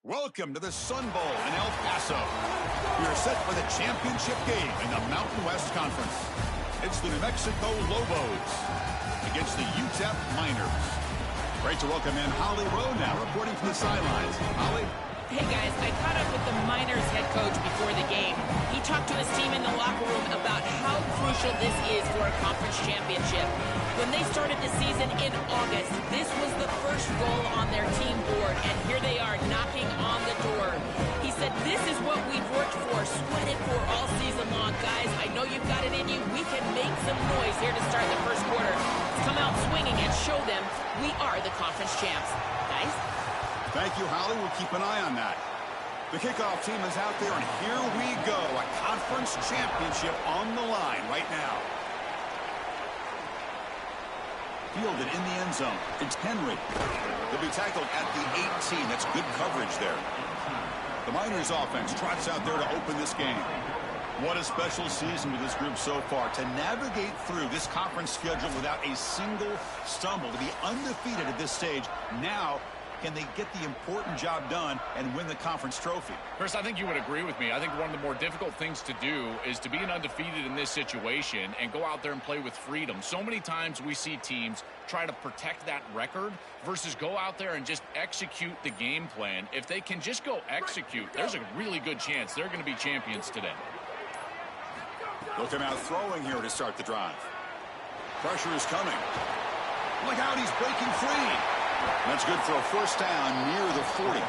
Welcome to the Sun Bowl in El Paso. We are set for the championship game in the Mountain West Conference. It's the New Mexico Lobos against the UTEP Miners. Great to welcome in Holly Rowe now, reporting from the sidelines. Holly? Hey guys, I caught up with the Miners head coach before the game. He talked to his team in the locker room about how crucial this is for a conference championship. When they started the season in August, this was the first goal on their team board, and here they are knocking on the door. He said, this is what we've worked for, sweated for all season long. Guys, I know you've got it in you. We can make some noise here to start the first quarter. Let's come out swinging and show them we are the conference champs. Guys? Thank you, Holly. We'll keep an eye on that. The kickoff team is out there, and here we go. A conference championship on the line right now. Fielded in the end zone. It's Henry. He'll be tackled at the 18. That's good coverage there. The Miners offense trots out there to open this game. What a special season with this group so far. To navigate through this conference schedule without a single stumble, to be undefeated at this stage. Now, can they get the important job done and win the conference trophy? Chris, I think you would agree with me. I think one of the more difficult things to do is to be an undefeated in this situation and go out there and play with freedom. So many times we see teams try to protect that record versus go out there and just execute the game plan. If they can just go execute, there's a really good chance they're going to be champions today. They'll come out throwing here to start the drive. Pressure is coming. Look out, he's breaking free. That's good for a first down near the 40.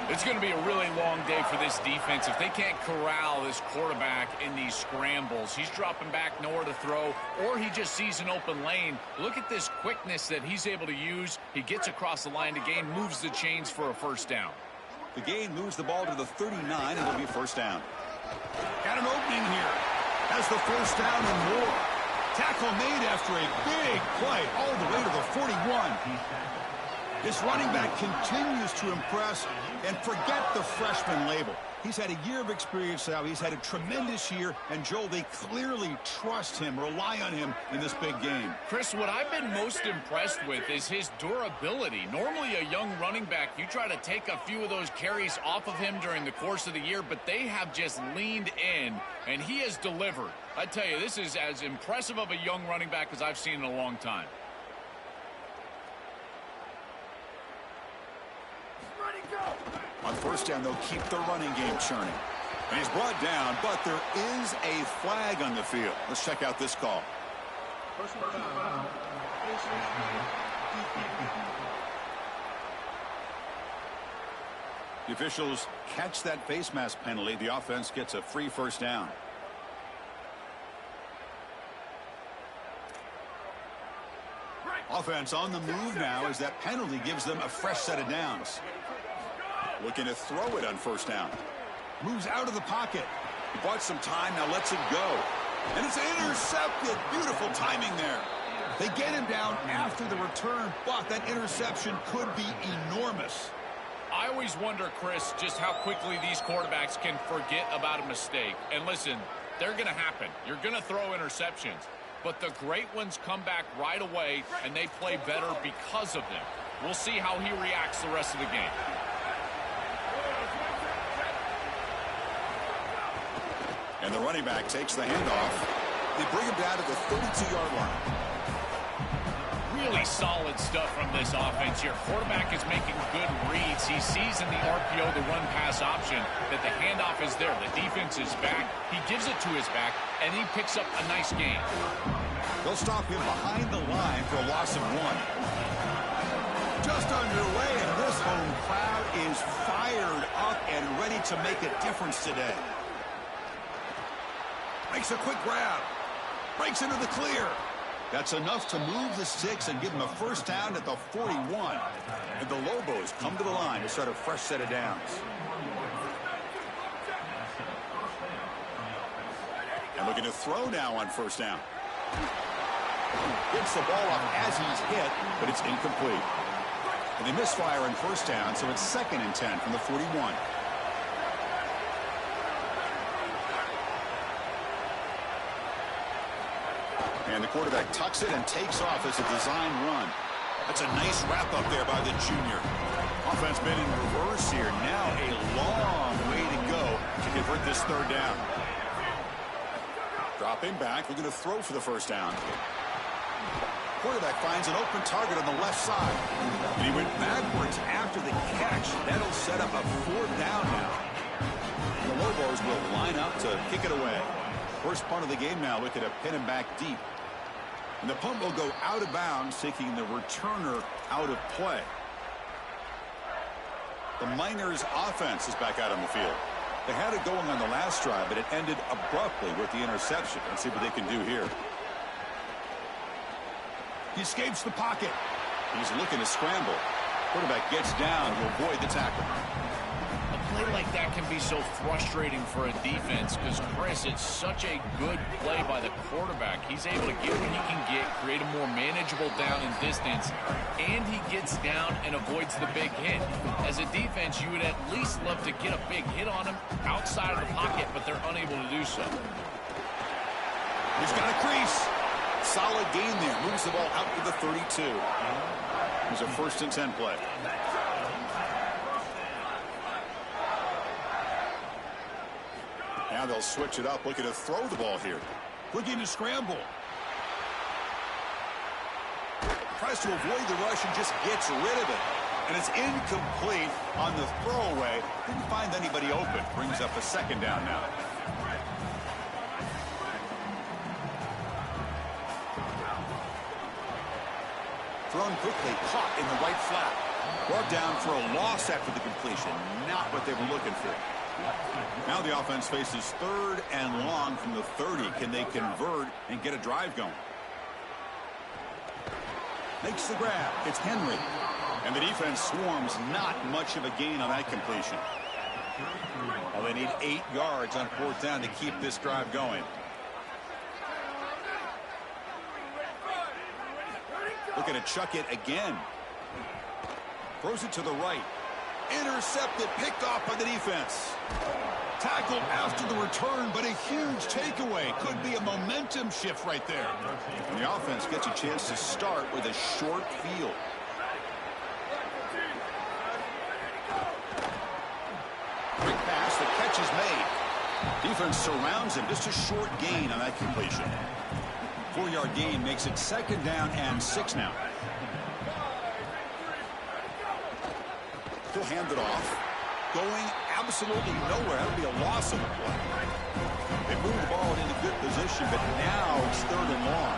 It's going to be a really long day for this defense. If they can't corral this quarterback in these scrambles, he's dropping back, nowhere to throw, or he just sees an open lane. Look at this quickness that he's able to use. He gets across the line to gain, moves the chains for a first down. The gain moves the ball to the 39, and it'll be first down. Got an opening here. Has the first down and more. Tackle made after a big play all the way to the 41. This running back continues to impress, and forget the freshman label. He's had a year of experience now. He's had a tremendous year, and Joel, they clearly trust him, rely on him in this big game. Chris, what I've been most impressed with is his durability. Normally a young running back, you try to take a few of those carries off of him during the course of the year, but they have just leaned in, and he has delivered. I tell you, this is as impressive of a young running back as I've seen in a long time. On first down, they'll keep the running game churning. And he's brought down, but there is a flag on the field. Let's check out this call. The officials catch that face mask penalty. The offense gets a free first down. Offense on the move now as that penalty gives them a fresh set of downs. Looking to throw it on first down. Moves out of the pocket. He bought some time, now lets it go. And it's intercepted. Beautiful timing there. They get him down after the return, but that interception could be enormous. I always wonder, Chris, just how quickly these quarterbacks can forget about a mistake. And listen, they're going to happen. You're going to throw interceptions. But the great ones come back right away, and they play better because of them. We'll see how he reacts the rest of the game. And the running back takes the handoff. They bring him down to the 32-yard line. Really solid stuff from this offense here. Quarterback is making good reads. He sees in the RPO, the run-pass option, that the handoff is there. The defense is back. He gives it to his back, and he picks up a nice gain. They'll stop him behind the line for a loss of 1. Just underway, and this home crowd is fired up and ready to make a difference today. Makes a quick grab. Breaks into the clear. That's enough to move the sticks and give them a first down at the 41. And the Lobos come to the line to start a fresh set of downs. And looking to throw now on first down. Gets the ball up as he's hit, but it's incomplete. And they misfire on first down, so it's 2nd and 10 from the 41. And the quarterback tucks it and takes off as a design run. That's a nice wrap up there by the junior. Offense been in reverse here. Now a long way to go to convert this third down. Dropping back, looking to throw for the first down. Quarterback finds an open target on the left side. And he went backwards after the catch. That'll set up a fourth down now. The Lobos will line up to kick it away. First punt of the game now, looking to pin him back deep. And the punt will go out of bounds, taking the returner out of play. The Miners offense is back out on the field. They had it going on the last drive, but it ended abruptly with the interception. Let's see what they can do here. He escapes the pocket. He's looking to scramble. Quarterback gets down to avoid the tackle. A play like that can be so frustrating for a defense because, Chris, it's such a good play by the quarterback. He's able to get what he can get, create a more manageable down and distance, and he gets down and avoids the big hit. As a defense, you would at least love to get a big hit on him outside of the pocket, but they're unable to do so. He's got a crease. Solid gain there. Moves the ball out to the 32. It was a 1st and 10 play. Now they'll switch it up, looking to throw the ball here. Looking to scramble. Tries to avoid the rush and just gets rid of it. And it's incomplete on the throwaway. Didn't find anybody open. Brings up a 2nd down now. Thrown quickly, caught in the right flat. Brought down for a loss after the completion. Not what they were looking for. Now the offense faces 3rd and long from the 30. Can they convert and get a drive going? Makes the grab. It's Henry. And the defense swarms. Not much of a gain on that completion. Well, they need 8 yards on 4th down to keep this drive going. Looking to chuck it again. Throws it to the right. Intercepted, picked off by the defense. Tackled after the return, but a huge takeaway. Could be a momentum shift right there. And the offense gets a chance to start with a short field. Quick pass, the catch is made. Defense surrounds him. Just a short gain on that completion. 4-yard gain makes it 2nd down and 6 now. He'll hand it off. Going absolutely nowhere. That'll be a loss of the play. They move the ball into good position, but now it's 3rd and long.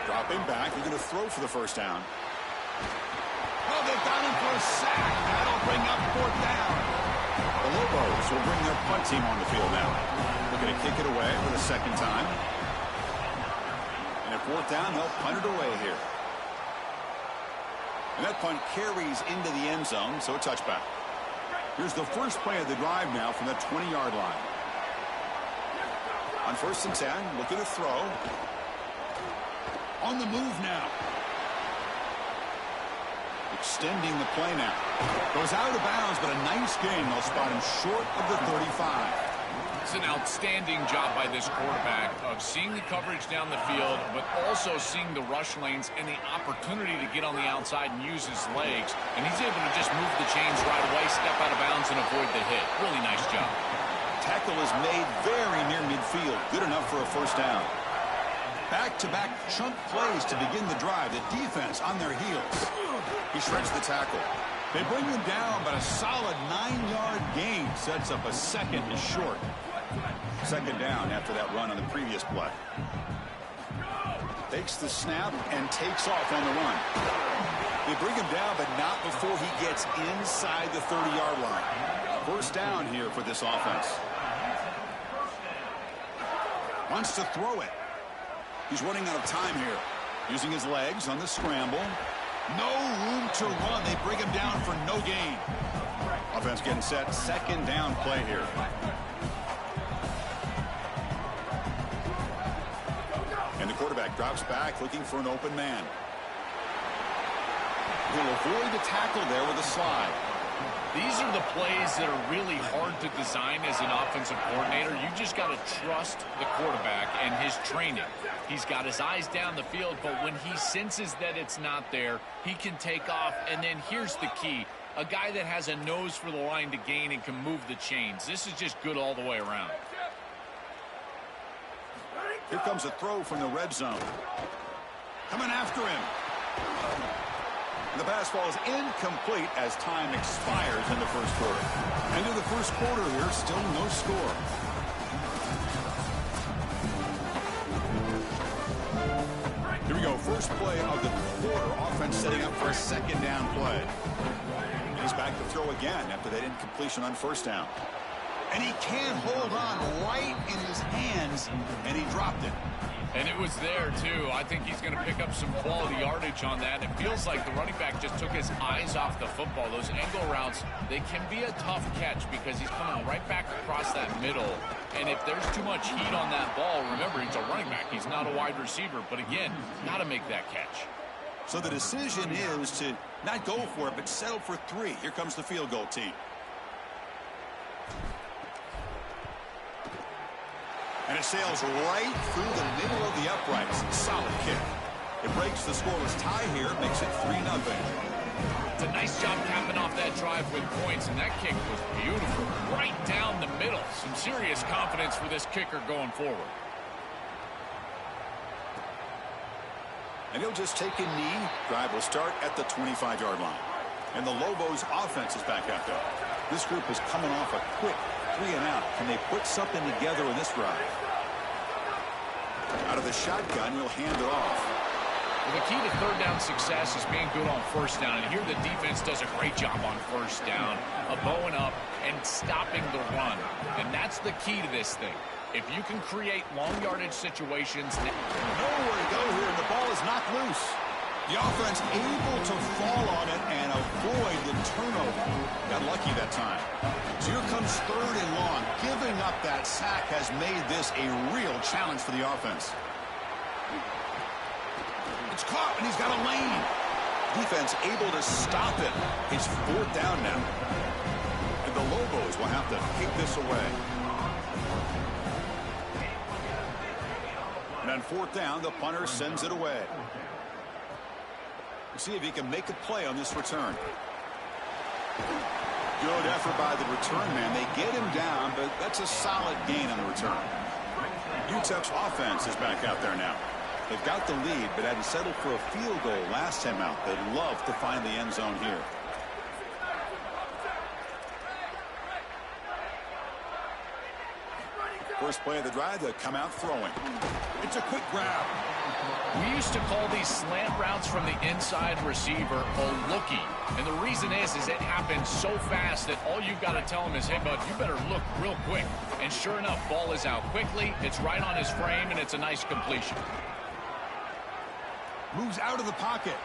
Dropping back. They're going to throw for the first down. Oh, they've got him for a sack. That'll bring up 4th down. The Lobos will bring their punt team on the field now. Looking to kick it away for the 2nd time. And at 4th down, they'll punt it away here. And that punt carries into the end zone, so a touchback. Here's the first play of the drive now from the 20-yard line. On 1st and 10, looking to throw. On the move now. Extending the play now. Goes out of bounds, but a nice gain. They'll spot him short of the 35. It's an outstanding job by this quarterback of seeing the coverage down the field, but also seeing the rush lanes and the opportunity to get on the outside and use his legs. And he's able to just move the chains right away, step out of bounds, and avoid the hit. Really nice job. Tackle is made very near midfield. Good enough for a 1st down. Back-to-back chunk plays to begin the drive. The defense on their heels. He shreds the tackle. They bring him down, but a solid 9-yard gain sets up a 2nd and short. 2nd down after that run on the previous play. Takes the snap and takes off on the run. They bring him down, but not before he gets inside the 30-yard line. 1st down here for this offense. Wants to throw it. He's running out of time here. Using his legs on the scramble. No room to run. They bring him down for no gain. Offense getting set. 2nd down play here. And the quarterback drops back looking for an open man. He'll avoid the tackle there with a slide. These are the plays that are really hard to design as an offensive coordinator. You just got to trust the quarterback and his training. He's got his eyes down the field, but when he senses that it's not there, he can take off. And then here's the key. A guy that has a nose for the line to gain and can move the chains. This is just good all the way around. Here comes a throw from the red zone. Coming after him. The pass ball is incomplete as time expires in the first quarter. End of the first quarter here, still no score. Here we go, first play of the quarter. Offense setting up for a second down play. He's back to throw again after that incompletion on first down. And he can't hold on right in his hands, and he dropped it. And it was there, too. I think he's going to pick up some quality yardage on that. It feels like the running back just took his eyes off the football. Those angle routes, they can be a tough catch because he's coming right back across that middle. And if there's too much heat on that ball, remember, he's a running back. He's not a wide receiver. But again, got to make that catch. So the decision is to not go for it, but settle for 3. Here comes the field goal team. And it sails right through the middle of the uprights. Solid kick. It breaks the scoreless tie here, makes it 3-0. It's a nice job capping off that drive with points, and that kick was beautiful. Right down the middle. Some serious confidence for this kicker going forward. And he'll just take a knee. Drive will start at the 25-yard line. And the Lobos offense is back out there. This group is coming off a quick 3-and-out. Can they put something together in this drive? Out of the shotgun, he'll hand it off. Well, the key to third down success is being good on first down. And here the defense does a great job on first down of bowing up and stopping the run. And that's the key to this thing. If you can create long yardage situations. Nowhere to go here, and the ball is knocked loose. The offense able to fall on it and avoid the turnover. Got lucky that time. So here comes 3rd and long. Giving up that sack has made this a real challenge for the offense. It's caught, and he's got a lane. Defense able to stop it. It's 4th down now. And the Lobos will have to kick this away. And on 4th down, the punter sends it away. We'll see if he can make a play on this return. Good effort by the return man. They get him down, but that's a solid gain on the return. UTEP's offense is back out there now. They've got the lead, but had to settle for a field goal last time out. They'd love to find the end zone here. First play of the drive, they'll come out throwing. It's a quick grab. We used to call these slant routes from the inside receiver a lookie. And the reason is it happens so fast that all you've got to tell him is, hey, bud, you better look real quick. And sure enough, ball is out quickly. It's right on his frame, and it's a nice completion. Moves out of the pocket.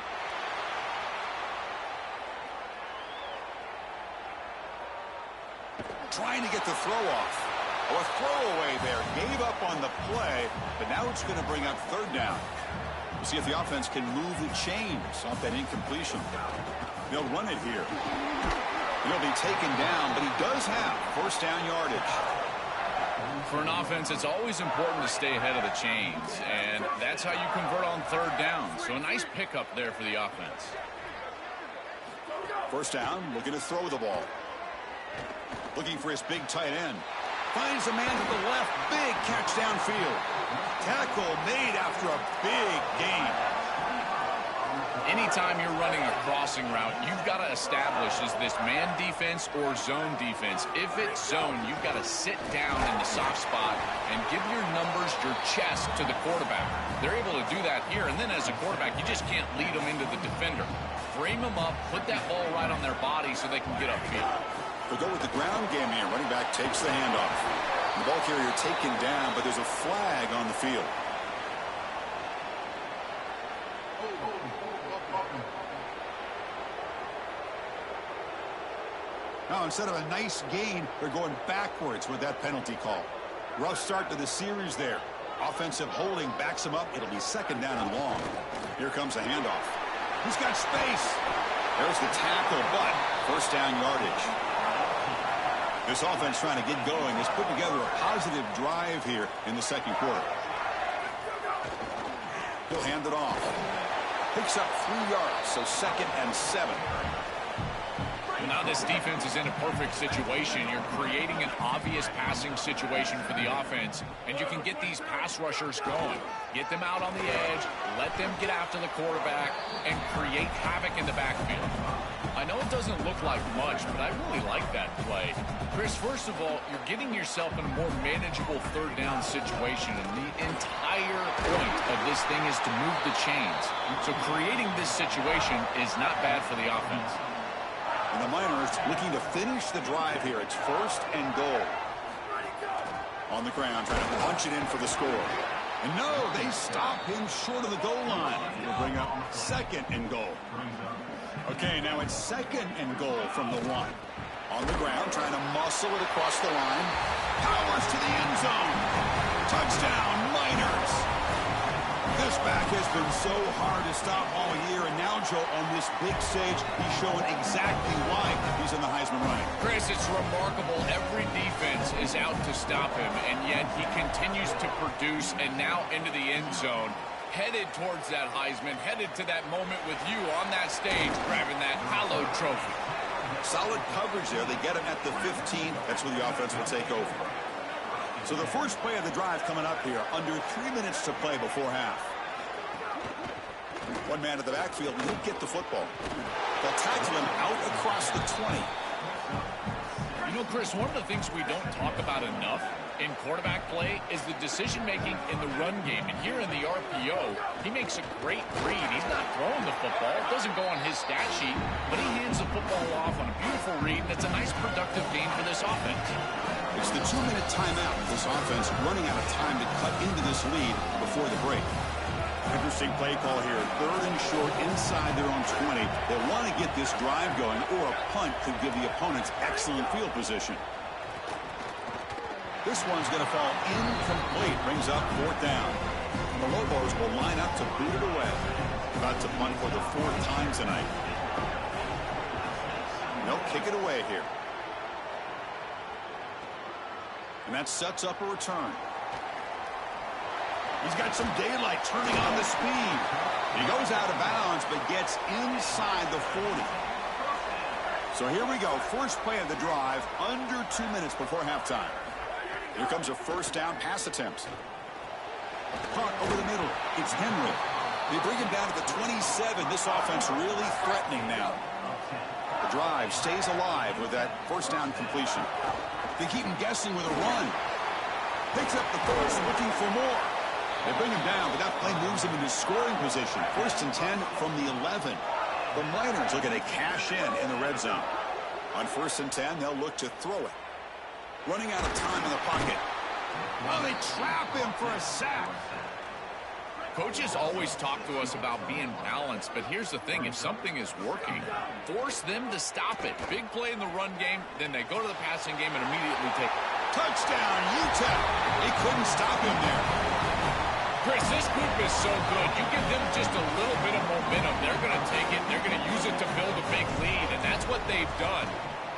Trying to get the throw off. Oh, a throwaway there. Gave up on the play, but now it's going to bring up 3rd down. We'll see if the offense can move the chains off that incompletion. They'll run it here. He'll be taken down, but he does have 1st down yardage. For an offense, it's always important to stay ahead of the chains, and that's how you convert on 3rd down. So a nice pickup there for the offense. 1st down, looking to throw the ball. Looking for his big tight end. Finds a man to the left. Big catch downfield. Tackle made after a big gain. Anytime you're running a crossing route, you've got to establish, is this man defense or zone defense? If it's zone, you've got to sit down in the soft spot and give your numbers, your chest to the quarterback. They're able to do that here, and then as a quarterback, you just can't lead them into the defender. Frame them up, put that ball right on their body so they can get upfield. They'll go with the ground game here. Running back takes the handoff. The ball carrier taken down, but there's a flag on the field. Now, instead of a nice gain, they're going backwards with that penalty call. Rough start to the series there. Offensive holding backs him up. It'll be 2nd down and long. Here comes a handoff. He's got space. There's the tackle, but first down yardage. This offense trying to get going has put together a positive drive here in the second quarter. He'll hand it off. Picks up 3 yards, so 2nd and 7. Now this defense is in a perfect situation. You're creating an obvious passing situation for the offense, and you can get these pass rushers going. Get them out on the edge, let them get after the quarterback, and create havoc in the backfield. I know it doesn't look like much, but I really like that play. Chris, first of all, you're getting yourself in a more manageable third down situation, and the entire point of this thing is to move the chains. So creating this situation is not bad for the offense. And the Miners looking to finish the drive here. It's 1st and goal. On the ground, trying to punch it in for the score. And no, they stop him short of the goal line. It'll bring up 2nd and goal. Okay, now it's 2nd and goal from the 1. On the ground, trying to muscle it across the line. Powers to the end zone. Touchdown, Miners. This back has been so hard to stop all year, and now, Joe, on this big stage, he's showing exactly why he's in the Heisman running. Chris, it's remarkable. Every defense is out to stop him, and yet he continues to produce, and now into the end zone, headed towards that Heisman, headed to that moment with you on that stage, grabbing that hallowed trophy. Solid coverage there. They get him at the 15. That's where the offense will take over. So the first play of the drive coming up here, under 3 minutes to play before half. One man at the backfield, and he'll get the football. They'll tackle him out across the 20. You know, Chris, one of the things we don't talk about enough in quarterback play is the decision-making in the run game. And here in the RPO, he makes a great read. He's not throwing the football. It doesn't go on his stat sheet, but he hands the football off on a beautiful read, and it's a nice productive game for this offense. It's the 2-minute timeout. This offense running out of time to cut into this lead before the break. Interesting play call here. 3rd and short inside their own 20. They want to get this drive going, or a punt could give the opponents excellent field position. This one's going to fall incomplete. Brings up 4th down. And the Lobos will line up to boot it away. About to punt for the 4th time tonight. And they'll kick it away here. And that sets up a return. He's got some daylight turning on the speed. He goes out of bounds, but gets inside the 40. So here we go. First play of the drive, under 2 minutes before halftime. Here comes a first down pass attempt. Punt over the middle. It's Henry. They bring him down to the 27. This offense really threatening now. The drive stays alive with that first down completion. They keep him guessing with a run. Picks up the first, looking for more. They bring him down, but that play moves him into scoring position. 1st and 10 from the 11. The Miners looking to cash in the red zone. On 1st and 10, they'll look to throw it. Running out of time in the pocket. Oh, they trap him for a sack. Coaches always talk to us about being balanced, but here's the thing. If something is working, force them to stop it. Big play in the run game, then they go to the passing game and immediately take it. Touchdown, UTEP. They couldn't stop him there. Chris, this group is so good. You give them just a little bit of momentum. They're going to take it. They're going to use it to build a big lead, and that's what they've done.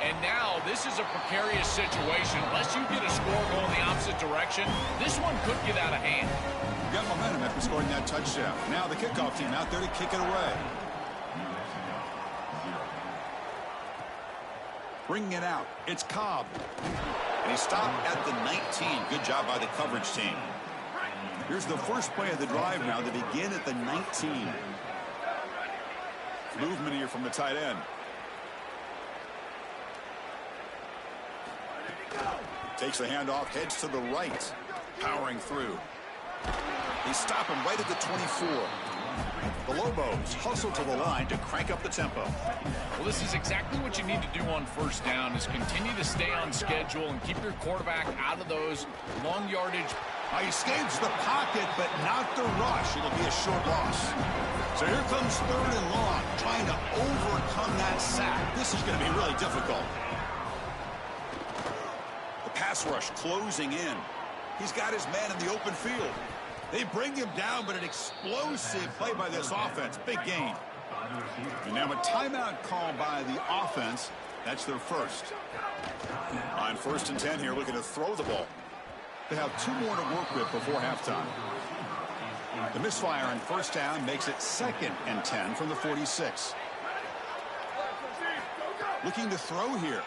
And now this is a precarious situation. Unless you get a score going the opposite direction, this one could get out of hand. Got momentum after scoring that touchdown. Now the kickoff team out there to kick it away. Bringing it out. It's Cobb. And he stopped at the 19. Good job by the coverage team. Here's the first play of the drive now. They begin at the 19. Movement here from the tight end. Takes the handoff, heads to the right. Powering through. They stop him right at the 24. The Lobos hustle to the line to crank up the tempo. Well, this is exactly what you need to do on first down, is continue to stay on schedule and keep your quarterback out of those long yardage. He escapes the pocket, but not the rush. It'll be a short loss. So here comes 3rd and long, trying to overcome that sack. This is going to be really difficult. The pass rush closing in. He's got his man in the open field. They bring him down, but an explosive play by this offense. Big gain. And now a timeout call by the offense. That's their first. On 1st and 10 here, looking to throw the ball. They have 2 more to work with before halftime. The misfire on 1st down makes it 2nd and 10 from the 46. Looking to throw here.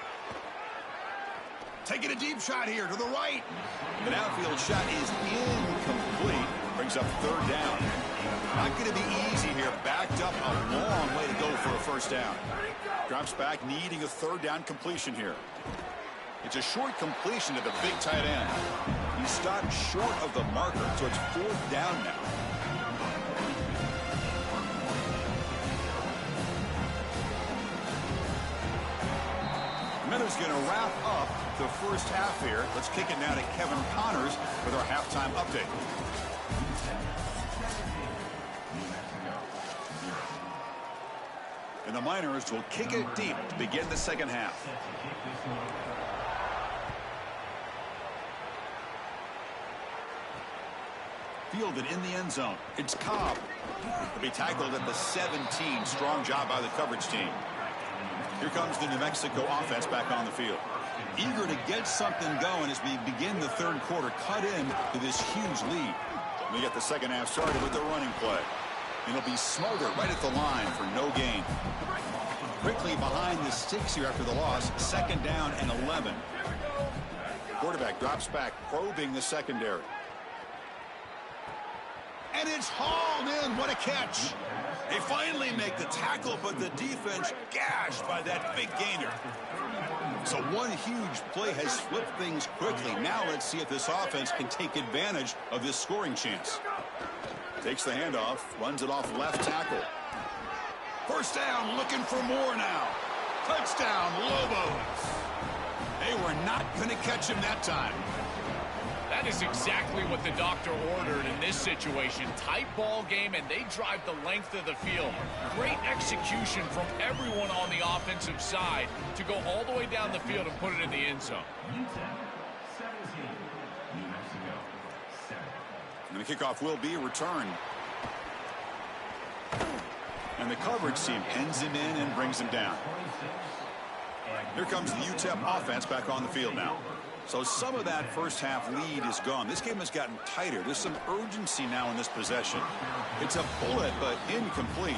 Taking a deep shot here to the right. An outfield shot is incomplete. Brings up 3rd down. Not going to be easy here. Backed up a long way to go for a 1st down. Drops back, needing a 3rd down completion here. It's a short completion to the big tight end. He stopped short of the marker, so it's 4th down now. Miller's going to wrap up the first half here. Let's kick it now to Kevin Connors with our halftime update. And the Miners will kick it deep to begin the second half. Fielded in the end zone. It's Cobb. He'll be tackled at the 17. Strong job by the coverage team. Here comes the New Mexico offense back on the field. Eager to get something going as we begin the 3rd quarter. Cut in to this huge lead. We get the second half started with the running play. And it'll be Smolder right at the line for no gain. Quickly behind the sticks here after the loss. 2nd down and 11. Quarterback drops back, probing the secondary. And it's hauled in. What a catch. They finally make the tackle, but the defense gashed by that big gainer. So one huge play has flipped things quickly. Now let's see if this offense can take advantage of this scoring chance. Takes the handoff, runs it off left tackle. 1st down, looking for more now. Touchdown, Lobos. They were not going to catch him that time. That is exactly what the doctor ordered in this situation. Tight ball game, and they drive the length of the field. Great execution from everyone on the offensive side to go all the way down the field and put it in the end zone. And the kickoff will be returned. And the coverage team pins him in and brings him down. Here comes the UTEP offense back on the field now. So some of that first half lead is gone. This game has gotten tighter. There's some urgency now in this possession. It's a bullet, but incomplete.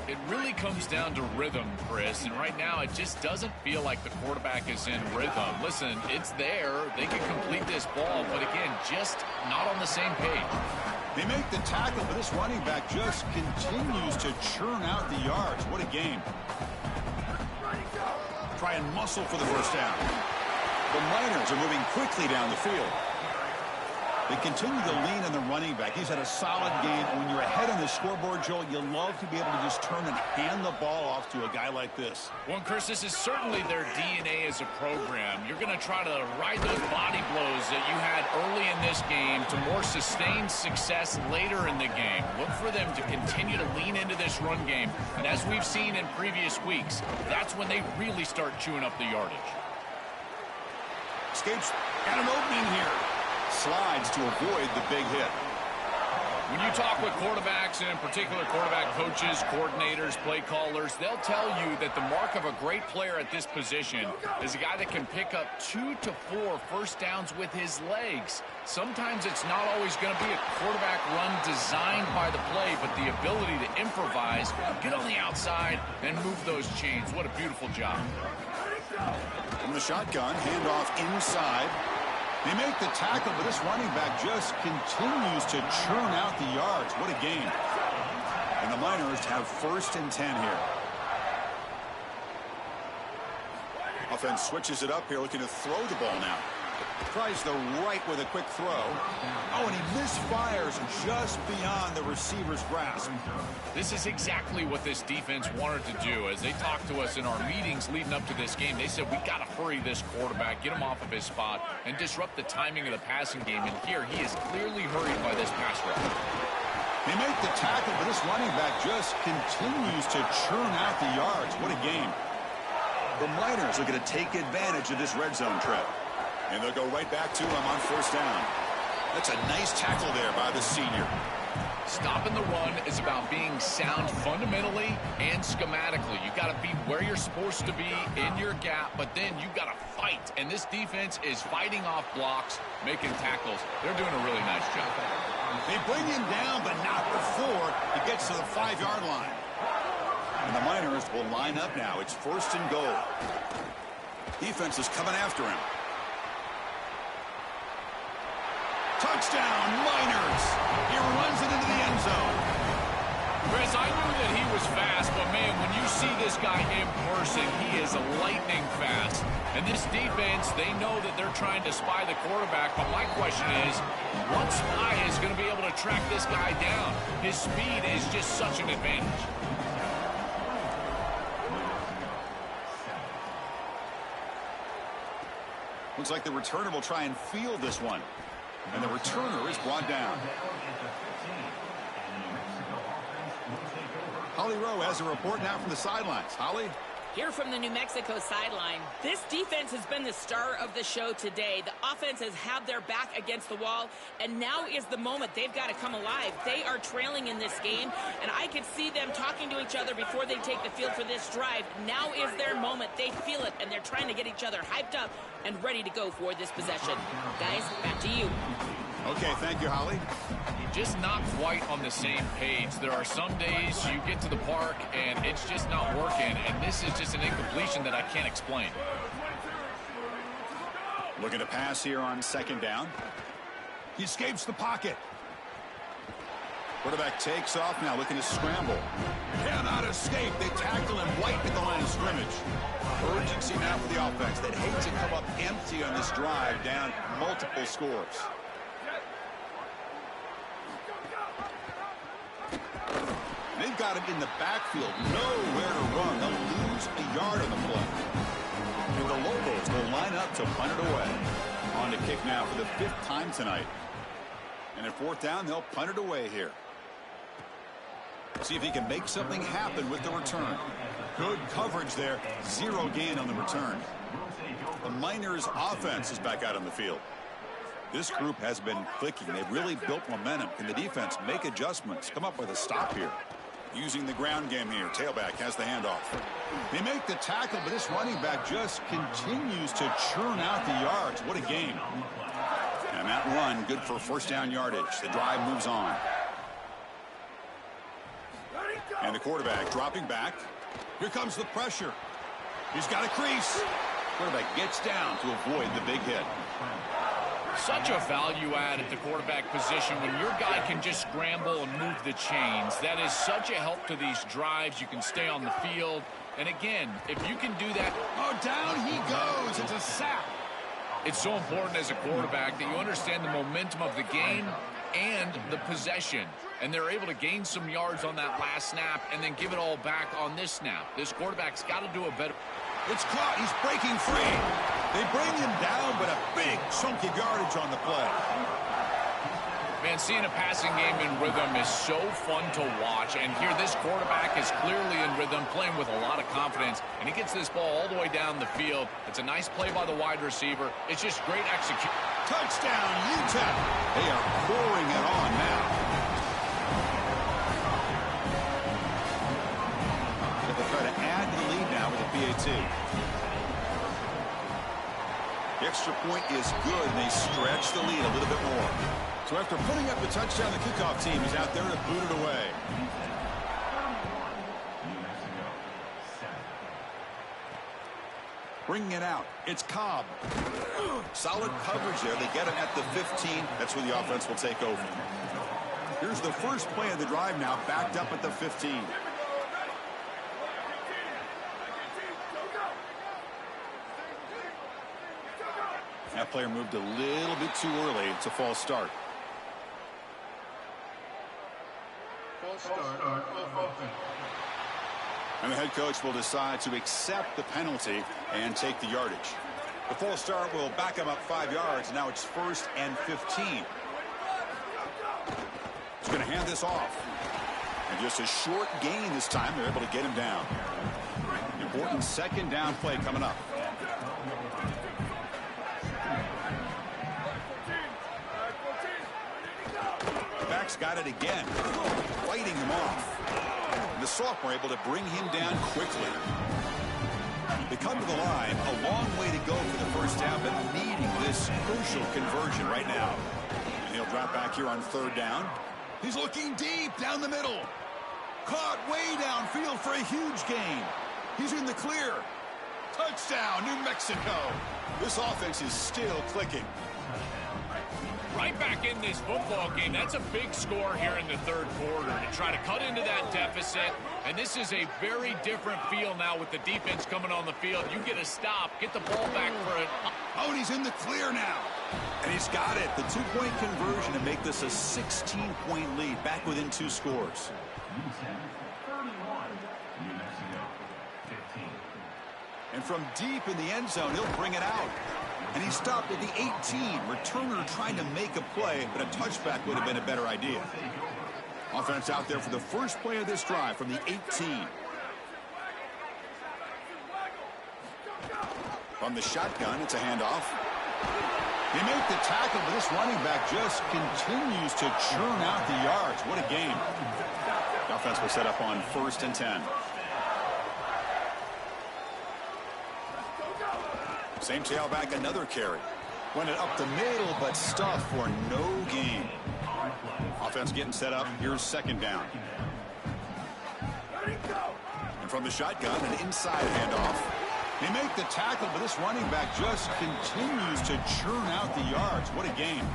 It really comes down to rhythm, Chris, and right now it just doesn't feel like the quarterback is in rhythm. Listen, it's there. They can complete this ball, but again, just not on the same page. They make the tackle, but this running back just continues to churn out the yards. What a game. Try and muscle for the 1st down. The Miners are moving quickly down the field. They continue to lean on the running back. He's had a solid game. When you're ahead on the scoreboard, Joel, you love to be able to just turn and hand the ball off to a guy like this. Well, Chris, this is certainly their DNA as a program. You're going to try to ride those body blows that you had early in this game to more sustained success later in the game. Look for them to continue to lean into this run game. And as we've seen in previous weeks, that's when they really start chewing up the yardage. Escapes. Got an opening here. Slides to avoid the big hit. When you talk with quarterbacks, and in particular quarterback coaches, coordinators, play callers, they'll tell you that the mark of a great player at this position is a guy that can pick up 2 to 4 first downs with his legs. Sometimes it's not always going to be a quarterback run designed by the play, but the ability to improvise, get on the outside, and move those chains. What a beautiful job. From the shotgun, handoff inside. They make the tackle, but this running back just continues to churn out the yards. What a game. And the Miners have 1st and 10 here. Offense switches it up here, looking to throw the ball now. Tries the right with a quick throw. Oh, and he misfires just beyond the receiver's grasp. This is exactly what this defense wanted to do. As they talked to us in our meetings leading up to this game, they said, we got to hurry this quarterback, get him off of his spot, and disrupt the timing of the passing game. And here, he is clearly hurried by this pass rush. They make the tackle, but this running back just continues to churn out the yards. What a game. The Miners are going to take advantage of this red zone trip. And they'll go right back to him on 1st down. That's a nice tackle there by the senior. Stopping the run is about being sound fundamentally and schematically. You got to be where you're supposed to be in your gap, but then you got to fight. And this defense is fighting off blocks, making tackles. They're doing a really nice job. They bring him down, but not before he gets to the 5-yard line. And the Miners will line up now. It's 1st and goal. Defense is coming after him. Touchdown, Miners. He runs it into the end zone. Chris, I knew that he was fast, but man, when you see this guy in person, he is lightning fast. And this defense, they know that they're trying to spy the quarterback, but my question is, what spy is going to be able to track this guy down? His speed is just such an advantage. Looks like the returner will try and field this one. And the returner is brought down. Holly Rowe has a report now from the sidelines. Holly? Here from the New Mexico sideline, this defense has been the star of the show today. The offense has had their back against the wall, and now is the moment they've got to come alive. They are trailing in this game, and I could see them talking to each other before they take the field for this drive. Now is their moment. They feel it, and they're trying to get each other hyped up and ready to go for this possession. Guys, back to you. Okay, thank you, Holly. Just not quite on the same page. There are some days you get to the park and it's just not working, and this is just an incompletion that I can't explain. Looking to pass here on 2nd down. He escapes the pocket. Quarterback takes off now, looking to scramble. Cannot escape. They tackle him right at the line of scrimmage. Urgency now for the offense that hates to come up empty on this drive, down multiple scores. They've got him in the backfield, nowhere to run. They'll lose a yard on the play. And the Lobos will line up to punt it away. On to kick now for the 5th time tonight. And at 4th down, they'll punt it away here. See if he can make something happen with the return. Good coverage there. 0 gain on the return. The Miners' offense is back out on the field. This group has been clicking. They've really built momentum. Can the defense make adjustments? Come up with a stop here. Using the ground game here. Tailback has the handoff. They make the tackle, but this running back just continues to churn out the yards. What a game. And that run, good for 1st down yardage. The drive moves on. And the quarterback dropping back. Here comes the pressure. He's got a crease. Quarterback gets down to avoid the big hit. Such a value add at the quarterback position when your guy can just scramble and move the chains. That is such a help to these drives. You can stay on the field. And again, if you can do that. Oh, down he goes. It's a sack. It's so important as a quarterback that you understand the momentum of the game and the possession. And they're able to gain some yards on that last snap and then give it all back on this snap. This quarterback's got to do a better. It's caught. He's breaking free. They bring him down, but a big chunk of yardage on the play. Man, seeing a passing game in rhythm is so fun to watch. And here this quarterback is clearly in rhythm, playing with a lot of confidence. And he gets this ball all the way down the field. It's a nice play by the wide receiver. It's just great execution. Touchdown, UTEP. They are pouring it on now. They'll try to add to the lead now with a PAT. The extra point is good, and they stretch the lead a little bit more. So after putting up the touchdown, the kickoff team is out there to boot it away. Bringing it out, it's Cobb. Solid coverage there. They get him at the 15. That's where the offense will take over. Here's the first play of the drive now, backed up at the 15. That player moved a little bit too early. It's a false start. And the head coach will decide to accept the penalty and take the yardage. The false start will back him up 5 yards. Now it's 1st and 15. He's going to hand this off. And just a short gain this time. They're able to get him down. Important 2nd down play coming up. Quarterback's got it again, fighting him off. And the sophomore able to bring him down quickly. They come to the line, a long way to go for the first down, but needing this crucial conversion right now. And he'll drop back here on third down. He's looking deep down the middle. Caught way downfield for a huge gain. He's in the clear. Touchdown, New Mexico. This offense is still clicking. Right back in this football game. That's a big score here in the third quarter to try to cut into that deficit. And this is a very different feel now with the defense coming on the field. You get a stop, get the ball back for it. Oh, and he's in the clear now. And he's got it. The two-point conversion to make this a 16-point lead, back within 2 scores. And from deep in the end zone, he'll bring it out. And he stopped at the 18. Returner trying to make a play, but a touchback would have been a better idea. Offense out there for the first play of this drive from the 18. From the shotgun, it's a handoff. They make the tackle, but this running back just continues to churn out the yards. What a game. The offense will set up on 1st and 10. Same tailback, another carry. Went it up the middle, but stuffed for no gain. Offense getting set up. Here's 2nd down. And from the shotgun, an inside handoff. They make the tackle, but this running back just continues to churn out the yards. What a game.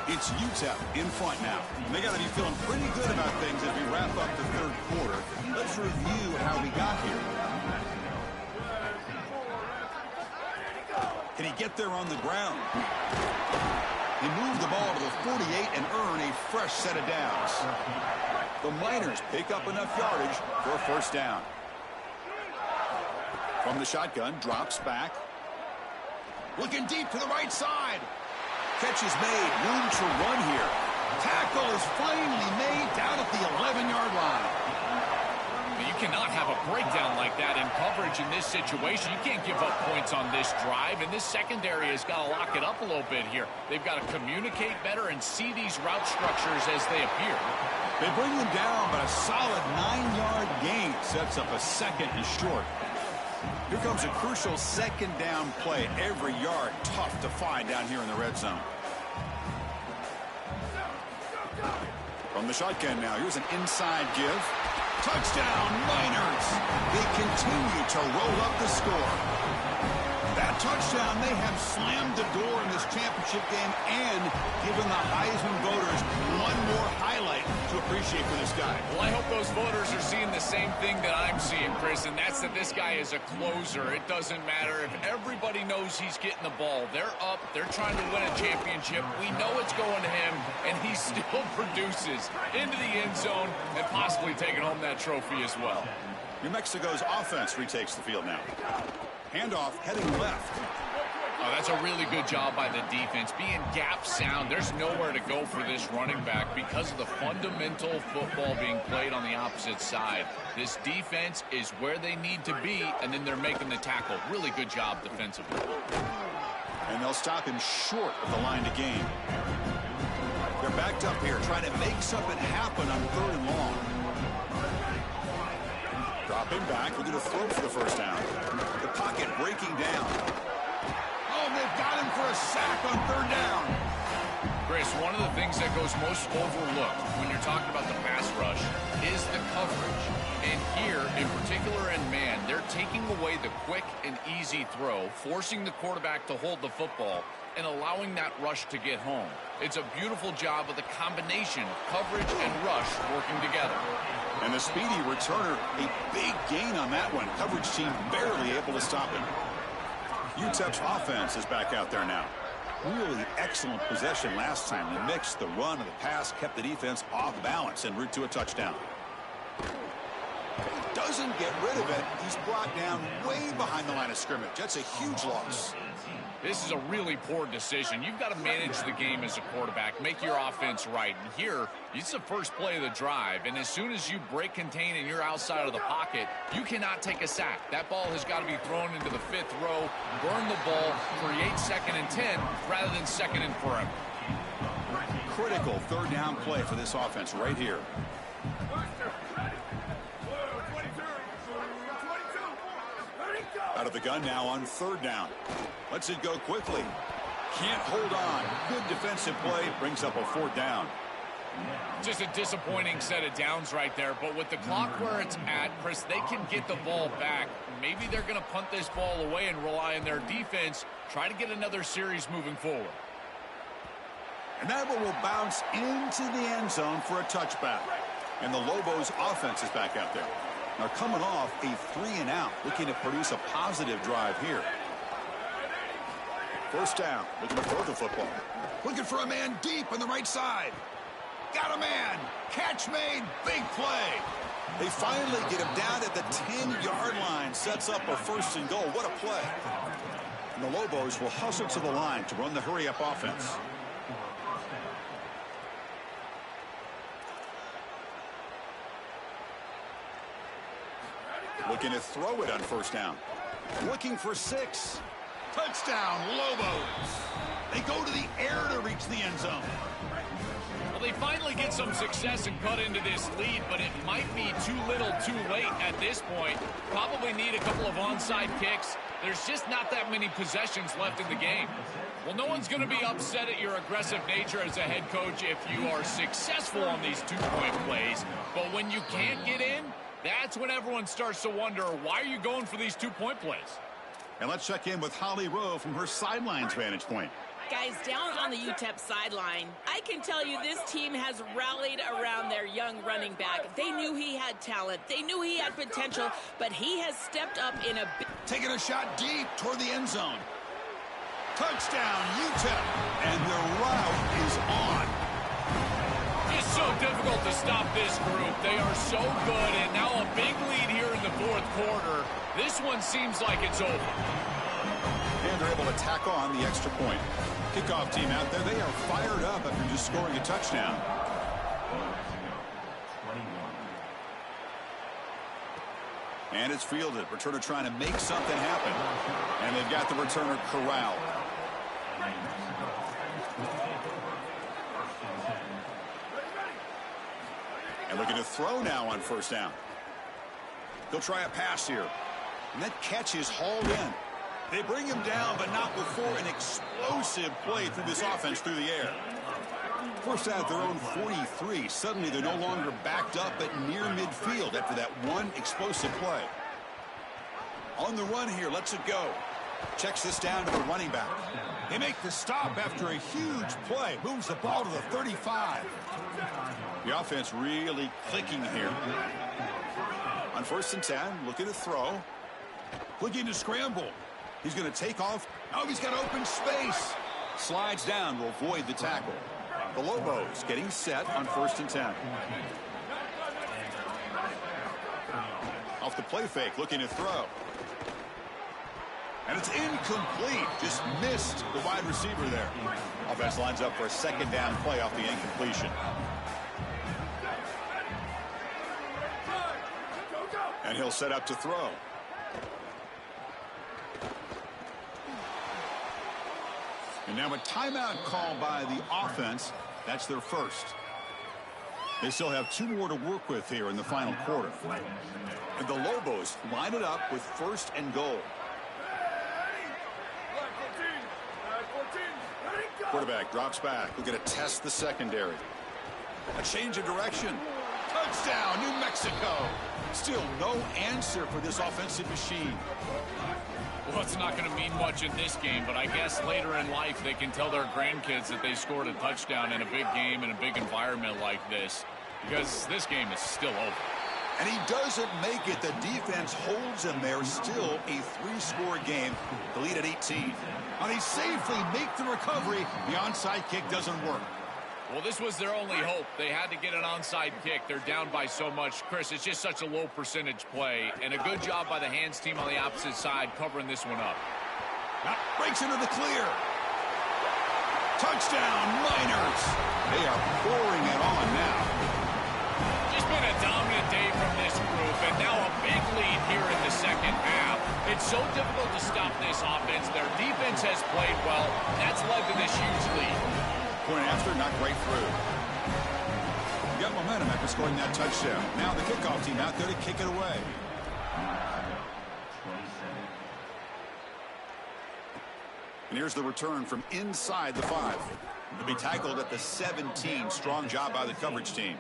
It's UTEP in front now. And they got to be feeling pretty good about things as we wrap up the third quarter. Let's review how we got here. Can he get there on the ground? He moved the ball to the 48 and earn a fresh set of downs. The Miners pick up enough yardage for a first down. From the shotgun, drops back. Looking deep to the right side. Catch is made. Room to run here. Tackle is finally made down at the 11-yard line. You cannot have a breakdown like that in coverage in this situation. You can't give up points on this drive, and this secondary has got to lock it up a little bit here. They've got to communicate better and see these route structures as they appear. They bring them down, but a solid 9-yard gain sets up a 2nd and short. Here comes a crucial 2nd down play. Every yard tough to find down here in the red zone. From the shotgun now, here's an inside give. Touchdown, Miners! They continue to roll up the score. That touchdown may have slammed the door in this championship game and given the Heisman voters one more highlight to appreciate for this guy. Well, I hope those voters are seeing the same thing that I'm seeing, Chris, and that's that this guy is a closer. It doesn't matter if everybody knows he's getting the ball. They're up. They're trying to win a championship. We know it's going to him, and he still produces into the end zone and possibly taking home that trophy as well. New Mexico's offense retakes the field now. Handoff heading left. Oh, that's a really good job by the defense. Being gap sound, there's nowhere to go for this running back because of the fundamental football being played on the opposite side. This defense is where they need to be, and then they're making the tackle. Really good job defensively. And they'll stop him short of the line to gain. They're backed up here, trying to make something happen on 3rd and long. Dropping back, looking to throw for the first down. The pocket breaking down. Oh, they've got him for a sack on 3rd down. Chris, one of the things that goes most overlooked when you're talking about the pass rush is the coverage. And here, in particular in man, they're taking away the quick and easy throw, forcing the quarterback to hold the football, and allowing that rush to get home. It's a beautiful job of the combination of coverage and rush working together. And the speedy returner, a big gain on that one. Coverage team barely able to stop him. UTEP's offense is back out there now. Really excellent possession last time. They mixed the run and the pass, kept the defense off balance en route to a touchdown. Does doesn't get rid of it, he's brought down way behind the line of scrimmage. That's a huge loss. This is a really poor decision. You've got to manage the game as a quarterback, make your offense right. And here, it's the first play of the drive. And as soon as you break contain and you're outside of the pocket, you cannot take a sack. That ball has got to be thrown into the 5th row, burn the ball, create 2nd and 10 rather than 2nd and forever. Critical 3rd down play for this offense right here. Out of the gun now on 3rd down. Lets it go quickly. Can't hold on. Good defensive play. Brings up a 4th down. Just a disappointing set of downs right there. But with the clock where it's at, Chris, they can get the ball back. Maybe they're going to punt this ball away and rely on their defense. Try to get another series moving forward. And that one will bounce into the end zone for a touchback. And the Lobos offense is back out there. They're coming off a 3-and-out, looking to produce a positive drive here. 1st down, looking to throw the football. Looking for a man deep on the right side. Got a man. Catch made. Big play. They finally get him down at the 10-yard line. Sets up a 1st and goal. What a play. And the Lobos will hustle to the line to run the hurry-up offense. Looking to throw it on 1st down. Looking for 6. Touchdown, Lobos. They go to the air to reach the end zone. Well, they finally get some success and cut into this lead, but it might be too little too late at this point. Probably need a couple of onside kicks. There's just not that many possessions left in the game. Well, no one's going to be upset at your aggressive nature as a head coach if you are successful on these 2-point plays. But when you can't get in, that's when everyone starts to wonder, why are you going for these 2-point plays? And let's check in with Holly Rowe from her sidelines vantage point. Guys, down on the UTEP sideline, I can tell you this team has rallied around their young running back. They knew he had talent. They knew he had potential, but he has stepped up in a big... Taking a shot deep toward the end zone. Touchdown, UTEP. And the route is on. It's so difficult to stop this group. They are so good, and now a big lead here in the 4th quarter. This one seems like it's over. And they're able to tack on the extra point. Kickoff team out there, they are fired up after just scoring a touchdown. And it's fielded. Returner trying to make something happen. And they've got the returner corralled. And looking to throw now on 1st down. They'll try a pass here. And that catch is hauled in. They bring him down, but not before an explosive play through this offense through the air. First out their own 43. Suddenly they're no longer backed up but near midfield after that one explosive play. On the run here, lets it go. Checks this down to the running back. They make the stop after a huge play. Moves the ball to the 35. The offense really clicking here. On 1st and 10, looking to throw. Looking to scramble. He's going to take off. Oh, he's got open space. Slides down to avoid the tackle. The Lobos getting set on 1st and 10. Off the play fake, looking to throw. And it's incomplete. Just missed the wide receiver there. Offense lines up for a 2nd down play off the incompletion. And he'll set up to throw. And now a timeout call by the offense. That's their 1st. They still have 2 more to work with here in the final quarter. And the Lobos line it up with 1st and goal. Quarterback drops back. We're going to test the secondary. A change of direction. Touchdown, New Mexico. Still no answer for this offensive machine. Well, it's not going to mean much in this game, but I guess later in life they can tell their grandkids that they scored a touchdown in a big game in a big environment like this, because this game is still over. And he doesn't make it. The defense holds him there. Still a 3-score game. The lead at 18. And he safely make the recovery. The onside kick doesn't work. Well, this was their only hope. They had to get an onside kick. They're down by so much. Chris, it's just such a low percentage play, and a good job by the hands team on the opposite side covering this one up. Now breaks into the clear. Touchdown, Miners. They are pouring it on now. Just been a dominant day from this group, and now a big lead here in the second half. It's so difficult to stop this offense. Their defense has played well. That's led to this huge lead. Point after, not right through. Got momentum after scoring that touchdown. Now the kickoff team out there to kick it away. And here's the return from inside the 5. To be tackled at the 17. Strong job by the coverage team.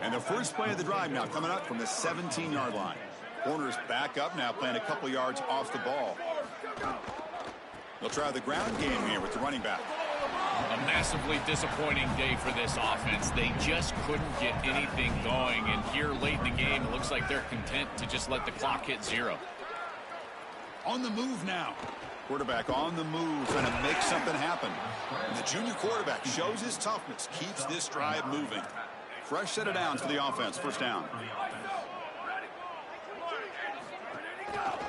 And the first play of the drive now coming up from the 17-yard line. Corners back up now, playing a couple yards off the ball. They'll try the ground game here with the running back. A massively disappointing day for this offense. They just couldn't get anything going. And here late in the game, it looks like they're content to just let the clock hit 0. On the move now. Quarterback on the move, trying to make something happen. And the junior quarterback shows his toughness, keeps this drive moving. Fresh set of downs for the offense, first down.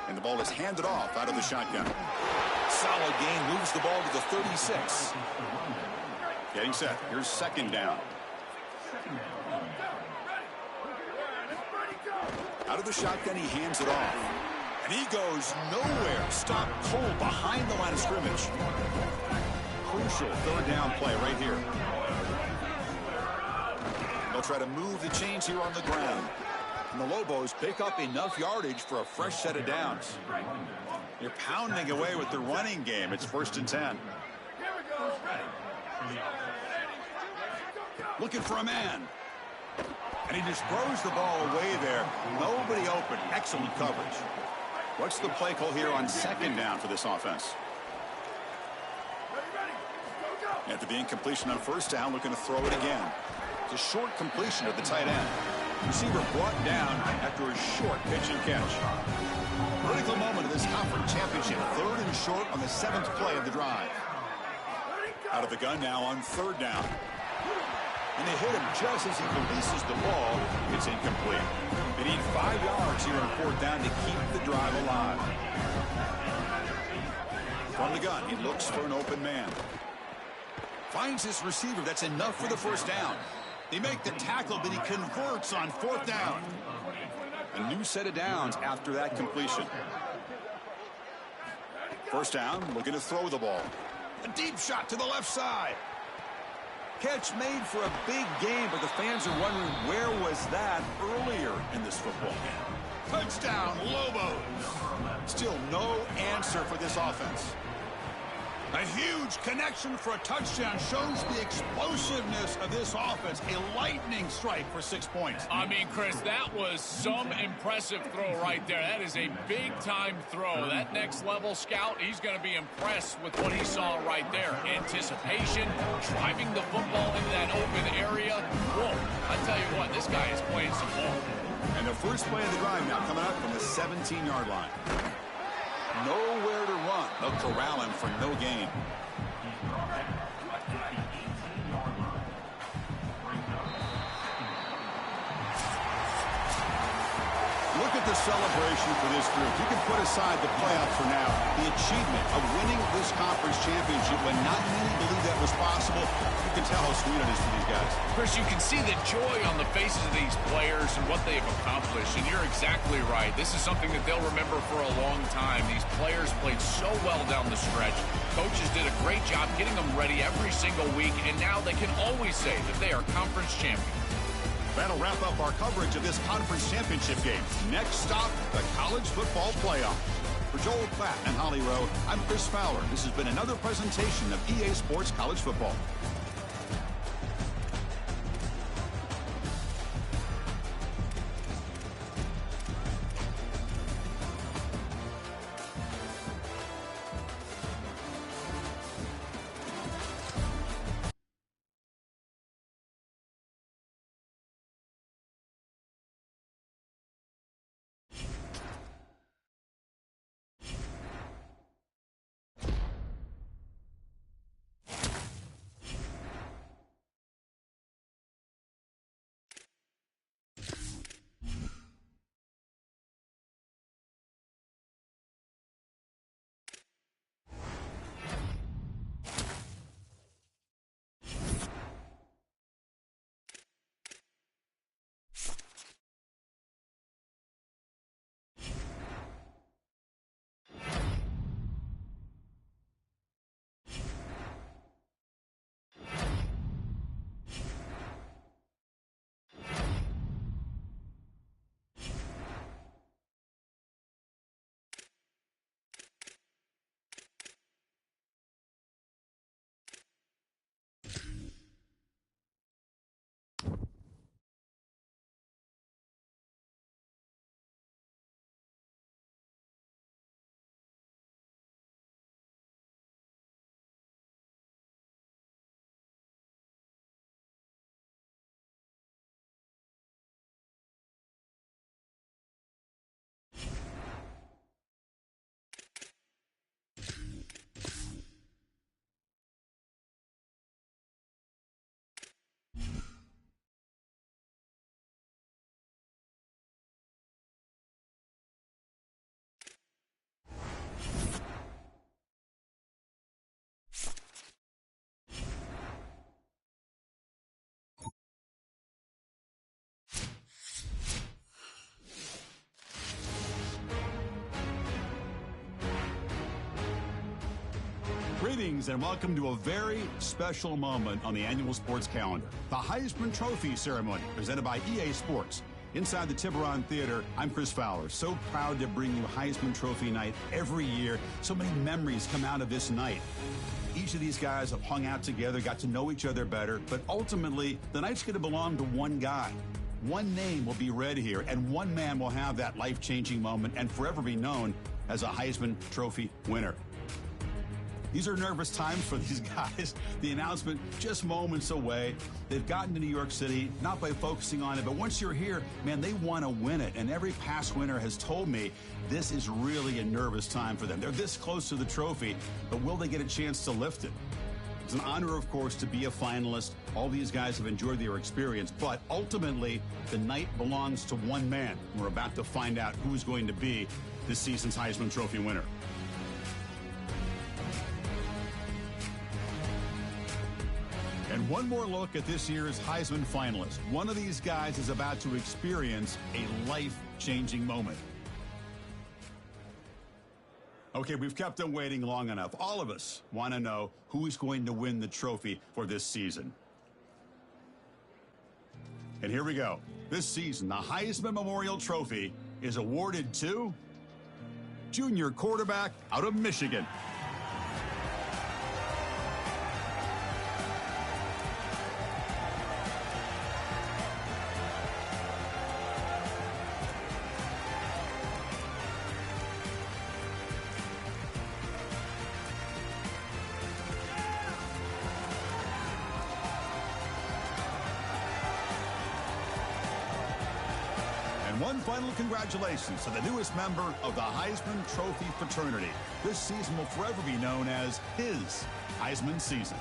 And the ball is handed off out of the shotgun. Solid gain, moves the ball to the 36. Getting set, here's second down. Out of the shotgun, he hands it off. And he goes nowhere. Stop cold behind the line of scrimmage. Crucial third down play right here. They'll try to move the chains here on the ground. And the Lobos pick up enough yardage for a fresh set of downs. You're pounding away with the running game. It's 1st and 10. Looking for a man. And he just throws the ball away there. Nobody open. Excellent coverage. What's the play call here on second down for this offense? After the incompletion on first down, looking to throw it again. It's a short completion at the tight end. Receiver brought down after a short pitch and catch. Critical moment of this conference championship. 3rd and short on the 7th play of the drive. Out of the gun now on 3rd down. And they hit him just as he releases the ball. It's incomplete. They need 5 yards here on 4th down to keep the drive alive. From the gun, he looks for an open man. Finds his receiver. That's enough for the first down. They make the tackle, but he converts on 4th down. A new set of downs after that completion. First down, looking to throw the ball. A deep shot to the left side. Catch made for a big game, but the fans are wondering where was that earlier in this football game. Touchdown, Lobos. Still no answer for this offense. A huge connection for a touchdown shows the explosiveness of this offense. A lightning strike for 6 points. I mean, Chris, that was some impressive throw right there. That is a big-time throw. That next-level scout, he's going to be impressed with what he saw right there. Anticipation, driving the football into that open area. Whoa, I tell you what, this guy is playing some ball. And the first play of the drive now coming up from the 17-yard line. Nowhere to run. They'll corral him for no gain. Look at the celebration for this group. You can put aside the playoff for now. The achievement of winning this conference championship when not many believe that was possible. You can tell how sweet it is for these guys. Chris, you can see the joy on the faces of these players and what they've accomplished. And you're exactly right. This is something that they'll remember for a long time. These players played so well down the stretch. Coaches did a great job getting them ready every single week. And now they can always say that they are conference champions. That'll wrap up our coverage of this conference championship game. Next stop, the college football playoff. For Joel Klatt and Holly Rowe, I'm Chris Fowler. This has been another presentation of EA Sports College Football. Greetings and welcome to a very special moment on the annual sports calendar. The Heisman Trophy ceremony presented by EA Sports. Inside the Tiburon Theater, I'm Chris Fowler. So proud to bring you Heisman Trophy night every year. So many memories come out of this night. Each of these guys have hung out together, got to know each other better, but ultimately, the night's going to belong to one guy. One name will be read here, and one man will have that life-changing moment and forever be known as a Heisman Trophy winner. These are nervous times for these guys. The announcement just moments away. They've gotten to New York City, not by focusing on it, but once you're here, man, they want to win it. And every past winner has told me this is really a nervous time for them. They're this close to the trophy, but will they get a chance to lift it? It's an honor, of course, to be a finalist. All these guys have enjoyed their experience, but ultimately, the night belongs to one man. We're about to find out who's going to be this season's Heisman Trophy winner. And one more look at this year's Heisman finalists. One of these guys is about to experience a life-changing moment. Okay, we've kept them waiting long enough. All of us want to know who's going to win the trophy for this season. And here we go. This season, the Heisman Memorial Trophy is awarded to junior quarterback out of Michigan. One final congratulations to the newest member of the Heisman Trophy fraternity. This season will forever be known as his Heisman season.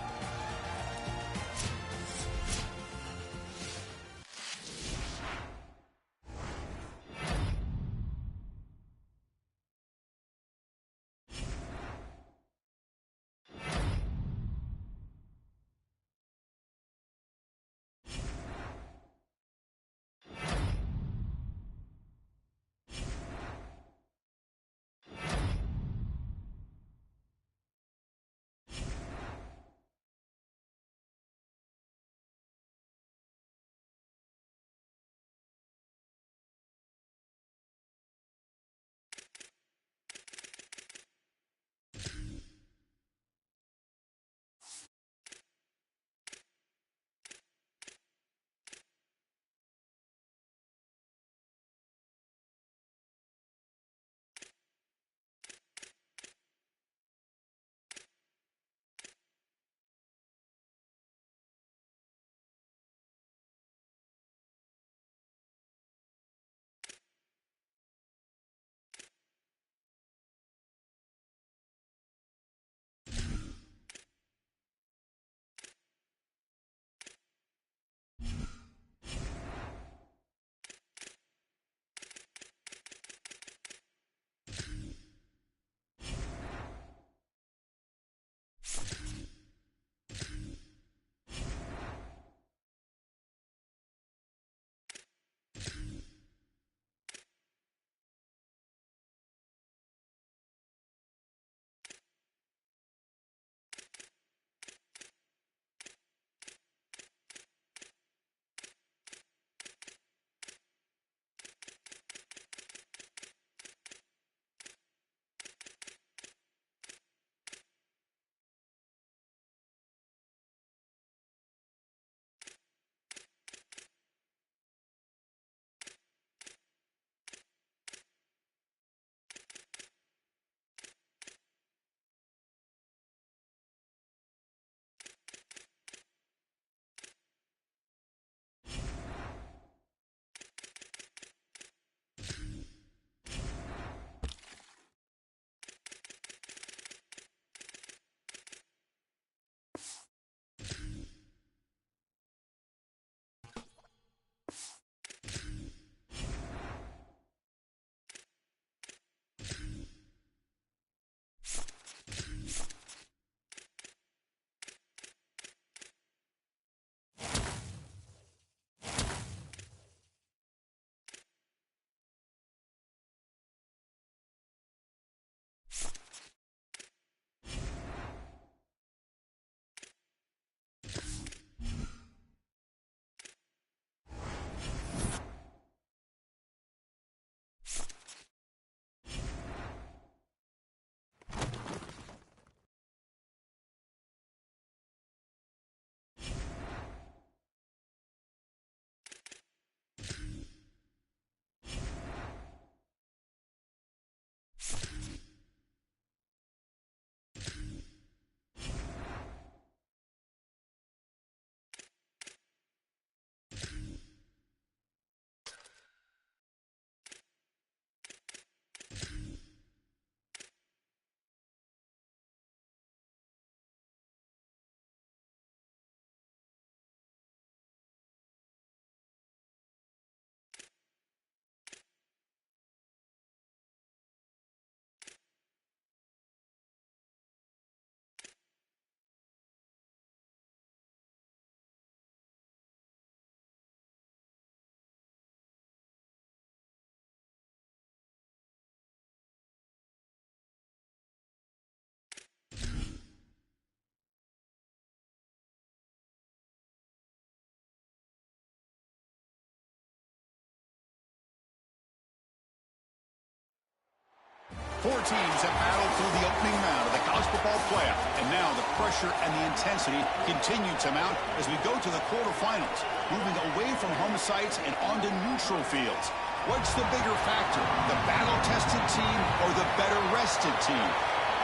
Four teams have battled through the opening round of the college football playoff, and now the pressure and the intensity continue to mount as we go to the quarterfinals, moving away from home sites and onto neutral fields. What's the bigger factor, the battle-tested team or the better-rested team?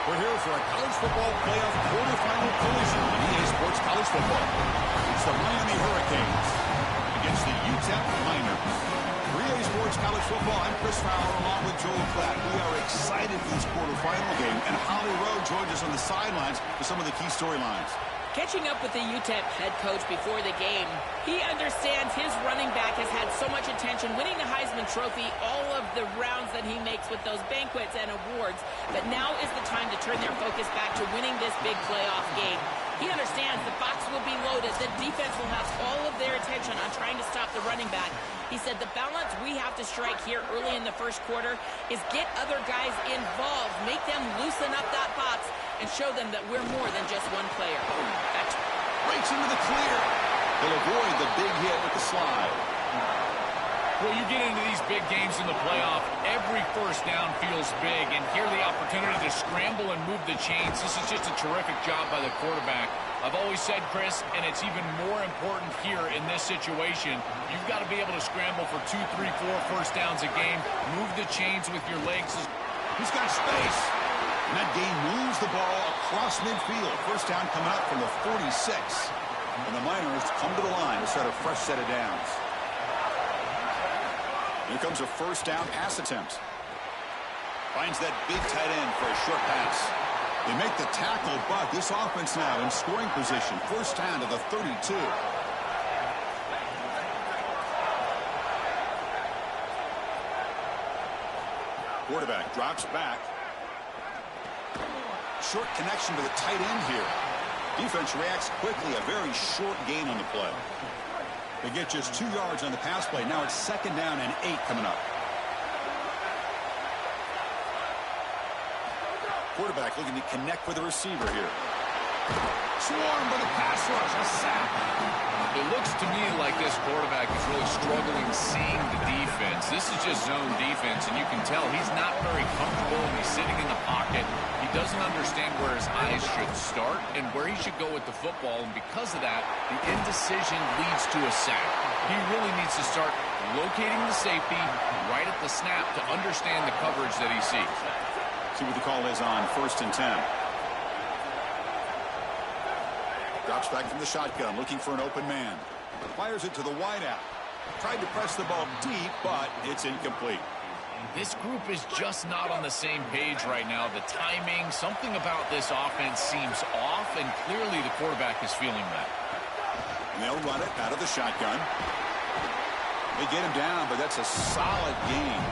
We're here for a college football playoff quarterfinal collision on EA Sports College Football. It's the Miami Hurricanes against the UTEP Miners. For EA Sports College Football, I'm Chris Fowler along with Joel Klatt. We are excited for this quarterfinal game, and Holly Rowe joins us on the sidelines for some of the key storylines. Catching up with the UTEP head coach before the game, he understands his running back has had so much attention, winning the Heisman Trophy, all of the rounds that he makes with those banquets and awards, but now is the time to turn their focus back to winning this big playoff game. He understands the box will be loaded, the defense will have all of their attention on trying to stop the running back. He said the balance we have to strike here early in the first quarter is get other guys involved, make them loosen up that box, and show them that we're more than just one player. Breaks into the clear. They'll avoid the big hit with the slide. Well, you get into these big games in the playoff, every first down feels big, and here the opportunity to scramble and move the chains. This is just a terrific job by the quarterback. I've always said, Chris, and it's even more important here in this situation, you've got to be able to scramble for 2, 3, 4 first downs a game, move the chains with your legs. He's got space. And that game moves the ball across midfield. First down coming up from the 46. And the Miners come to the line to start a fresh set of downs. Here comes a first down pass attempt. Finds that big tight end for a short pass. They make the tackle, but this offense now in scoring position. First down to the 32. Quarterback drops back. Short connection to the tight end here. Defense reacts quickly. A very short gain on the play. They get just 2 yards on the pass play. Now it's second down and 8 coming up. Quarterback looking to connect with the receiver here. Swarmed by the pass rush. A sack. It looks to me like this quarterback is really struggling seeing the defense. This is just zone defense, and you can tell he's not very comfortable, and he's sitting in the pocket. He doesn't understand where his eyes should start and where he should go with the football, and because of that, the indecision leads to a sack. He really needs to start locating the safety right at the snap to understand the coverage that he sees. See what the call is on first and 10. Drops back from the shotgun, looking for an open man. Fires it to the wideout. Tried to press the ball deep, but it's incomplete. This group is just not on the same page right now. The timing, something about this offense seems off, and clearly the quarterback is feeling that. And they'll run it out of the shotgun. They get him down, but that's a solid gain.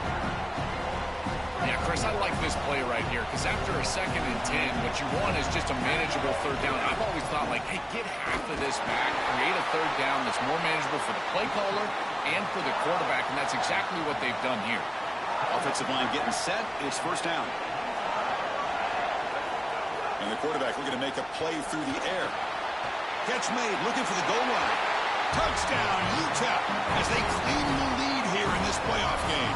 Yeah, Chris, I like this play right here because after a second and 10, what you want is just a manageable third down. I've always thought, like, hey, get half of this back, create a third down that's more manageable for the play caller and for the quarterback, and that's exactly what they've done here. Offensive line getting set. It's first down. And the quarterback looking to make a play through the air. Catch made, looking for the goal line. Touchdown, UTEP, as they claim the lead here in this playoff game.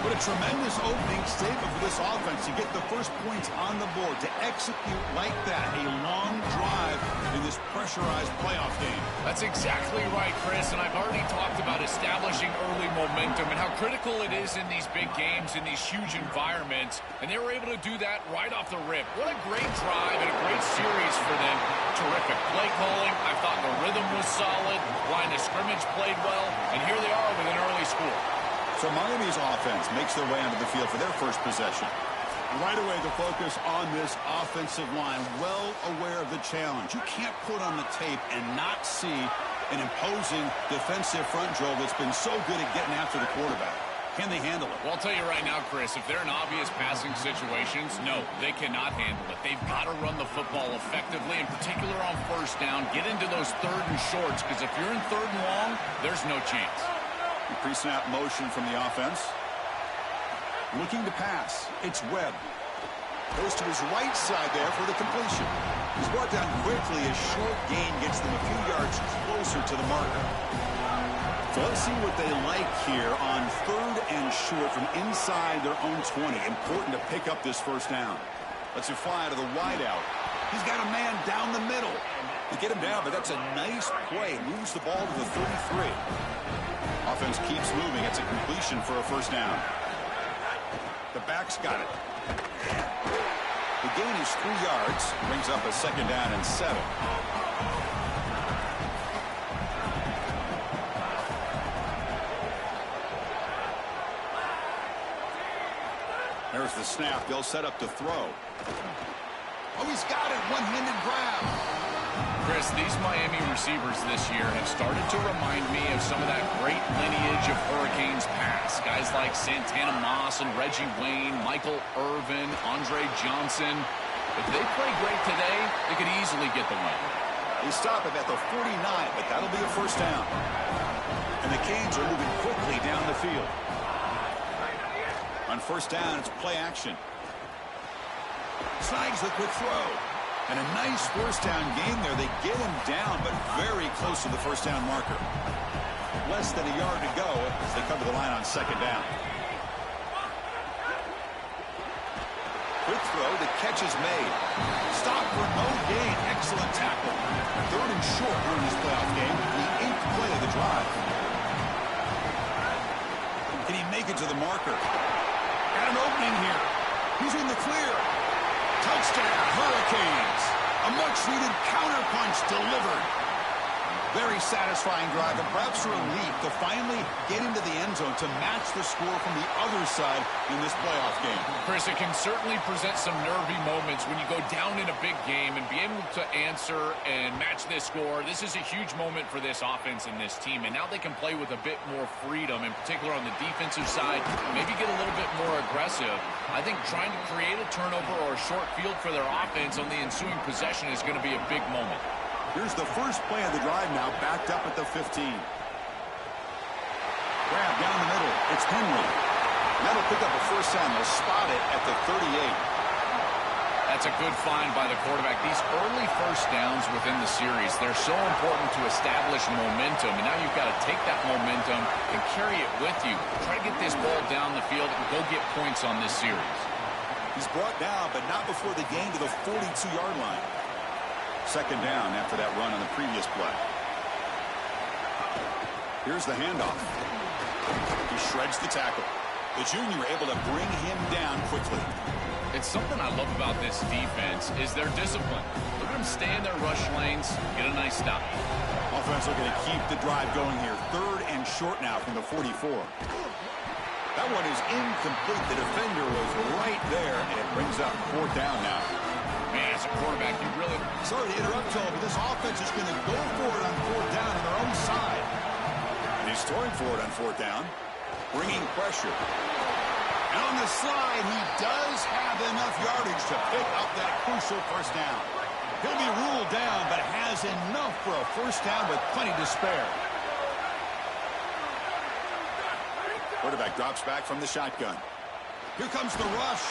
What a tremendous opening statement for this offense to get the first points on the board, to execute like that, a long drive in this pressurized playoff game. That's exactly right, Chris, and I've already talked about establishing early momentum and how critical it is in these big games, in these huge environments, and they were able to do that right off the rip. What a great drive and a great series for them. Terrific play calling. I thought the rhythm was solid. Line of scrimmage played well, and here they are with an early score. So Miami's offense makes their way onto the field for their first possession. Right away, the focus on this offensive line, well aware of the challenge. You can't put on the tape and not see an imposing defensive front, Joel, that's been so good at getting after the quarterback. Can they handle it? Well, I'll tell you right now, Chris, if they're in obvious passing situations, no, they cannot handle it. They've got to run the football effectively, in particular on first down. Get into those third and shorts, because if you're in third and long, there's no chance. Pre-snap motion from the offense. Looking to pass. It's Webb. Goes to his right side there for the completion. He's brought down quickly. A short gain gets them a few yards closer to the marker. So let's see what they like here on third and short from inside their own 20. Important to pick up this first down. Lets it fly to the wideout. He's got a man down the middle. They get him down, but that's a nice play. Moves the ball to the 33. Offense keeps moving. It's a completion for a first down. The back's got it. The gain is 3 yards. Brings up a second down and 7. There's the snap. They'll set up to throw. Oh, he's got it. One-handed grab. Chris, these Miami receivers this year have started to remind me of some of that great lineage of Hurricanes past. Guys like Santana Moss and Reggie Wayne, Michael Irvin, Andre Johnson. If they play great today, they could easily get the win. They stop it at the 49, but that'll be a first down. And the Canes are moving quickly down the field. On first down, it's play action. Snags the quick throw. And a nice first down game there. They get him down, but very close to the first down marker. Less than a yard to go as they cover the line on second down. Quick throw. The catch is made. Stop for no gain. Excellent tackle. Third and short here in this playoff game. The 8th play of the drive. Can he make it to the marker? Got an opening here. He's in the clear. Touchdown, Hurricanes. A much-needed counterpunch delivered. Very satisfying drive, and perhaps a relief to finally get into the end zone to match the score from the other side in this playoff game. Chris, it can certainly present some nervy moments when you go down in a big game and be able to answer and match this score. This is a huge moment for this offense and this team, and now they can play with a bit more freedom, in particular on the defensive side, maybe get a little bit more aggressive. I think trying to create a turnover or a short field for their offense on the ensuing possession is going to be a big moment. Here's the first play of the drive now, backed up at the 15. Grab down the middle. It's Henry. That'll pick up a first down. They'll spot it at the 38. That's a good find by the quarterback. These early first downs within the series, they're so important to establish momentum. And now you've got to take that momentum and carry it with you. Try to get this ball down the field and go get points on this series. He's brought down, but not before the gain to the 42-yard line. Second down after that run on the previous play. Here's the handoff. He shreds the tackle. The junior able to bring him down quickly. It's something I love about this defense is their discipline. Look at them stay in their rush lanes, get a nice stop. Offense looking to keep the drive going here. Third and short now from the 44. That one is incomplete. The defender was right there, and it brings up fourth down now. Man, as a quarterback, you really... Sorry to interrupt, Joel, but this offense is going to go for it on fourth down on their own side. And he's throwing for it on fourth down, bringing pressure. And on the slide, he does have enough yardage to pick up that crucial first down. He'll be ruled down, but has enough for a first down with plenty to spare. Quarterback drops back from the shotgun. Here comes the rush.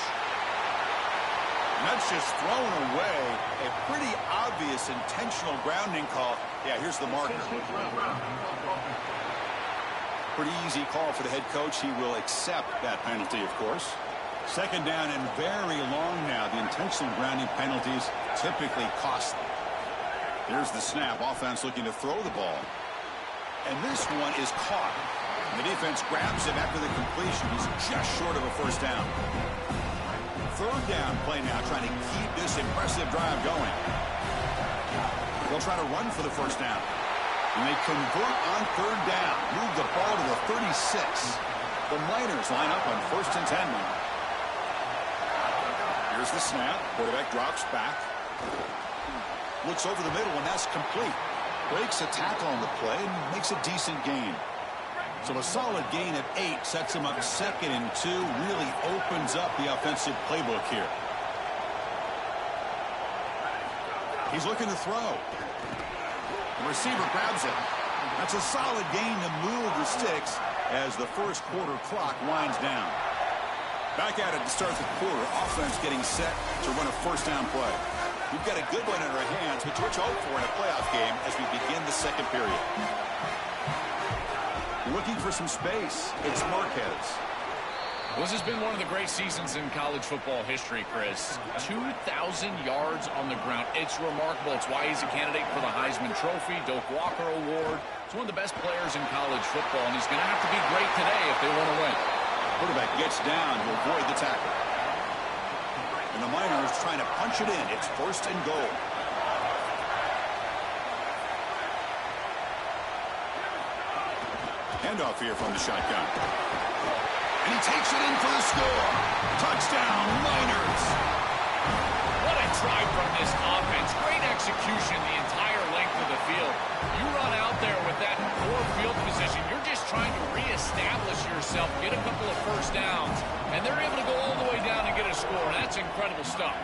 And that's just thrown away. A pretty obvious intentional grounding call. Yeah, here's the marker. Pretty easy call for the head coach. He will accept that penalty, of course. Second down and very long now. The intentional grounding penalties typically cost them. Here's the snap. Offense looking to throw the ball. And this one is caught. And the defense grabs him after the completion. He's just short of a first down. Third down play now, trying to keep this impressive drive going. They'll try to run for the first down. And they convert on third down. Move the ball to the 36. The Miners line up on first and 10 now. Here's the snap. Quarterback drops back. Looks over the middle, and that's complete. Breaks a tackle on the play and makes a decent gain. So a solid gain of 8 sets him up second and 2. Really opens up the offensive playbook here. He's looking to throw. The receiver grabs it. That's a solid gain to move the sticks as the first quarter clock winds down. Back at it to start the quarter. Offense getting set to run a first down play. We've got a good one in our hands, which we're hoping for in a playoff game as we begin the second period. Looking for some space. It's Marquez. This has been one of the great seasons in college football history, Chris. 2,000 yards on the ground. It's remarkable. It's why he's a candidate for the Heisman Trophy, Doak Walker Award. He's one of the best players in college football, and he's going to have to be great today if they want to win. Quarterback gets down to avoid the tackle. And the Miners trying to punch it in. It's 1st and goal. Handoff here from the shotgun. And he takes it in for the score. Touchdown, Miners. What a try from this offense. Great execution the entire length of the field. You run out there with that poor field position. You're just trying to reestablish yourself, get a couple of first downs, and they're able to go all the way down and get a score. That's incredible stuff.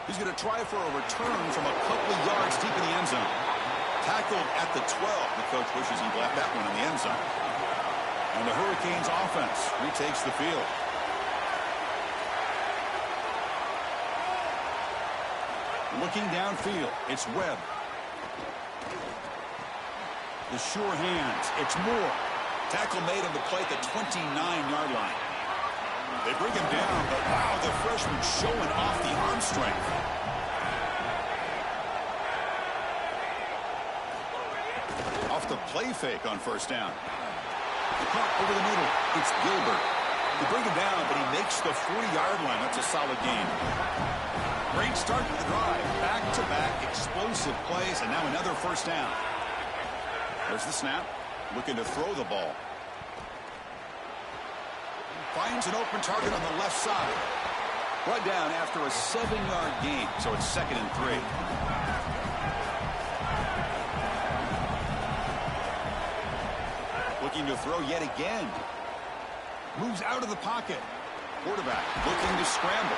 He's going to try for a return from a couple of yards deep in the end zone. Tackled at the 12. The coach wishes he left that one in the end zone. And the Hurricanes offense retakes the field. Looking downfield, it's Webb. The sure hands, it's Moore. Tackle made on the play at the 29-yard line. They bring him down, but wow, the freshman showing off the arm strength. Off the play fake on 1st down. Caught over the middle. It's Gilbert. They bring him down, but he makes the 40-yard line. That's a solid gain. Great start to the drive. Back-to-back explosive plays, and now another 1st down. There's the snap. Looking to throw the ball. Finds an open target on the left side. Brought down after a 7-yard gain, so it's 2nd and 3. Looking to throw yet again. Moves out of the pocket. Quarterback looking to scramble.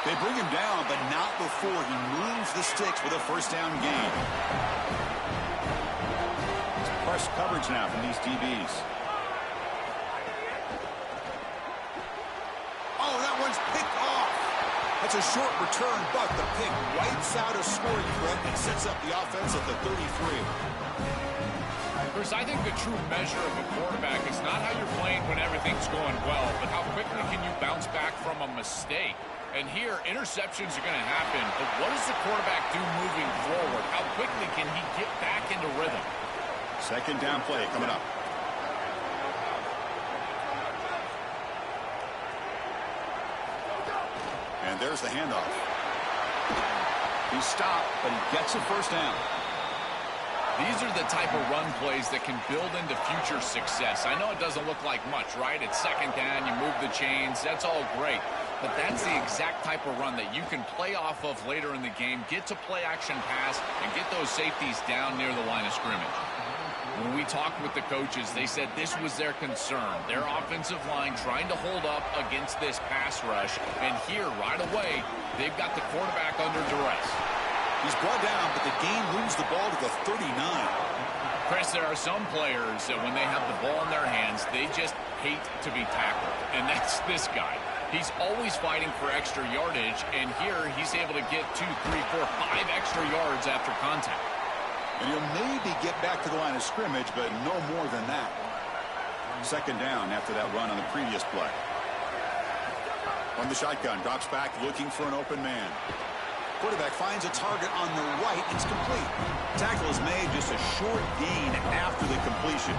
They bring him down, but not before he moves the sticks with a 1st down gain. It's press coverage now from these DBs. Oh, that one's picked off. That's a short return, but the pick wipes out a scoring threat and sets up the offense at the 33. Chris, I think the true measure of a quarterback is not how you're playing when everything's going well, but how quickly can you bounce back from a mistake. And here, interceptions are going to happen, but what does the quarterback do moving forward? How quickly can he get back into rhythm? 2nd down play coming up. And there's the handoff. He's stopped, but he gets a 1st down. These are the type of run plays that can build into future success. I know it doesn't look like much, right? It's 2nd down, you move the chains, that's all great. But that's the exact type of run that you can play off of later in the game, get to play action pass, and get those safeties down near the line of scrimmage. When we talked with the coaches, they said this was their concern. Their offensive line trying to hold up against this pass rush. And here, right away, they've got the quarterback under duress. He's brought down, but the game moves the ball to the 39. Chris, there are some players that when they have the ball in their hands, they just hate to be tackled. And that's this guy. He's always fighting for extra yardage, and here he's able to get 2, 3, 4, 5 extra yards after contact. And he'll maybe get back to the line of scrimmage, but no more than that. 2nd down after that run on the previous play. From the shotgun, drops back looking for an open man. Quarterback finds a target on the right. It's complete. Tackle is made, just a short gain after the completion.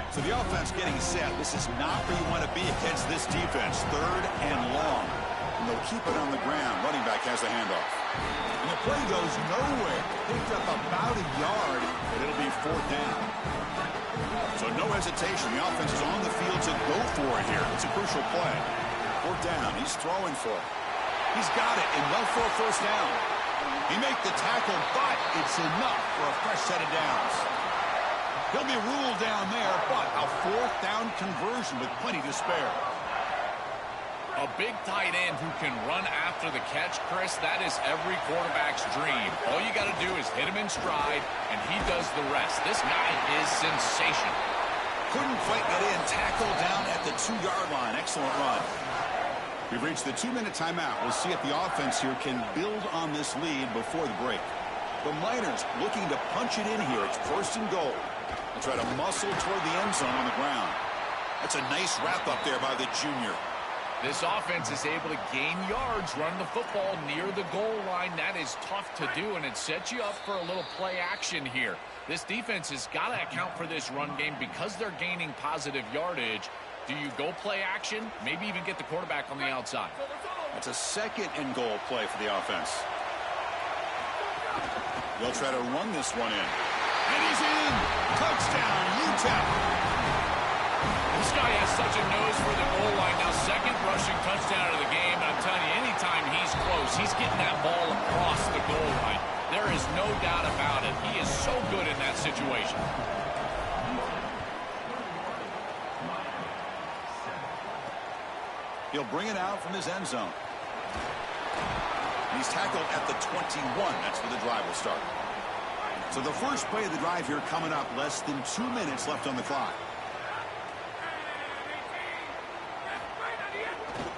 So the offense getting set. This is not where you want to be against this defense. 3rd and long. And they'll keep it on the ground. Running back has the handoff. And the play goes nowhere. Picked up about a yard, but it'll be 4th down. So no hesitation. The offense is on the field to go for it here. It's a crucial play. 4th down. He's throwing for it. He's got it, enough for a 1st down. He makes the tackle, but it's enough for a fresh set of downs. He'll be ruled down there, but a 4th down conversion with plenty to spare. A big tight end who can run after the catch, Chris, that is every quarterback's dream. All you got to do is hit him in stride, and he does the rest. This guy is sensational. Couldn't quite get in. Tackle down at the 2-yard line. Excellent run. We've reached the 2-minute timeout. We'll see if the offense here can build on this lead before the break. The Miners looking to punch it in here. It's 1st and goal. They'll try to muscle toward the end zone on the ground. That's a nice wrap up there by the junior. This offense is able to gain yards, run the football near the goal line. That is tough to do, and it sets you up for a little play action here. This defense has got to account for this run game because they're gaining positive yardage. Do you go play action? Maybe even get the quarterback on the outside. That's a 2nd and goal play for the offense. They'll try to run this one in. And he's in! Touchdown, UTEP! This guy has such a nose for the goal line. Now, 2nd rushing touchdown of the game. And I'm telling you, anytime he's close, he's getting that ball across the goal line. There is no doubt about it. He is so good in that situation. He'll bring it out from his end zone. He's tackled at the 21. That's where the drive will start. So the first play of the drive here coming up. Less than 2 minutes left on the clock.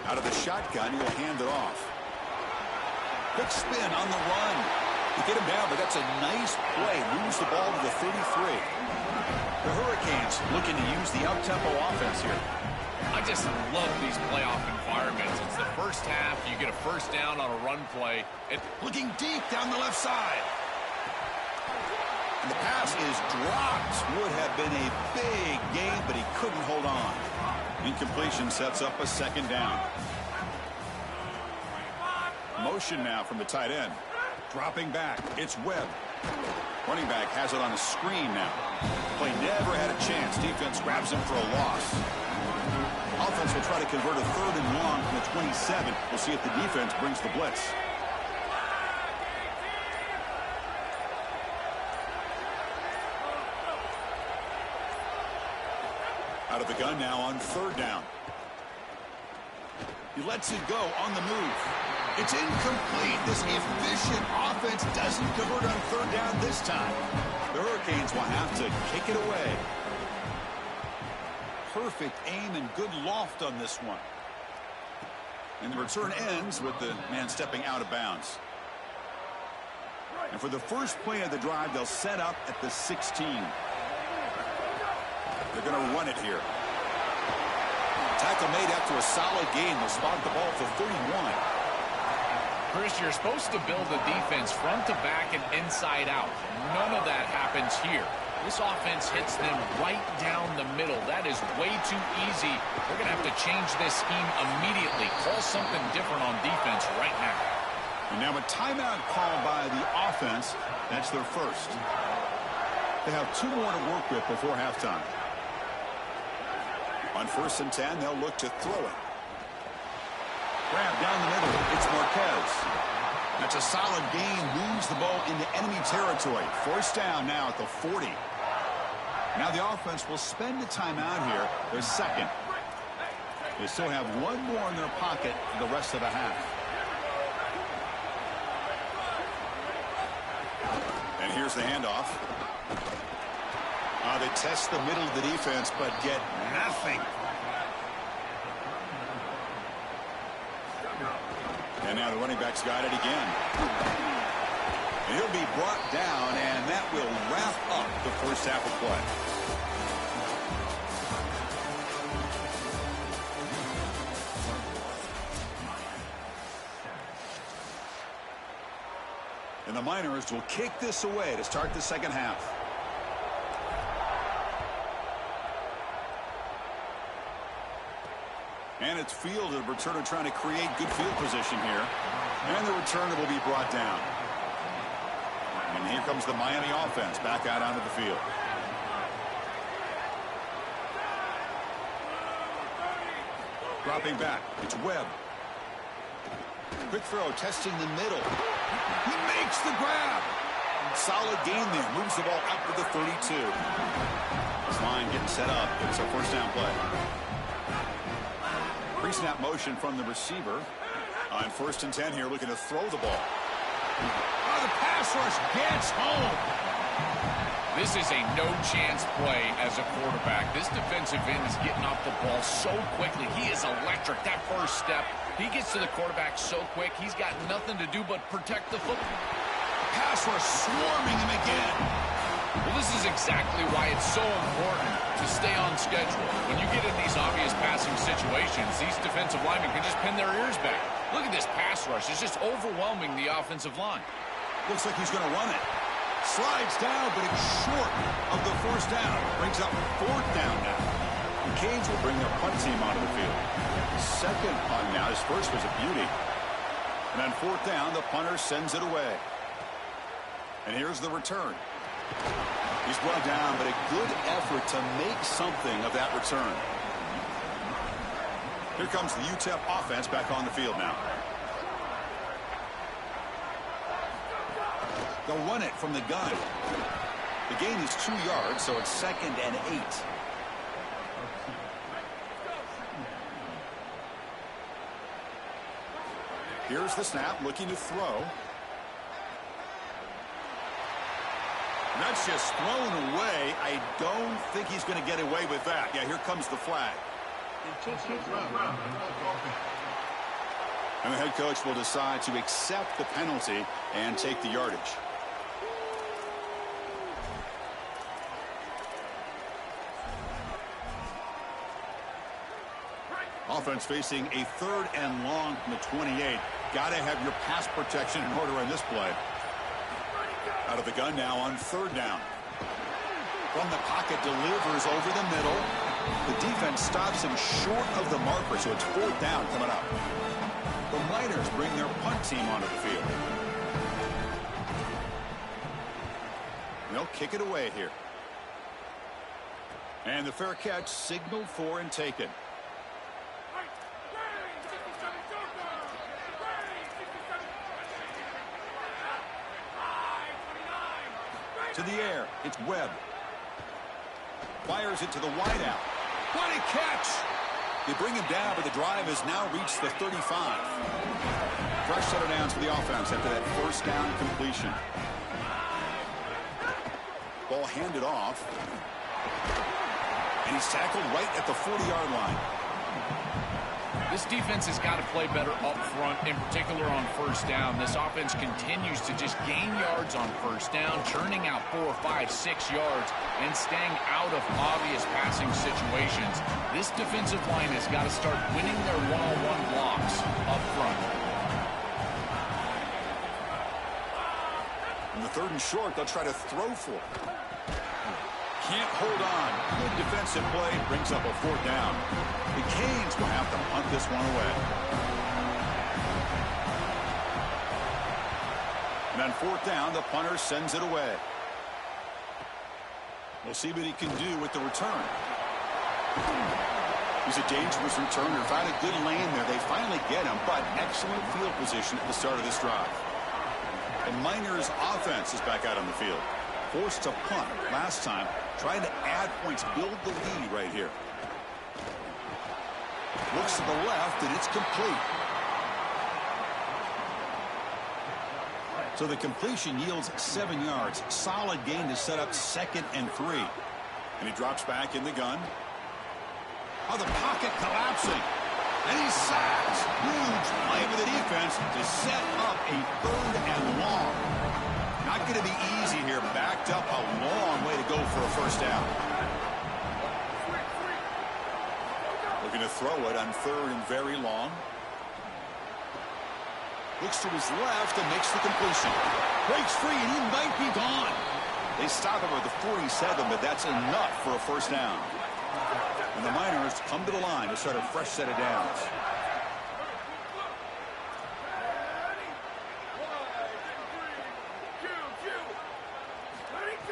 Out of the shotgun, he'll hand it off. Quick spin on the run. You get him down, but that's a nice play. Moves the ball to the 33. The Hurricanes looking to use the up-tempo offense here. I just love these playoff environments. It's the first half. You get a first down on a run play. Looking deep down the left side. And the pass is dropped. Would have been a big gain, but he couldn't hold on. Incompletion sets up a 2nd down. Motion now from the tight end. Dropping back. It's Webb. Running back has it on a screen now. Play never had a chance. Defense grabs him for a loss. Offense will try to convert a 3rd and long from the 27. We'll see if the defense brings the blitz. Out of the gun now on 3rd down. He lets it go on the move. It's incomplete. This efficient offense doesn't convert on 3rd down this time. The Hurricanes will have to kick it away. Perfect aim and good loft on this one. And the return ends with the man stepping out of bounds. And for the first play of the drive, they'll set up at the 16. They're going to run it here. Tackle made after a solid gain. They'll spot the ball for 31. Chris, you're supposed to build a defense front to back and inside out. None of that happens here. This offense hits them right down the middle. That is way too easy. We're going to have to change this scheme immediately. Call something different on defense right now. And now a timeout call by the offense. That's their first. They have 2 more to work with before halftime. On 1st and 10, they'll look to throw it. Grab down the middle. It's Marquez. That's a solid gain. Moves the ball into enemy territory. 1st down now at the 40. Now the offense will spend the timeout here. Their 2nd. They still have 1 more in their pocket for the rest of the half. And here's the handoff. They test the middle of the defense, but get nothing. And now the running back's got it again. And he'll be brought down, and that will wrap up the first half of play. And the Miners will kick this away to start the 2nd half. And it's fielded. The returner trying to create good field position here. And the returner will be brought down. And here comes the Miami offense back out onto the field. Dropping back. It's Webb. Quick throw, testing the middle. He makes the grab. Solid gain there. Moves the ball out to the 32. This line getting set up. It's a 1st down play. Pre-snap motion from the receiver. On 1st and 10 here, looking to throw the ball. Oh, the pass rush gets home. This is a no-chance play as a quarterback. This defensive end is getting off the ball so quickly. He is electric. That first step, he gets to the quarterback so quick, he's got nothing to do but protect the football. pass rush swarming him again. Well, this is exactly why it's so important to stay on schedule. When you get in these obvious passing situations, these defensive linemen can just pin their ears back. Look at this pass rush. It's just overwhelming the offensive line. Looks like he's going to run it. Slides down, but it's short of the first down. Brings up fourth down now. The Canes will bring their punt team onto the field. Second punt now. His first was a beauty. And on fourth down, the punter sends it away. And here's the return. He's brought down, but a good effort to make something of that return. Here comes the UTEP offense back on the field now. They'll run it from the gun. The gain is 2 yards, so it's 2nd and 8. Here's the snap, looking to throw. That's just thrown away. I don't think he's going to get away with that. Yeah, here comes the flag. And the head coach will decide to accept the penalty and take the yardage. Offense facing a 3rd and long from the 28. Got to have your pass protection in order on this play. Out of the gun now on 3rd down. From the pocket, delivers over the middle. The defense stops him short of the marker, so it's 4th down coming up. The Miners bring their punt team onto the field. And they'll kick it away here. And the fair catch signaled for and taken. To the air, it's Webb. Fires it to the wideout. What a catch! They bring him down, but the drive has now reached the 35. Fresh set of downs for the offense after that 1st down completion. Ball handed off. And he's tackled right at the 40-yard line. This defense has got to play better up front, in particular on 1st down. This offense continues to just gain yards on 1st down, churning out 4, 5, 6 yards, and staying out of obvious passing situations. This defensive line has got to start winning their one-on-one blocks up front. In the 3rd and short, they'll try to throw for it. Can't hold on. Good defensive play. Brings up a 4th down. The Canes will have to punt this one away. And on 4th down, the punter sends it away. We'll see what he can do with the return. He's a dangerous returner. Found a good lane there. They finally get him, but excellent field position at the start of this drive. The Miners' offense is back out on the field. Forced to punt last time, trying to add points, build the lead right here. Looks to the left, and it's complete. So the completion yields 7 yards. Solid gain to set up 2nd and 3. And he drops back in the gun. Oh, the pocket collapsing. And he's sacked. Huge play with the defense to set up a 3rd and long. Not going to be easy here. Backed up a long way to go for a 1st down. Looking to throw it on 3rd and very long. Looks to his left and makes the completion. Breaks free and he might be gone. They stop him at the 47, but that's enough for a 1st down. And the Miners come to the line to start a fresh set of downs.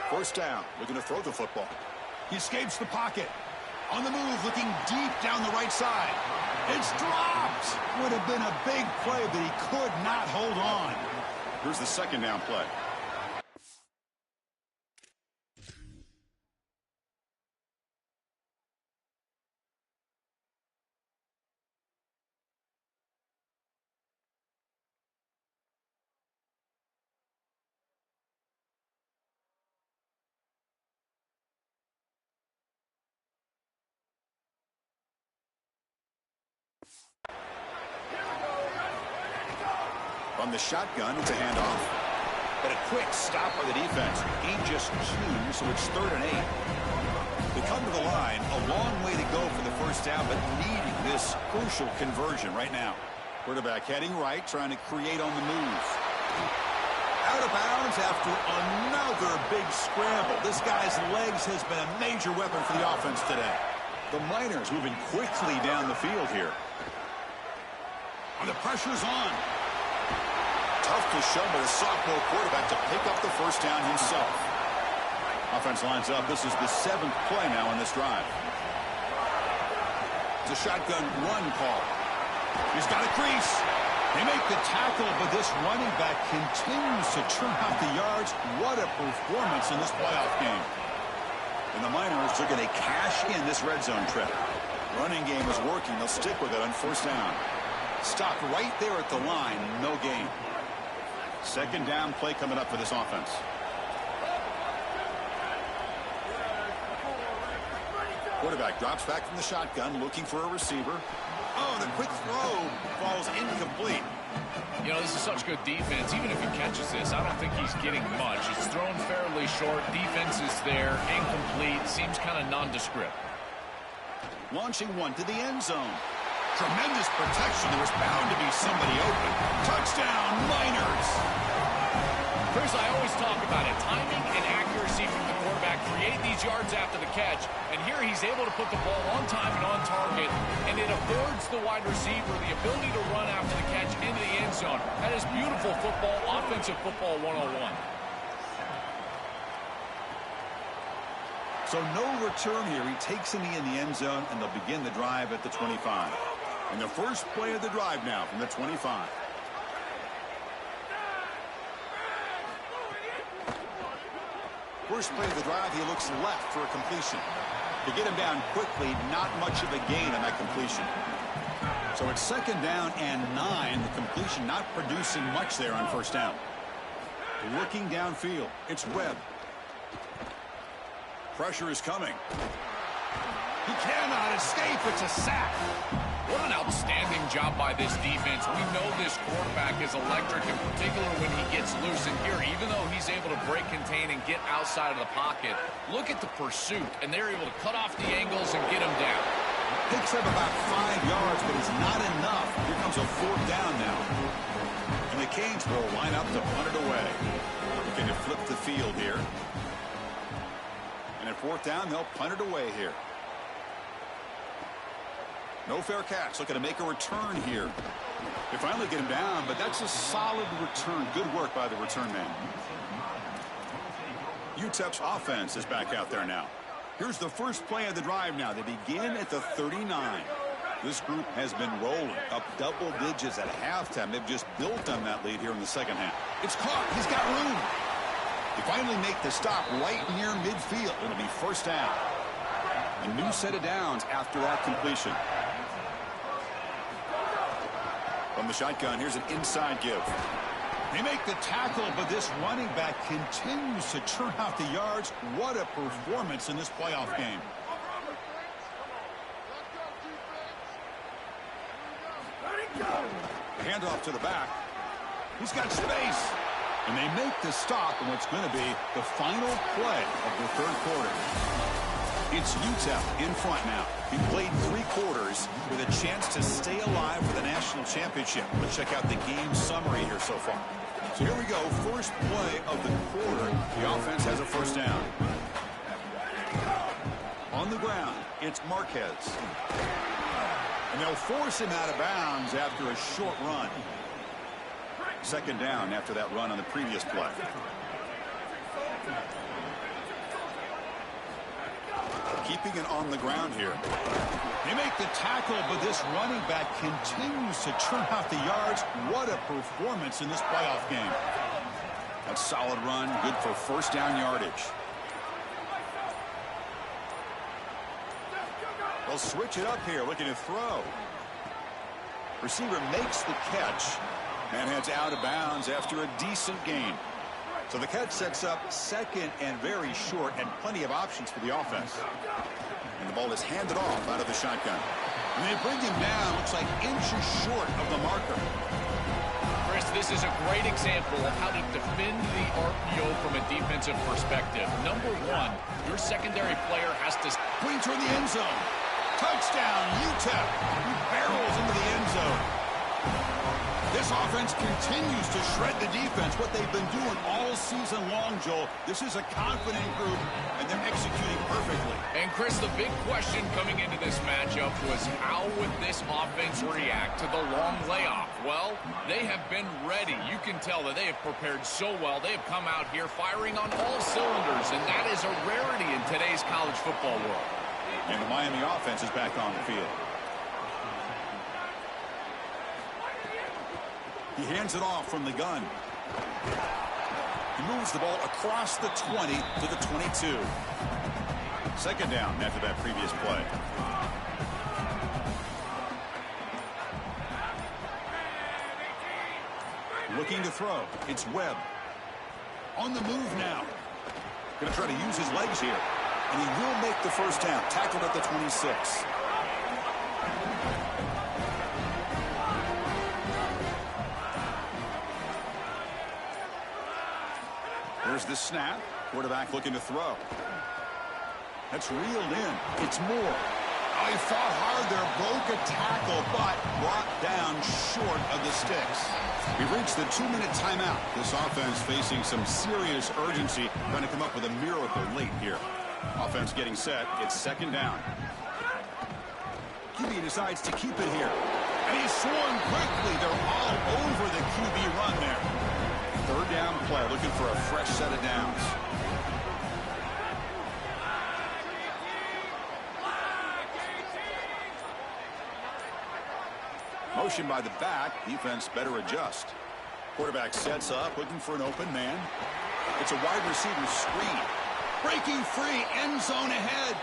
First down, looking to throw the football. He escapes the pocket. On the move, looking deep down the right side. It's dropped. Would have been a big play, but he could not hold on. Here's the 2nd down play. From the shotgun, it's a handoff. But a quick stop by the defense. Gain just 2, so it's 3rd and 8. They come to the line, a long way to go for the first down, but needing this crucial conversion right now. Quarterback heading right, trying to create on the move. Out of bounds after another big scramble. This guy's legs has been a major weapon for the offense today. The Miners moving quickly down the field here. And the pressure's on. Tough to show by the sophomore quarterback to pick up the first down himself. Offense lines up. This is the 7th play now on this drive. It's a shotgun run call. He's got a crease. They make the tackle, but this running back continues to churn out the yards. What a performance in this playoff game. And the Miners are going to cash in this red zone trip. Running game is working. They'll stick with it on first down. Stopped right there at the line. No gain. 2nd down play coming up for this offense. Quarterback drops back from the shotgun, looking for a receiver. Oh, the quick throw falls incomplete. You know, this is such good defense. Even if he catches this, I don't think he's getting much. It's thrown fairly short. Defense is there. Incomplete. Seems kind of nondescript. Launching one to the end zone. Tremendous protection. There was bound to be somebody open. Touchdown, Miners. Chris, I always talk about it. Timing and accuracy from the quarterback create these yards after the catch. And here he's able to put the ball on time and on target. And it affords the wide receiver the ability to run after the catch into the end zone. That is beautiful football, offensive football 101. So no return here. He takes in the end zone, and they'll begin the drive at the 25. And the first play of the drive now from the 25. First play of the drive, he looks left for a completion. To get him down quickly, not much of a gain on that completion. So it's 2nd down and 9. The completion not producing much there on first down. Looking downfield, it's Webb. Pressure is coming. He cannot escape. It's a sack. What an outstanding job by this defense. We know this quarterback is electric, in particular when he gets loose. And here, even though he's able to break, contain, and get outside of the pocket, look at the pursuit. And they're able to cut off the angles and get him down. Picks up about 5 yards, but it's not enough. Here comes a 4th down now. And the Canes will line up to punt it away. Looking to flip the field here. And at 4th down, they'll punt it away here. No fair catch. Looking to make a return here. They finally get him down, but that's a solid return. Good work by the return man. UTEP's offense is back out there now. Here's the first play of the drive now. They begin at the 39. This group has been rolling up double digits at halftime. They've just built on that lead here in the second half. It's caught. He's got room. They finally make the stop right near midfield. It'll be first down. A new set of downs after that completion. From the shotgun, here's an inside give. They make the tackle, but this running back continues to churn out the yards. What a performance in this playoff game. Handoff to the back. He's got space. And they make the stop in what's going to be the final play of the 3rd quarter. It's UTEP in front now. He played 3 quarters with a chance to stay alive for the national championship. Let's check out the game summary here so far. So here we go. First play of the quarter. The offense has a first down. On the ground, it's Marquez. And they'll force him out of bounds after a short run. 2nd down after that run on the previous play. Keeping it on the ground here. They make the tackle, but this running back continues to churn out the yards. What a performance in this playoff game. That's a solid run, good for first down yardage. They'll switch it up here, looking to throw. Receiver makes the catch and heads out of bounds after a decent gain. So the catch sets up 2nd and very short, and plenty of options for the offense. And the ball is handed off out of the shotgun. And they bring him down, looks like inches short of the marker. Chris, this is a great example of how to defend the RPO from a defensive perspective. Number one, your secondary player has to Queen toward the end zone. Touchdown, UTEP. He barrels into the end zone. This offense continues to shred the defense, what they've been doing all season long, Joel. This is a confident group, and they're executing perfectly. And, Chris, the big question coming into this matchup was how would this offense react to the long layoff? Well, they have been ready. You can tell that they have prepared so well. They have come out here firing on all cylinders, and that is a rarity in today's college football world. And the Miami offense is back on the field. He hands it off from the gun. He moves the ball across the 20 to the 22. Second down after that previous play. Looking to throw. It's Webb. On the move now. Going to try to use his legs here. And he will make the first down. Tackled at the 26. There's the snap. Quarterback looking to throw. That's reeled in. It's Moore. Oh, he fought hard there, broke a tackle, but brought down short of the sticks. We've reached the 2-minute timeout. This offense facing some serious urgency, trying to come up with a miracle late here. Offense getting set. It's second down. QB decides to keep it here. And he's swung quickly. They're all over the QB run there. Third down play, looking for a fresh set of downs. Motion by the back. Defense better adjust. Quarterback sets up, looking for an open man. It's a wide receiver screen. Breaking free, end zone ahead.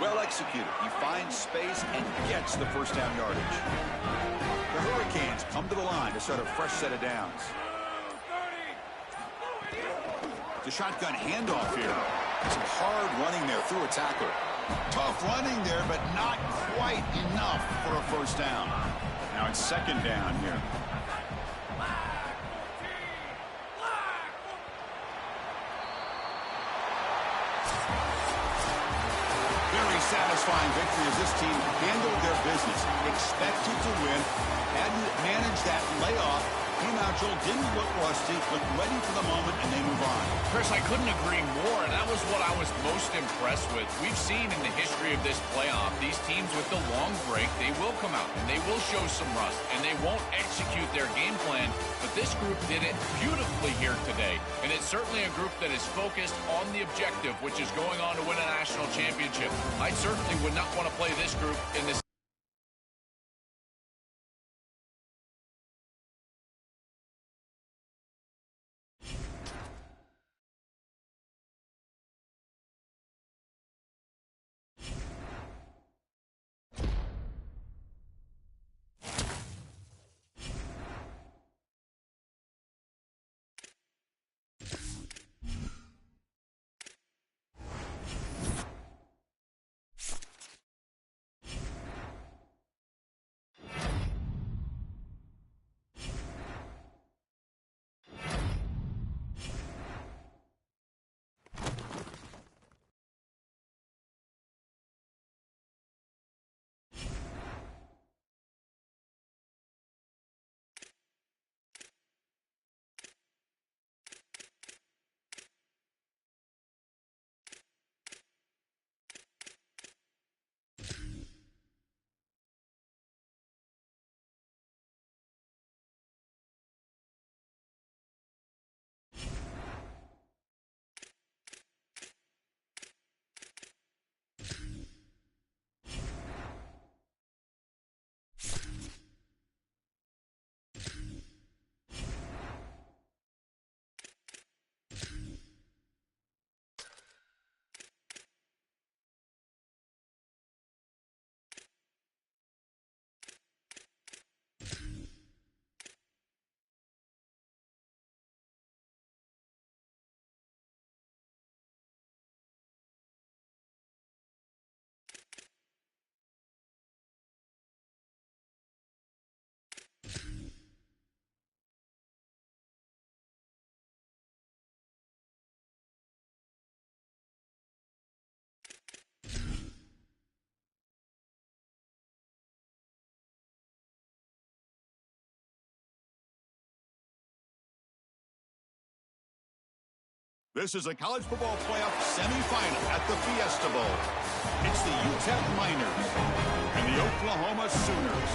Well executed. He finds space and gets the first down yardage. The Hurricanes come to the line to start a fresh set of downs. The shotgun handoff here. Some hard running there through a tackle. Tough running there, but not quite enough for a first down. Now it's second down here. Very satisfying victory as this team handled their business. Expected to win. Hadn't managed that layoff. Came out, Joel, didn't look rusty, looked ready for the moment, and they move on. Chris, I couldn't agree more, and that was what I was most impressed with. We've seen in the history of this playoff, these teams with the long break, they will come out, and they will show some rust, and they won't execute their game plan, but this group did it beautifully here today, and it's certainly a group that is focused on the objective, which is going on to win a national championship. I certainly would not want to play this group in this. This is a college football playoff semifinal at the Fiesta Bowl. It's the UTEP Miners and the Oklahoma Sooners.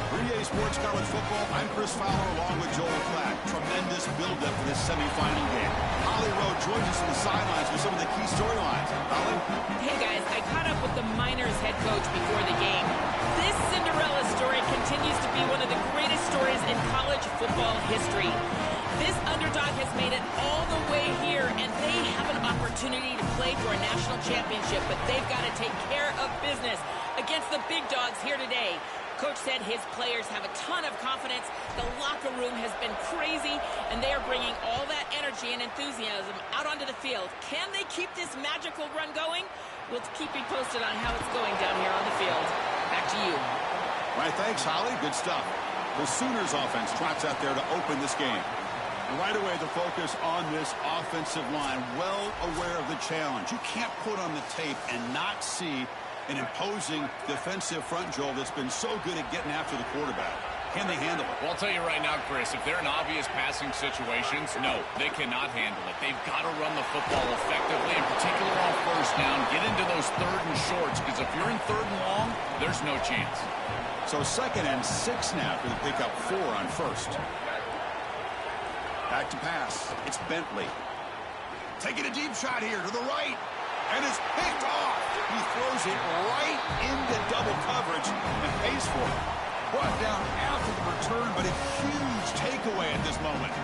3A Sports College Football, I'm Chris Fowler along with Joel Klatt. Tremendous build-up for this semifinal game. Holly Rowe joins us on the sidelines with some of the key storylines. Holly? Hey guys, I caught up with the Miners head coach before the game. This Cinderella story continues to be one of the greatest stories in college football history. This underdog has made it all the way here, and they have an opportunity to play for a national championship, but they've got to take care of business against the big dogs here today. Coach said his players have a ton of confidence. The locker room has been crazy, and they are bringing all that energy and enthusiasm out onto the field. Can they keep this magical run going? We'll keep you posted on how it's going down here on the field. Back to you. All right, thanks, Holly. Good stuff. The Sooners offense trots out there to open this game. Right away, the focus on this offensive line, well aware of the challenge. You can't put on the tape and not see an imposing defensive front, Joel, that's been so good at getting after the quarterback. Can they handle it? Well, I'll tell you right now, Chris, if they're in obvious passing situations, no, they cannot handle it. They've got to run the football effectively, in particular on first down, get into those third and shorts, because if you're in third and long, there's no chance. So 2nd and 6 now for the pickup 4 on first. Back to pass. It's Bentley. Taking a deep shot here to the right. And it's picked off. He throws it right into double coverage and pays for it. Brought down after the return, but a huge takeaway at this moment.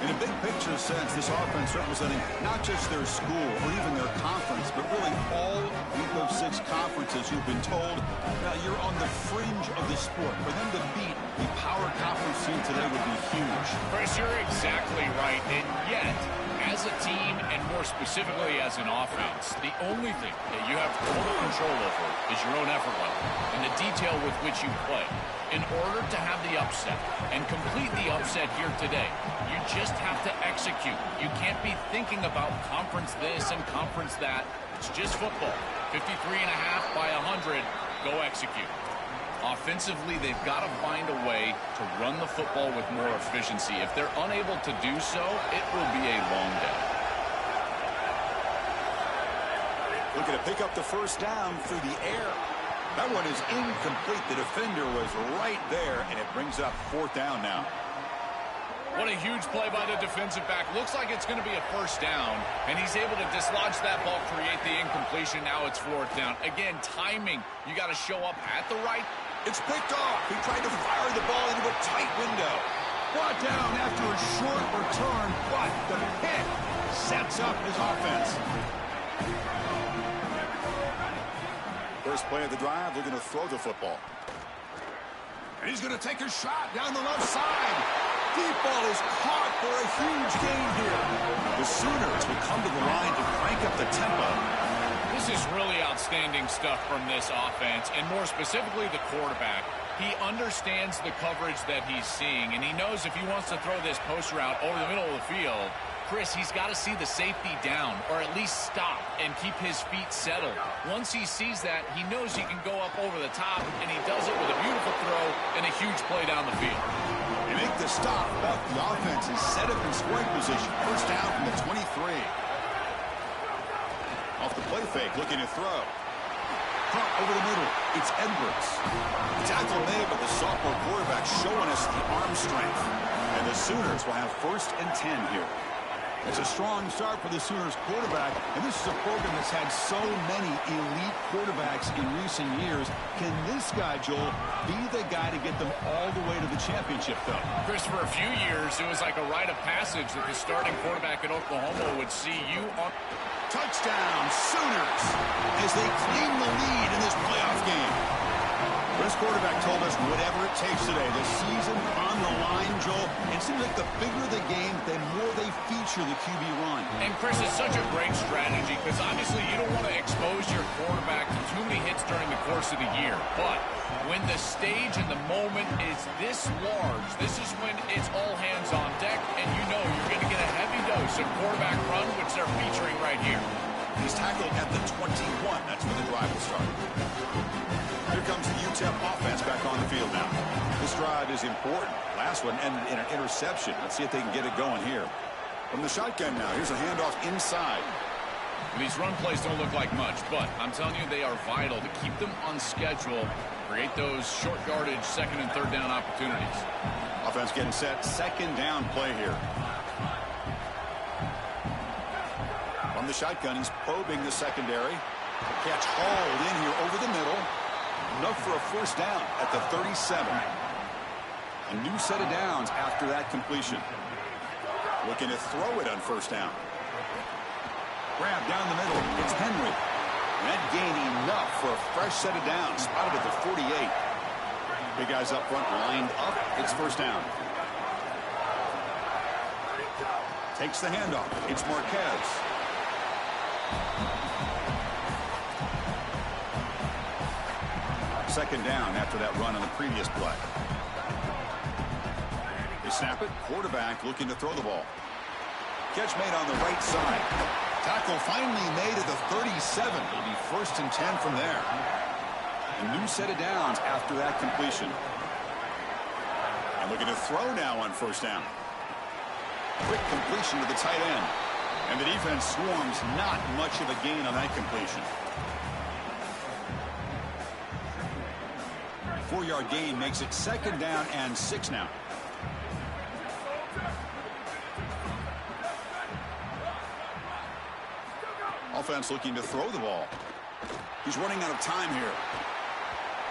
In a big picture sense, this offense representing not just their school or even their conference, but really all Group of 6 conferences who've been told, now you're on the fringe of the sport. For them to beat the power conference team today would be huge. Chris, you're exactly right. And yet, as a team, and more specifically as an offense, the only thing that you have total control over is your own effort level and the detail with which you play. In order to have the upset and complete the upset here today, you just have to execute. You can't be thinking about conference this and conference that. It's just football. 53.5 by 100. Go execute. Offensively, they've got to find a way to run the football with more efficiency. If they're unable to do so, it will be a long day. Looking to pick up the first down through the air. That one is incomplete. The defender was right there, and it brings up 4th down now. What a huge play by the defensive back. Looks like it's going to be a first down, and he's able to dislodge that ball, create the incompletion. Now it's 4th down. Again, timing. You got to show up at the right. It's picked off. He tried to fire the ball into a tight window. Brought down after a short return, but the pick sets up his offense. First play of the drive, they're going to throw the football. And he's going to take a shot down the left side. Deep ball is caught for a huge gain here. The Sooners will come to the line to crank up the tempo. This is really outstanding stuff from this offense, and more specifically the quarterback. He understands the coverage that he's seeing, and he knows if he wants to throw this post route over the middle of the field, Chris, he's got to see the safety down, or at least stop and keep his feet settled. Once he sees that, he knows he can go up over the top, and he does it with a beautiful throw and a huge play down the field. They make the stop, but the offense is set up in scoring position. First down from the 23. Off the play fake, looking to throw. Front over the middle, it's Edwards. The tackle made, but the sophomore quarterback showing us the arm strength. And the Sooners will have 1st and 10 here. It's a strong start for the Sooners quarterback, and this is a program that's had so many elite quarterbacks in recent years. Can this guy, Joel, be the guy to get them all the way to the championship, though? Chris, for a few years, it was like a rite of passage that the starting quarterback at Oklahoma would see you on. Touchdown, Sooners, as they claim the lead in this playoff game. This quarterback told us whatever it takes today. The season on the line, Joel. It seems like the bigger the game, the more they feature the QB run. And, Chris, it's such a great strategy because, obviously, you don't want to expose your quarterback to too many hits during the course of the year. But when the stage and the moment is this large, this is when it's all hands on deck, and you know you're going to get a heavy dose of quarterback run, which they're featuring right here. He's tackled at the 21. That's where the drive will start. Here comes the UTEP offense back on the field now. This drive is important. Last one ended in an interception. Let's see if they can get it going here. From the shotgun now, here's a handoff inside. These run plays don't look like much, but I'm telling you, they are vital to keep them on schedule, create those short yardage second and third down opportunities. Offense getting set, second down play here. From the shotgun, he's probing the secondary. The catch hauled in here over the middle. Enough for a first down at the 37. A new set of downs after that completion. Looking to throw it on first down. Grab down the middle. It's Henry. And that gain enough for a fresh set of downs. Spotted at the 48. Big guys up front lined up. It's first down. Takes the handoff. It's Marquez. Second down after that run on the previous play. They snap it. Quarterback looking to throw the ball. Catch made on the right side. Tackle finally made at the 37. It'll be first and 10 from there. A new set of downs after that completion. And looking to throw now on first down. Quick completion to the tight end. And the defense swarms. Not much of a gain on that completion. 4-yard gain makes it second down and 6 now. Offense looking to throw the ball. He's running out of time here.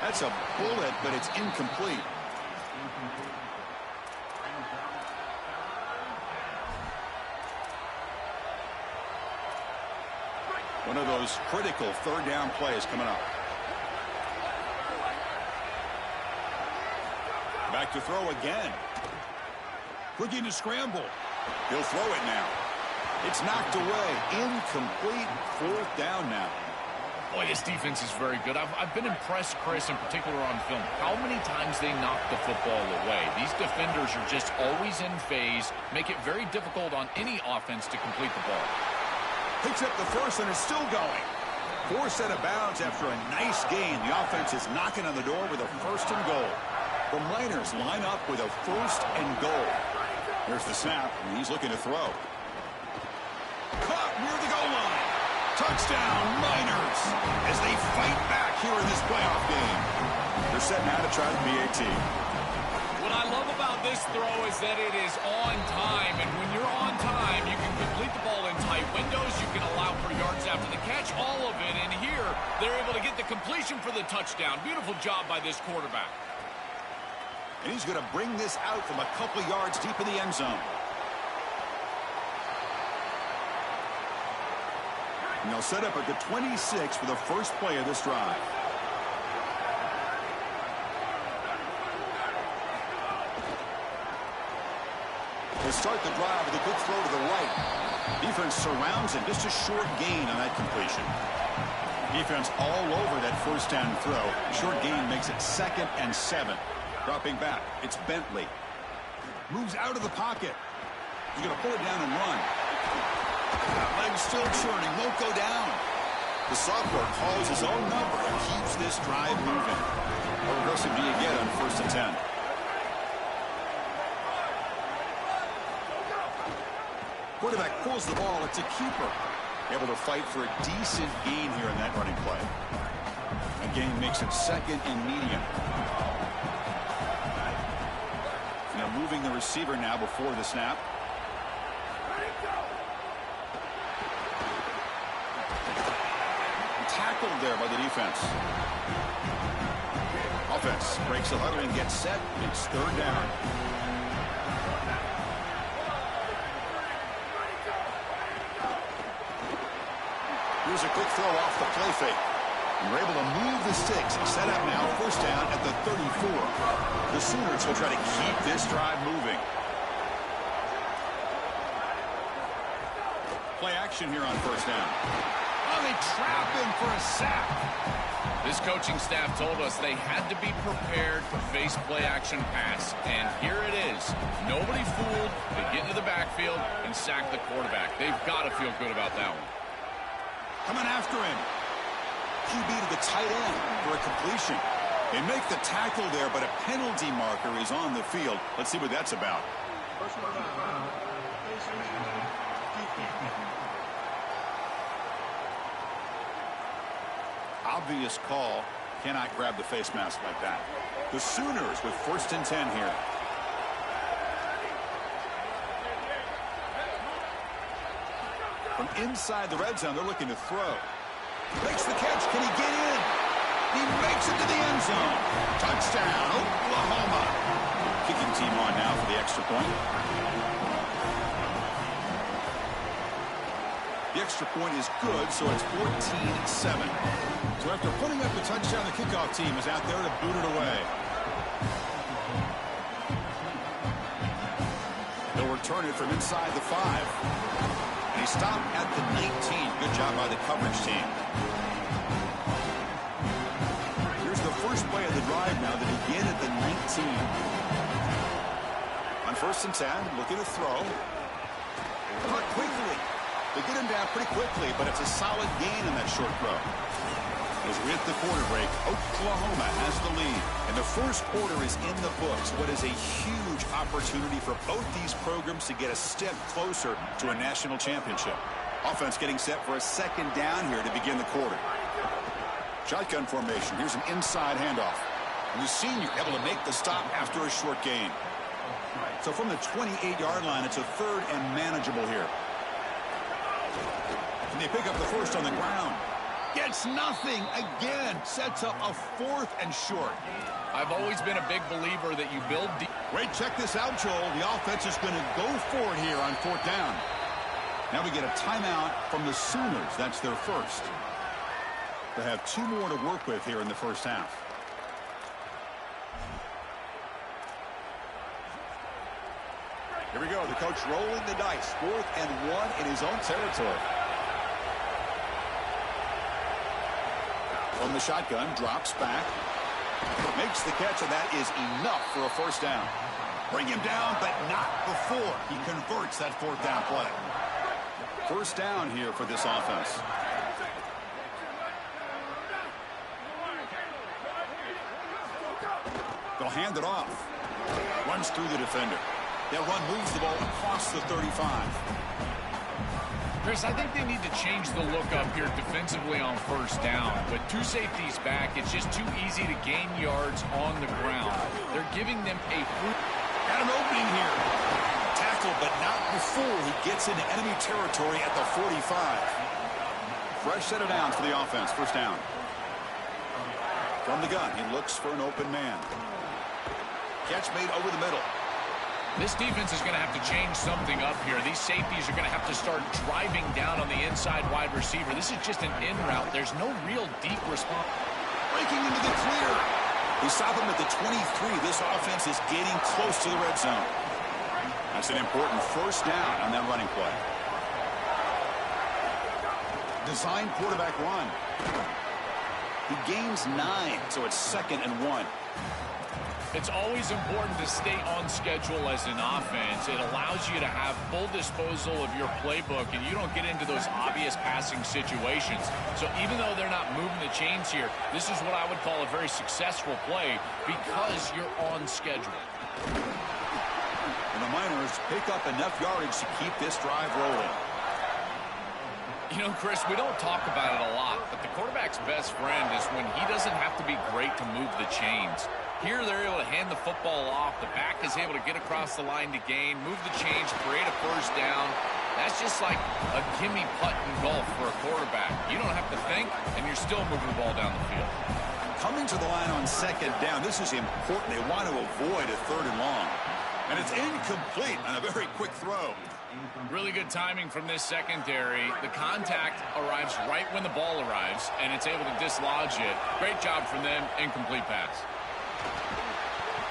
That's a bullet, but it's incomplete. One of those critical third down plays coming up. Back to throw again. Looking to scramble. He'll throw it now. It's knocked away. Incomplete. Fourth down now. Boy, this defense is very good. I've been impressed, Chris, in particular on film, how many times they knock the football away. These defenders are just always in phase, make it very difficult on any offense to complete the ball. Picks up the first, and it's still going. 4 set of bounds after a nice gain. The offense is knocking on the door with a first and goal. The Miners line up with a first and goal. Here's the snap, and he's looking to throw. Caught near the goal line. Touchdown, Miners, as they fight back here in this playoff game. They're set now to try the PAT. What I love about this throw is that it is on time, and when you're on time, you can complete the ball in tight windows. You can allow for yards after the catch, all of it. And here, they're able to get the completion for the touchdown. Beautiful job by this quarterback. And he's going to bring this out from a couple yards deep in the end zone. And they'll set up at the 26 for the first play of this drive. They start the drive with a good throw to the right. Defense surrounds it. Just a short gain on that completion. Defense all over that first down throw. Short gain makes it second and 7. Dropping back, it's Bentley. Moves out of the pocket. He's going to pull it down and run. Legs still churning, won't go down. The sophomore calls his own number and keeps this drive moving. How aggressive do you get on first and 10? Quarterback pulls the ball. It's a keeper. Able to fight for a decent gain here in that running play. A gain makes it second and medium. Now moving the receiver now before the snap. Tackled there by the defense. Offense breaks the huddle and gets set. It's third down. Here's a quick throw off the play fake. And we're able to move the sticks. Set up now, first down at the 34. The Sooners will try to keep this drive moving. Play action here on first down. Oh, they trap him for a sack. This coaching staff told us they had to be prepared to face play-action pass, and here it is. Nobody fooled. They get into the backfield and sack the quarterback. They've got to feel good about that one. Coming after him. QB to the tight end for a completion. They make the tackle there, but a penalty marker is on the field. Let's see what that's about. Obvious call. Cannot grab the face mask like that. The Sooners with 1st and 10 here. From inside the red zone, they're looking to throw. Makes the catch. Can he get in? He makes it to the end zone. Touchdown, Oklahoma. Kicking team on now for the extra point. The extra point is good, so it's 14-7. So after putting up the touchdown, the kickoff team is out there to boot it away. They'll return it from inside the 5. And he stopped at the 19. Good job by the coverage team. Here's the first play of the drive now that begin at the 19. On 1st and 10, looking to throw. Caught quickly. They get him down pretty quickly, but it's a solid gain in that short throw. As we hit the quarter break, Oklahoma has the lead. And the first quarter is in the books. What is a huge opportunity for both these programs to get a step closer to a national championship. Offense getting set for a 2nd down here to begin the quarter. Shotgun formation. Here's an inside handoff. And the senior able to make the stop after a short gain. So from the 28-yard line, it's a 3rd and manageable here. And they pick up the first on the ground. Gets nothing again. Sets up a 4th and short. I've always been a big believer that you build deep. Wait, check this out, Joel. The offense is going to go for it here on 4th down. Now we get a timeout from the Sooners. That's their first. They have 2 more to work with here in the first half. Here we go. The coach rolling the dice. 4th and 1 in his own territory. From the shotgun, drops back. Makes the catch, and that is enough for a 1st down. Bring him down, but not before he converts that 4th down play. 1st down here for this offense. They'll hand it off. Runs through the defender. That run moves the ball across the 35. Chris, I think they need to change the look up here defensively on 1st down. With 2 safeties back, it's just too easy to gain yards on the ground. They're giving them a... Got an opening here. Tackle, but not before he gets into enemy territory at the 45. Fresh set of downs for the offense. 1st down. From the gun, he looks for an open man. Catch made over the middle. This defense is going to have to change something up here. These safeties are going to have to start driving down on the inside wide receiver. This is just an in route. There's no real deep response. Breaking into the clear. They stop him at the 23. This offense is getting close to the red zone. That's an important 1st down on that running play. Design quarterback run. He gains 9, so it's 2nd and 1. It's always important to stay on schedule as an offense. It allows you to have full disposal of your playbook, and you don't get into those obvious passing situations. So even though they're not moving the chains here, this is what I would call a very successful play because you're on schedule. And the Miners pick up enough yardage to keep this drive rolling. You know, Chris, we don't talk about it a lot, but the quarterback's best friend is when he doesn't have to be great to move the chains. Here they're able to hand the football off. The back is able to get across the line to gain, move the chains, create a 1st down. That's just like a gimme putt in golf for a quarterback. You don't have to think, and you're still moving the ball down the field. Coming to the line on 2nd down, this is important. They want to avoid a 3rd and long. And it's incomplete on a very quick throw. Really good timing from this secondary. The contact arrives right when the ball arrives, and it's able to dislodge it. Great job from them. Incomplete pass.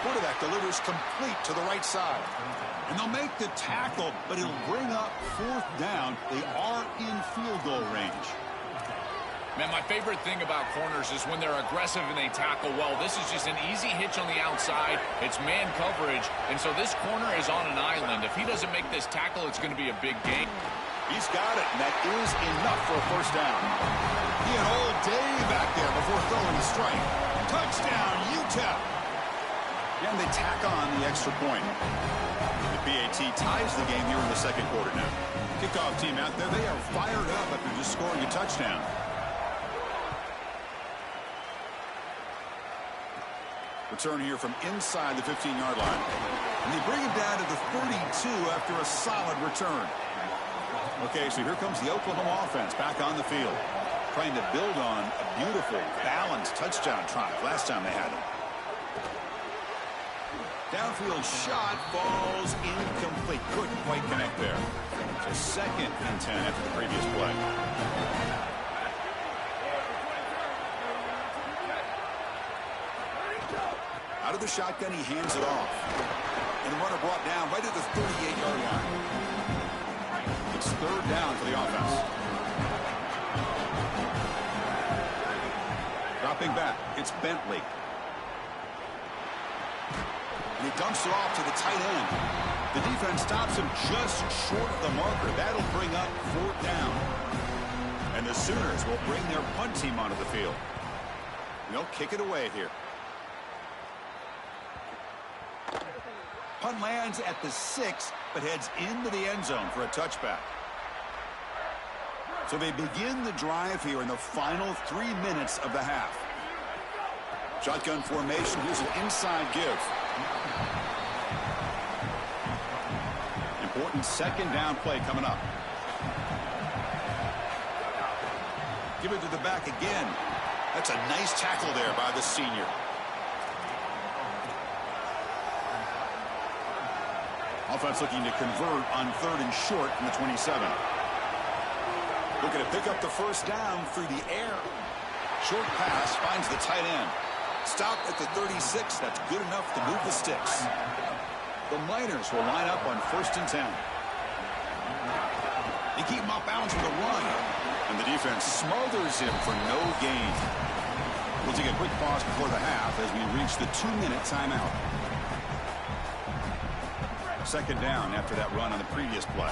Quarterback delivers complete to the right side. And they'll make the tackle, but it'll bring up 4th down. They are in field goal range. Man, my favorite thing about corners is when they're aggressive and they tackle well. This is just an easy hitch on the outside. It's man coverage, and so this corner is on an island. If he doesn't make this tackle, it's going to be a big gain. He's got it, and that is enough for a 1st down. He had all day back there before throwing the strike. Touchdown, UTEP. And they tack on the extra point. The PAT ties the game here in the second quarter now. Kickoff team out there, they are fired up after just scoring a touchdown. Return here from inside the 15-yard line. And they bring it down to the 32 after a solid return. Okay, so here comes the Oklahoma offense back on the field, trying to build on a beautiful, balanced touchdown drive last time they had it. Downfield shot falls incomplete. Couldn't quite connect there. So 2nd and 10 after the previous play. Out of the shotgun, he hands it off. And the runner brought down right at the 38-yard line. It's 3rd down for the offense. Dropping back, it's Bentley. And he dumps it off to the tight end. The defense stops him just short of the marker. That'll bring up 4th down. And the Sooners will bring their punt team onto the field. They'll kick it away here. Punt lands at the 6, but heads into the end zone for a touchback. So they begin the drive here in the final 3 minutes of the half. Shotgun formation. Here's an inside give. Important 2nd down play coming up. Give it to the back again. That's a nice tackle there by the senior. Offense looking to convert on 3rd and short from the 27. Looking to pick up the 1st down through the air. Short pass finds the tight end. Stopped at the 36. That's good enough to move the sticks. The Miners will line up on 1st and 10. They keep him off bounds with a run. And the defense smothers him for no gain. We'll take a quick pause before the half as we reach the 2-minute timeout. 2nd down after that run on the previous play.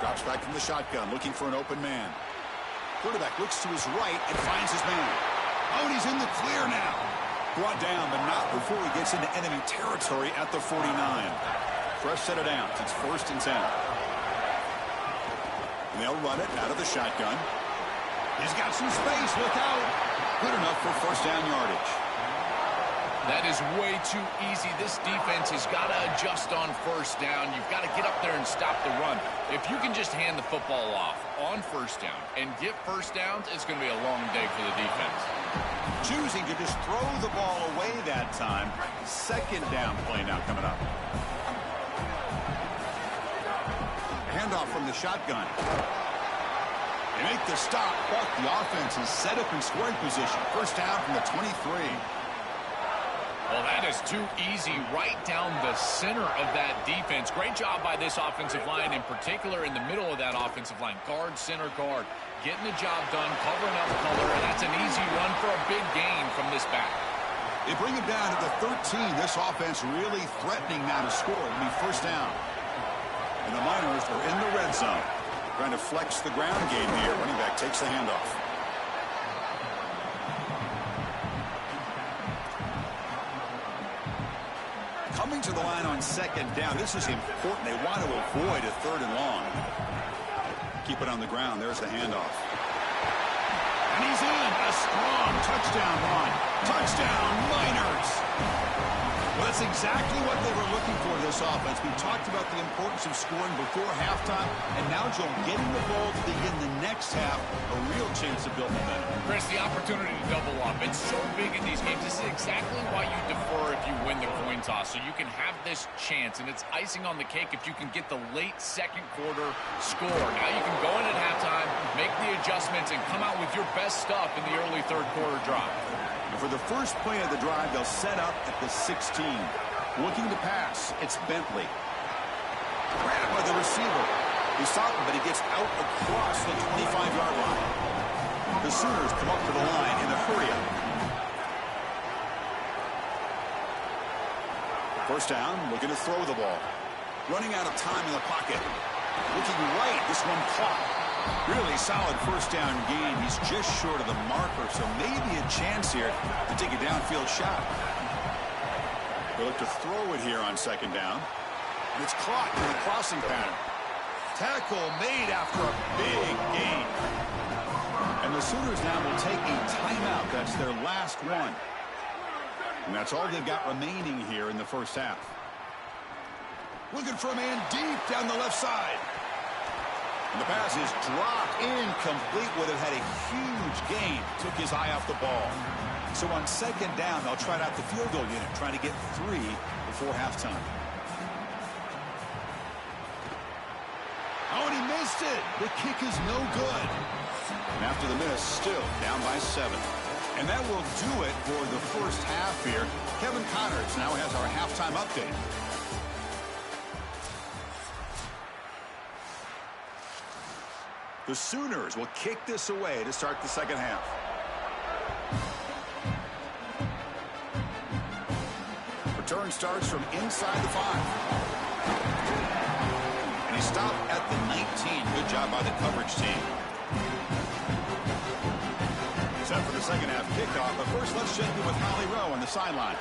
Drops back from the shotgun, looking for an open man. Quarterback looks to his right and finds his man. Oh, and he's in the clear now. Brought down, but not before he gets into enemy territory at the 49. Fresh set of downs. It's 1st and 10. And they'll run it out of the shotgun. He's got some space. Look out. Good enough for 1st down yardage. That is way too easy. This defense has got to adjust on 1st down. You've got to get up there and stop the run. If you can just hand the football off on 1st down and get 1st downs, it's going to be a long day for the defense. Choosing to just throw the ball away that time. 2nd down play now coming up. Handoff from the shotgun. They make the stop, but the offense is set up in scoring position. 1st down from the 23. Well, that is too easy right down the center of that defense. Great job by this offensive line, in particular in the middle of that offensive line. Guard, center guard, getting the job done, covering up color, and that's an easy run for a big gain from this back. They bring it down to the 13. This offense really threatening now to score. It'll be 1st down. And the Miners are in the red zone. Trying to flex the ground game here. Running back takes the handoff. Coming to the line on 2nd down. This is important. They want to avoid a 3rd and long. Keep it on the ground. There's the handoff. And he's in. A strong touchdown run. Touchdown, Miners. Well, that's exactly what they were looking for, this offense. We talked about the importance of scoring before halftime, and now, Joe, getting the ball to begin the next half, a real chance to build momentum. Chris, the opportunity to double up, it's so big in these games. This is exactly why you defer if you win the coin toss, so you can have this chance, and it's icing on the cake if you can get the late 2nd quarter score. Now you can go in at halftime, make the adjustments, and come out with your best stuff in the early 3rd quarter drive. And for the first play of the drive, they'll set up at the 16. Looking to pass, it's Bentley. Grabbed by the receiver. He stopped him, but he gets out across the 25-yard line. The Sooners come up to the line in a hurry-up. 1st down, looking to throw the ball. Running out of time in the pocket. Looking right, this one caught. Really solid first down gain. He's just short of the marker, so maybe a chance here to take a downfield shot. They'll look to throw it here on second down. And it's caught in the crossing pattern. Tackle made after a big gain. And the Sooners now will take a timeout. That's their last one. And that's all they've got remaining here in the first half. Looking for a man deep down the left side. And the pass is dropped incomplete. Would have had a huge gain. Took his eye off the ball. So on second down, they'll try out the field goal unit, trying to get 3 before halftime. Oh, and he missed it. The kick is no good. And after the miss, still down by 7. And that will do it for the first half here. Kevin Connors now has our halftime update. The Sooners will kick this away to start the second half. Return starts from inside the 5. And he stopped at the 19. Good job by the coverage team. Set for the second half kickoff. But first, let's check in with Holly Rowe on the sideline.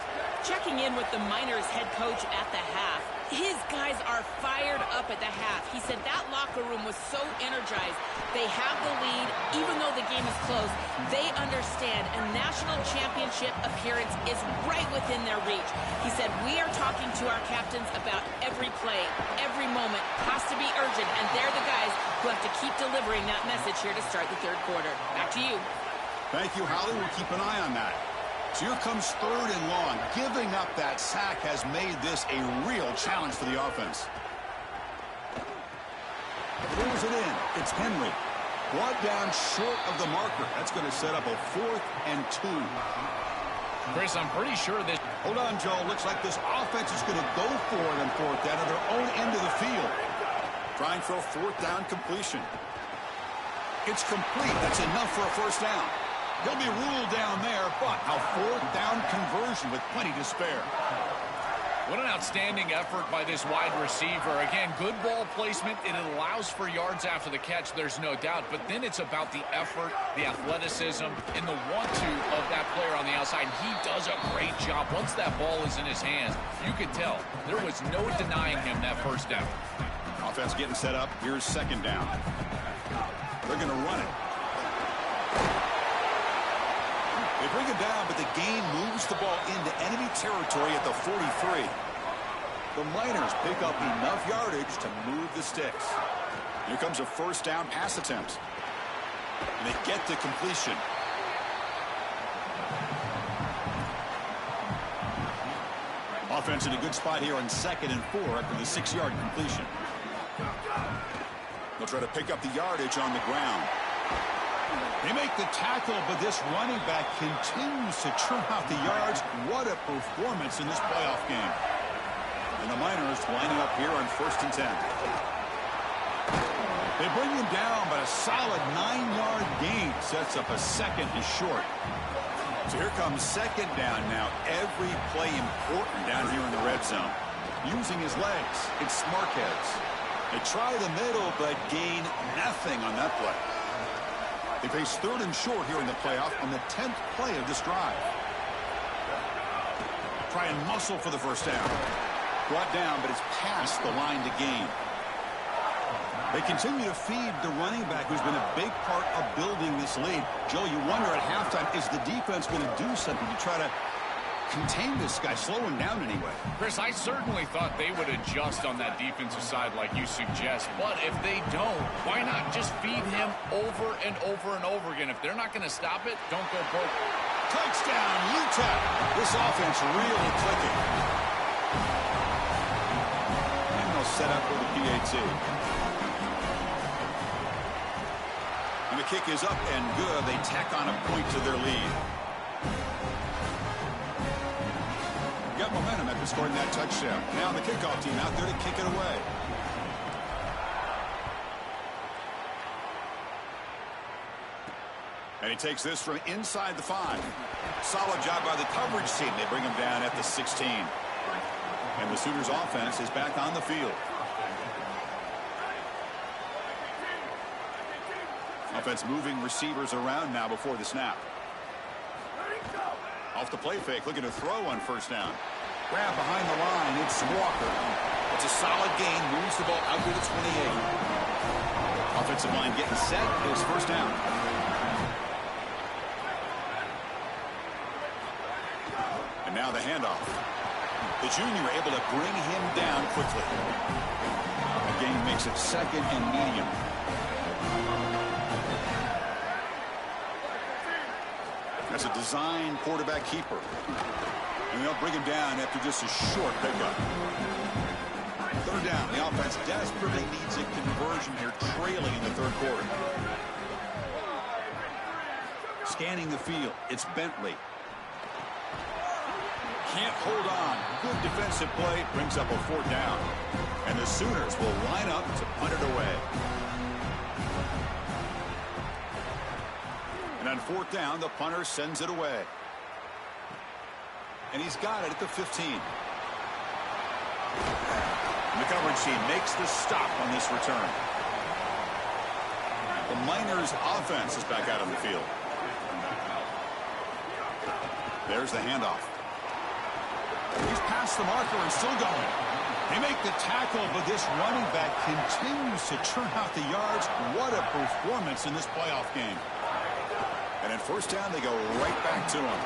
Checking in with the Miners head coach at the half. His guys are fired up at the half. He said that locker room was so energized. They have the lead. Even though the game is close, they understand a national championship appearance is right within their reach. He said, we are talking to our captains about every play. Every moment has to be urgent, and they're the guys who have to keep delivering that message here to start the third quarter. Back to you. Thank you, Holly. We'll keep an eye on that. So here comes 3rd and long. Giving up that sack has made this a real challenge for the offense. Throws it in. It's Henry. Brought down short of the marker. That's going to set up a 4th and 2. Chris, I'm pretty sure that... Hold on, Joe. Looks like this offense is going to go for it on 4th down at their own end of the field. Trying for a 4th down completion. It's complete. That's enough for a first down. He'll be ruled down there, but a 4th down conversion with plenty to spare. What an outstanding effort by this wide receiver. Again, good ball placement. It allows for yards after the catch, there's no doubt. But then it's about the effort, the athleticism, and the want-to of that player on the outside. He does a great job. Once that ball is in his hands, you could tell there was no denying him that first down. Offense getting set up. Here's second down. They're going to run it. They bring it down, but the gain moves the ball into enemy territory at the 43. The Miners pick up enough yardage to move the sticks. Here comes a first down pass attempt. And they get the completion. Offense in a good spot here on 2nd and 4 after the 6-yard completion. They'll try to pick up the yardage on the ground. They make the tackle, but this running back continues to trim out the yards. What a performance in this playoff game. And the Miners lining up here on 1st and 10. They bring him down, but a solid 9-yard gain sets up a 2nd and short. So here comes second down now. Every play important down here in the red zone. Using his legs, it's Marquez. They try the middle, but gain nothing on that play. They face 3rd and short here in the playoff on the 10th play of this drive. Try and muscle for the first down. Brought down, but it's past the line to gain. They continue to feed the running back, who's been a big part of building this lead. Joe, you wonder at halftime, is the defense going to do something to try to contain this guy, slow him down anyway? Chris, I certainly thought they would adjust on that defensive side like you suggest. But if they don't, why not just feed him over and over and over again? If they're not going to stop it, don't go broke. Touchdown, UTEP. This offense really clicking. And they'll set up for the PAT. And the kick is up and good. They tack on a point to their lead. Got momentum after scoring that touchdown. Now the kickoff team out there to kick it away. And he takes this from inside the 5. Solid job by the coverage team. They bring him down at the 16. And the Sooners offense is back on the field. Offense moving receivers around now before the snap. Off the play fake, looking to throw on first down. Grab behind the line, it's Walker. It's a solid gain, moves the ball out to the 28. Offensive line getting set, it's first down. And now the handoff. The junior able to bring him down quickly. The gain makes it second and medium. That's a design quarterback keeper. And they'll bring him down after just a short pickup. Third down. The offense desperately needs a conversion here, trailing in the third quarter. Scanning the field. It's Bentley. Can't hold on. Good defensive play. Brings up a fourth down. And the Sooners will line up to punt it away. And on fourth down, the punter sends it away. And he's got it at the 15. And the coverage team makes the stop on this return. The Miners offense is back out on the field. There's the handoff. He's past the marker and still going. They make the tackle, but this running back continues to churn out the yards. What a performance in this playoff game. And at first down, they go right back to him.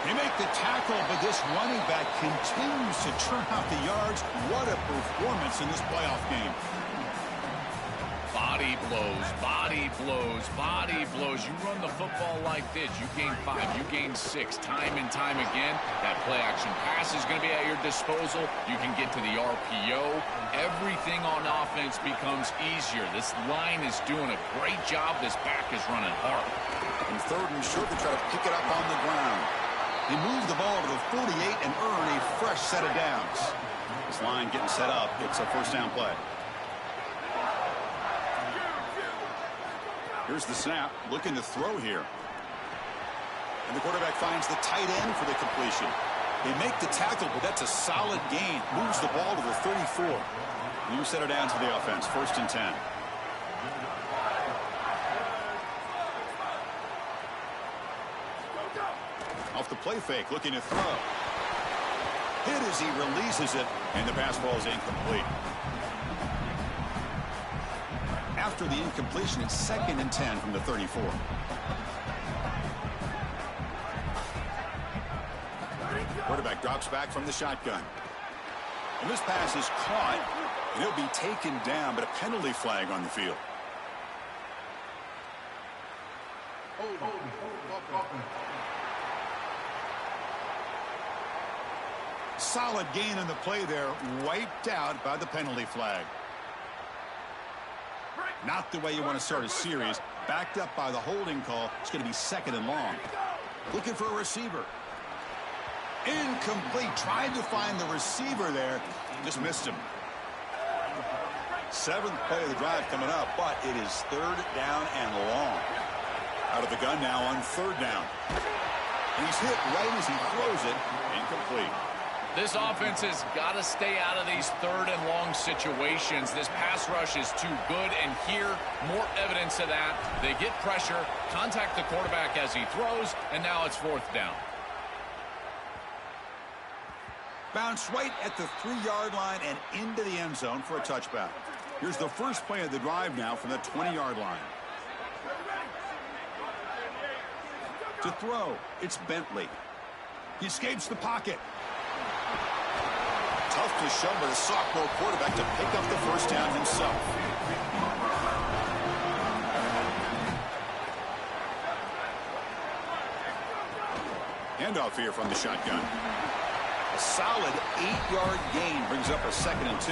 They make the tackle, but this running back continues to churn out the yards. What a performance in this playoff game. Body blows, body blows, body blows. You run the football like this, you gain 5, you gain 6, time and time again. That play action pass is going to be at your disposal. You can get to the RPO. Everything on offense becomes easier. This line is doing a great job. This back is running hard. And third and short, they try to pick it up on the ground. They move the ball to the 48 and earn a fresh set of downs. This line getting set up. It's a first down play. Here's the snap, looking to throw here. And the quarterback finds the tight end for the completion. They make the tackle, but that's a solid gain. Moves the ball to the 34. You set it down to the offense, first and 10. Off the play fake, looking to throw. Hit as he releases it, and the pass ball is incomplete. After the incompletion, it's second and 10 from the 34. Quarterback drops back from the shotgun. And this pass is caught, and it'll be taken down, but a penalty flag on the field. Solid gain on the play there, wiped out by the penalty flag. Not the way you want to start a series. Backed up by the holding call. It's going to be second and long. Looking for a receiver. Incomplete. Tried to find the receiver there. Just missed him. Seventh play of the drive coming up, but it is third down and long. Out of the gun now on third down. And he's hit right as he throws it. Incomplete. This offense has got to stay out of these third and long situations. This pass rush is too good, and here, more evidence of that. They get pressure, contact the quarterback as he throws, and now it's fourth down. Bounce right at the 3-yard line and into the end zone for a touchback. Here's the first play of the drive now from the 20-yard line. To throw, it's Bentley. He escapes the pocket. Tough to show by the sophomore quarterback to pick up the first down himself. Handoff here from the shotgun. A solid 8-yard gain brings up a second and 2.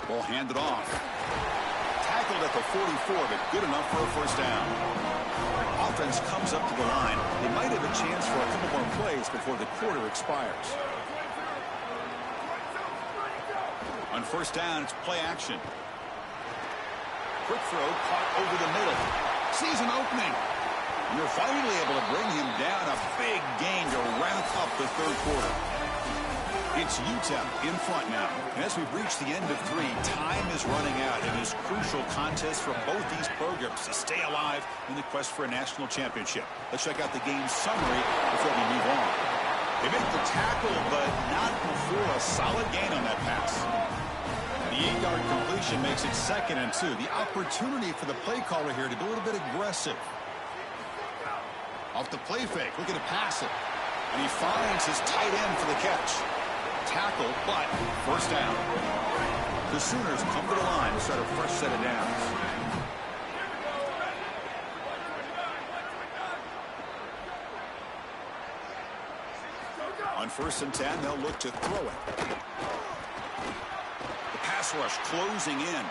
Ball handed off. Tackled at the 44, but good enough for a first down. Offense comes up to the line. They might have a chance for a couple more plays before the quarter expires. On first down, it's play action. Quick throw caught over the middle. Sees an opening. And they're finally able to bring him down. A big gain to wrap up the third quarter. It's UTEP in front now. And as we've reached the end of 3, time is running out in this crucial contest for both these programs to stay alive in the quest for a national championship. Let's check out the game summary before we move on. They make the tackle, but not before a solid gain on that pass. The 8-yard completion makes it 2nd and 2. The opportunity for the play caller here to be a little bit aggressive. Off the play fake, looking to pass it. And he finds his tight end for the catch. Tackle, but first down. The Sooners come to the line to start a fresh set of downs. On 1st and 10, they'll look to throw it. The pass rush closing in.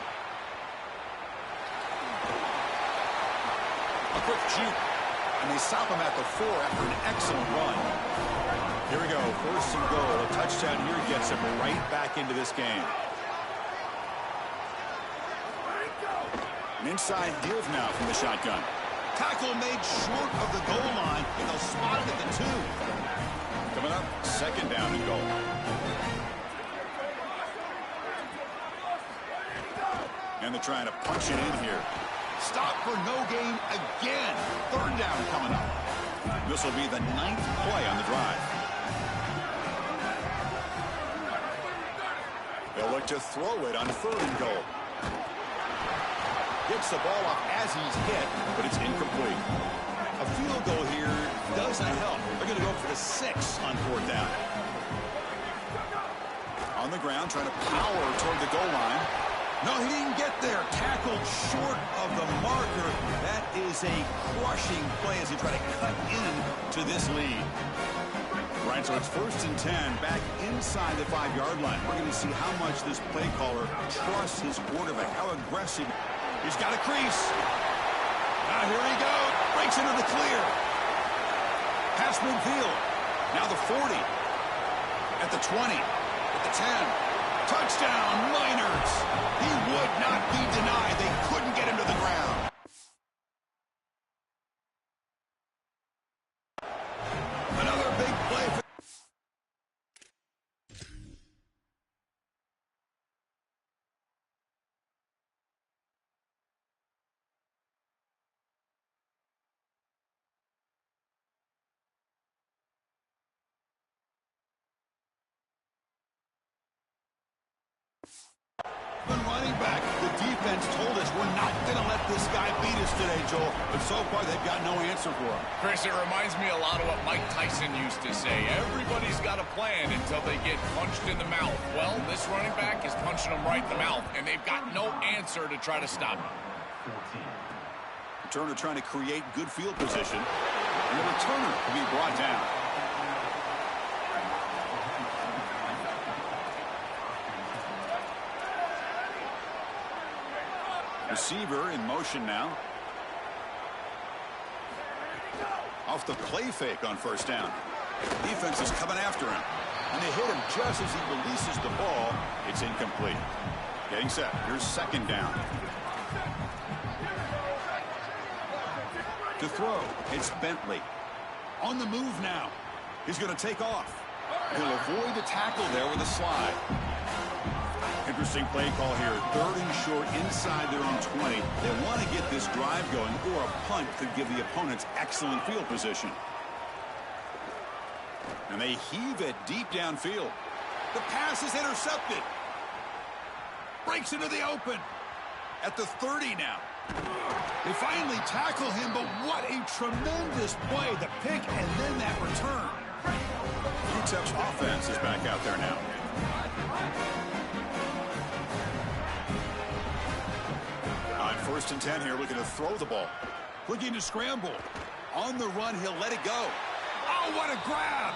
A quick juke. And they stop him at the 4 after an excellent run. Here we go, 1st and goal. A touchdown here gets him right back into this game. An inside give now from the shotgun. Tackle made short of the goal line, and they'll spot it at the 2. Coming up, 2nd down and goal. And they're trying to punch it in here. Stop for no gain again. 3rd down coming up. This will be the 9th play on the drive. They'll look to throw it on 3rd and goal. Gets the ball off as he's hit, but it's incomplete. A field goal here doesn't help. They're going to go for the 6 on 4th down. On the ground, trying to power toward the goal line. No, he didn't get there. Tackled short of the marker. That is a crushing play as he tried to cut in to this lead. Right, so it's 1st and 10, back inside the 5-yard line. We're going to see how much this play caller trusts his quarterback, how aggressive. He's got a crease. Now here he goes. Breaks into the clear. Pass midfield. Now the 40. At the 20. At the 10. Touchdown, Miners. He would not be denied. They couldn't get him to the ground. Another big play for... Running back, the defense told us we're not going to let this guy beat us today, Joel. But so far, they've got no answer for him. Chris, it reminds me a lot of what Mike Tyson used to say. Everybody's got a plan until they get punched in the mouth. Well, this running back is punching them right in the mouth, and they've got no answer to try to stop him. Returner trying to create good field position. And the returner will be brought down. Receiver in motion now. Off the play fake on 1st down. Defense is coming after him. And they hit him just as he releases the ball. It's incomplete. Getting set. Here's 2nd down. To throw, it's Bentley. On the move now. He's going to take off. He'll avoid the tackle there with a slide. Interesting play call here. 3rd and short inside their own 20. They want to get this drive going, or a punt could give the opponents excellent field position. And they heave it deep downfield. The pass is intercepted. Breaks into the open. At the 30 now. They finally tackle him, but what a tremendous play. The pick and then that return. UTEP's offense is back out there now. On 1st and 10 here, looking to throw the ball. Looking to scramble. On the run, he'll let it go. Oh, what a grab!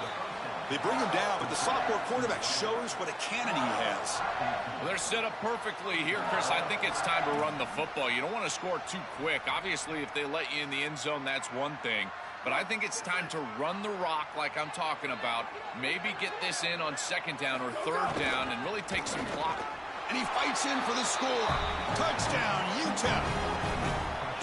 They bring him down, but the sophomore quarterback shows what a cannon he has. Well, they're set up perfectly here, Chris. I think it's time to run the football. You don't want to score too quick. Obviously, if they let you in the end zone, that's one thing. But I think it's time to run the rock like I'm talking about. Maybe get this in on 2nd down or 3rd down and really take some clock. And he fights in for the score. Touchdown, UTEP.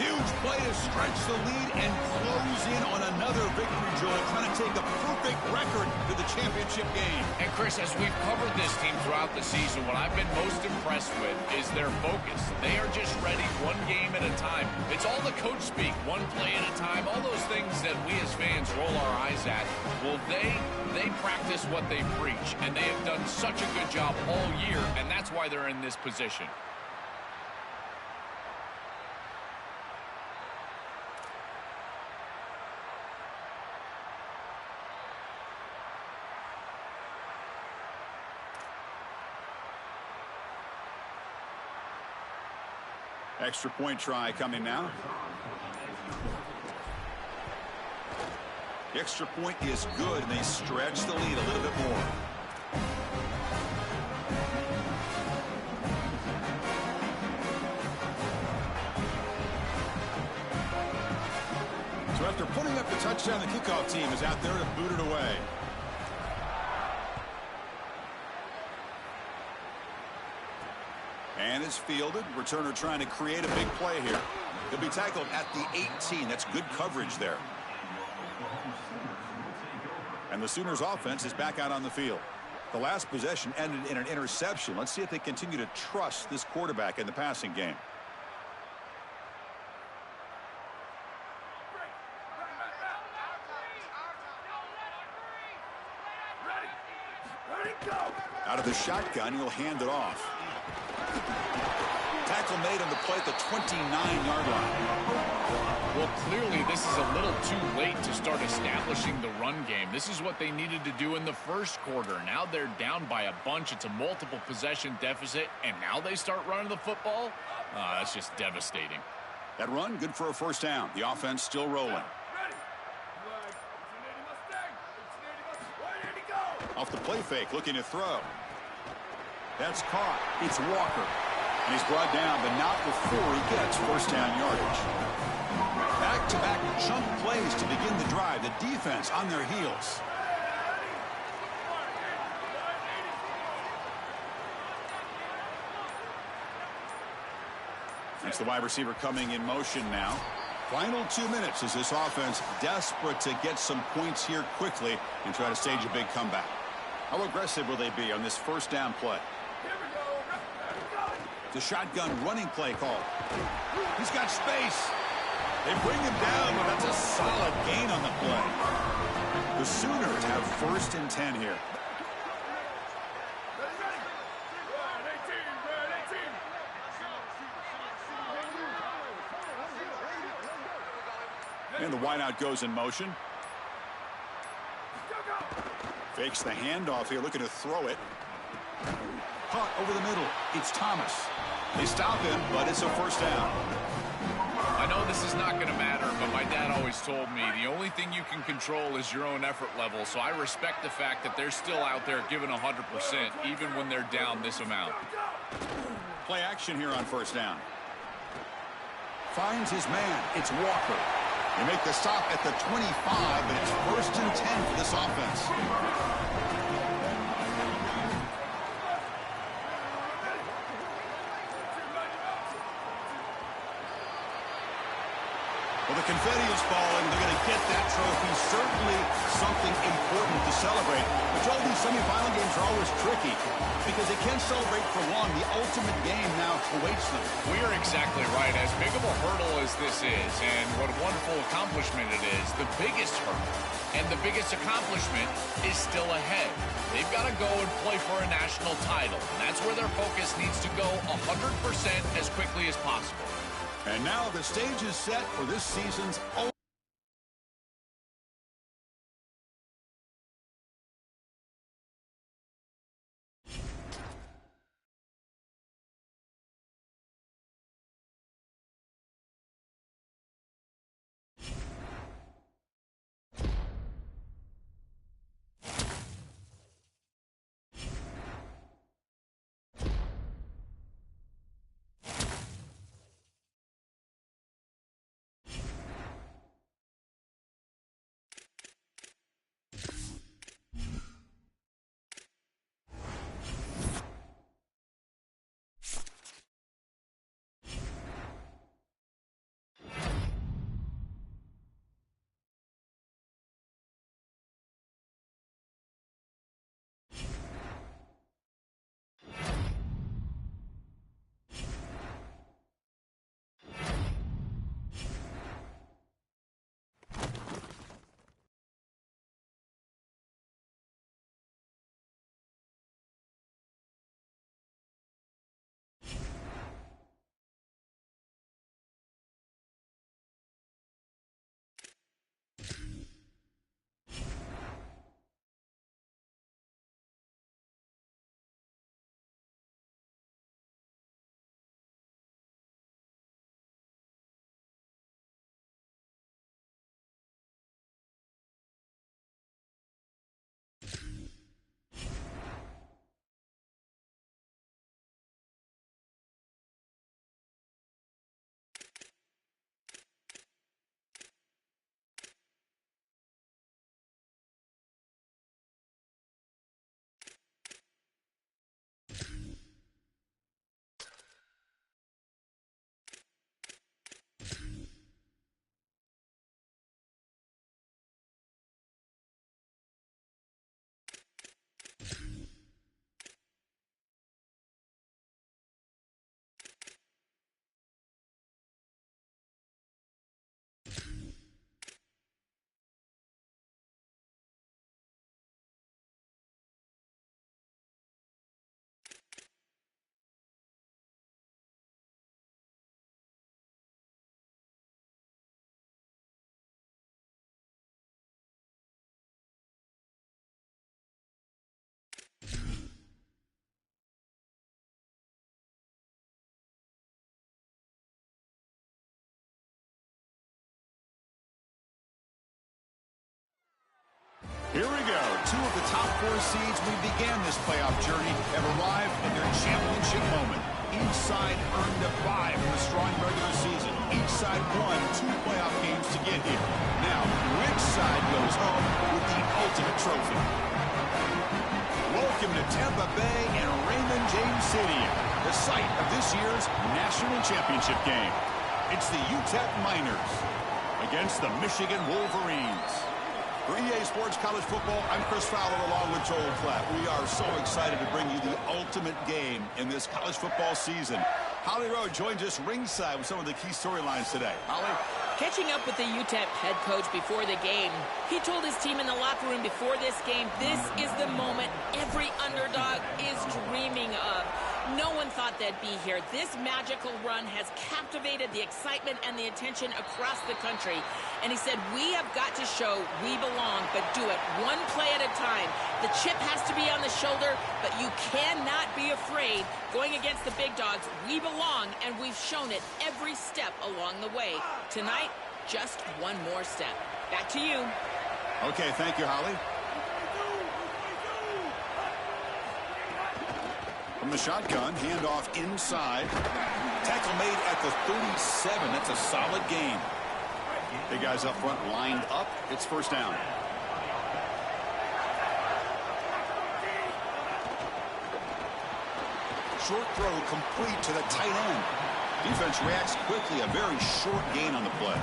Huge play to stretch the lead and close in on another victory, Joel. Trying to take a perfect record to the championship game. And Chris, as we've covered this team throughout the season, what I've been most impressed with is their focus. They are just ready one game at a time. It's all the coach speak, one play at a time, all those things that we as fans roll our eyes at. Well, they practice what they preach, and they have done such a good job all year, and that's why they're in this position. Extra point try coming now. The extra point is good, and they stretch the lead a little bit more. So after putting up the touchdown, the kickoff team is out there to boot it away. And it's fielded. Returner trying to create a big play here. He'll be tackled at the 18. That's good coverage there. And the Sooners offense is back out on the field. The last possession ended in an interception. Let's see if they continue to trust this quarterback in the passing game. Out of the shotgun, he'll hand it off. Tackle made on the play at the 29-yard line. Well, clearly this is a little too late to start establishing the run game. This is what they needed to do in the first quarter. Now they're down by a bunch. It's a multiple possession deficit, and now they start running the football? That's just devastating. That run, good for a first down. The offense still rolling. Off the play fake, looking to throw. That's caught. It's Walker. And he's brought down, but not before he gets first down yardage. Back-to-back chunk plays to begin the drive. The defense on their heels. It's the wide receiver coming in motion now. Final 2 minutes as this offense desperate to get some points here quickly and try to stage a big comeback. How aggressive will they be on this first down play? The shotgun running play call. He's got space. They bring him down, but that's a solid gain on the play. The Sooners have first and 10 here. And the wideout goes in motion. Fakes the handoff here, looking to throw it. Caught over the middle. It's Thomas. They stop him, but it's a first down. I know this is not going to matter, but my dad always told me the only thing you can control is your own effort level, so I respect the fact that they're still out there giving 100%, even when they're down this amount. Play action here on first down. Finds his man. It's Walker. They make the stop at the 25, but it's first and 10 for this offense. Well, the confetti is falling. They're going to get that trophy. Certainly something important to celebrate. But Joel, these semifinal games are always tricky because they can't celebrate for long. The ultimate game now awaits them. We are exactly right. As big of a hurdle as this is, and what a wonderful accomplishment it is, the biggest hurdle and the biggest accomplishment is still ahead. They've got to go and play for a national title. And that's where their focus needs to go 100% as quickly as possible. And now the stage is set for this season's Here we go. Two of the top 4 seeds we began this playoff journey have arrived at their championship moment. Each side earned a bye from a strong regular season. Each side won 2 playoff games to get here. Now, which side goes home with the ultimate trophy? Welcome to Tampa Bay and Raymond James Stadium, the site of this year's national championship game. It's the UTEP Miners against the Michigan Wolverines. For EA Sports College Football, I'm Chris Fowler along with Joel Klatt. We are so excited to bring you the ultimate game in this college football season. Holly Rowe joins us ringside with some of the key storylines today. Holly? Catching up with the UTEP head coach before the game, he told his team in the locker room before this game, this is the moment every underdog is dreaming of. No one thought they'd be here. This magical run has captivated the excitement and the attention across the country. And he said, we have got to show we belong, but do it one play at a time. The chip has to be on the shoulder, but you cannot be afraid. Going against the big dogs, we belong, and we've shown it every step along the way. Tonight, just one more step. Back to you. Okay, thank you, Holly. From the shotgun, handoff inside. Tackle made at the 37. That's a solid gain. The guys up front lined up. It's first down. Short throw complete to the tight end. Defense reacts quickly. A very short gain on the play.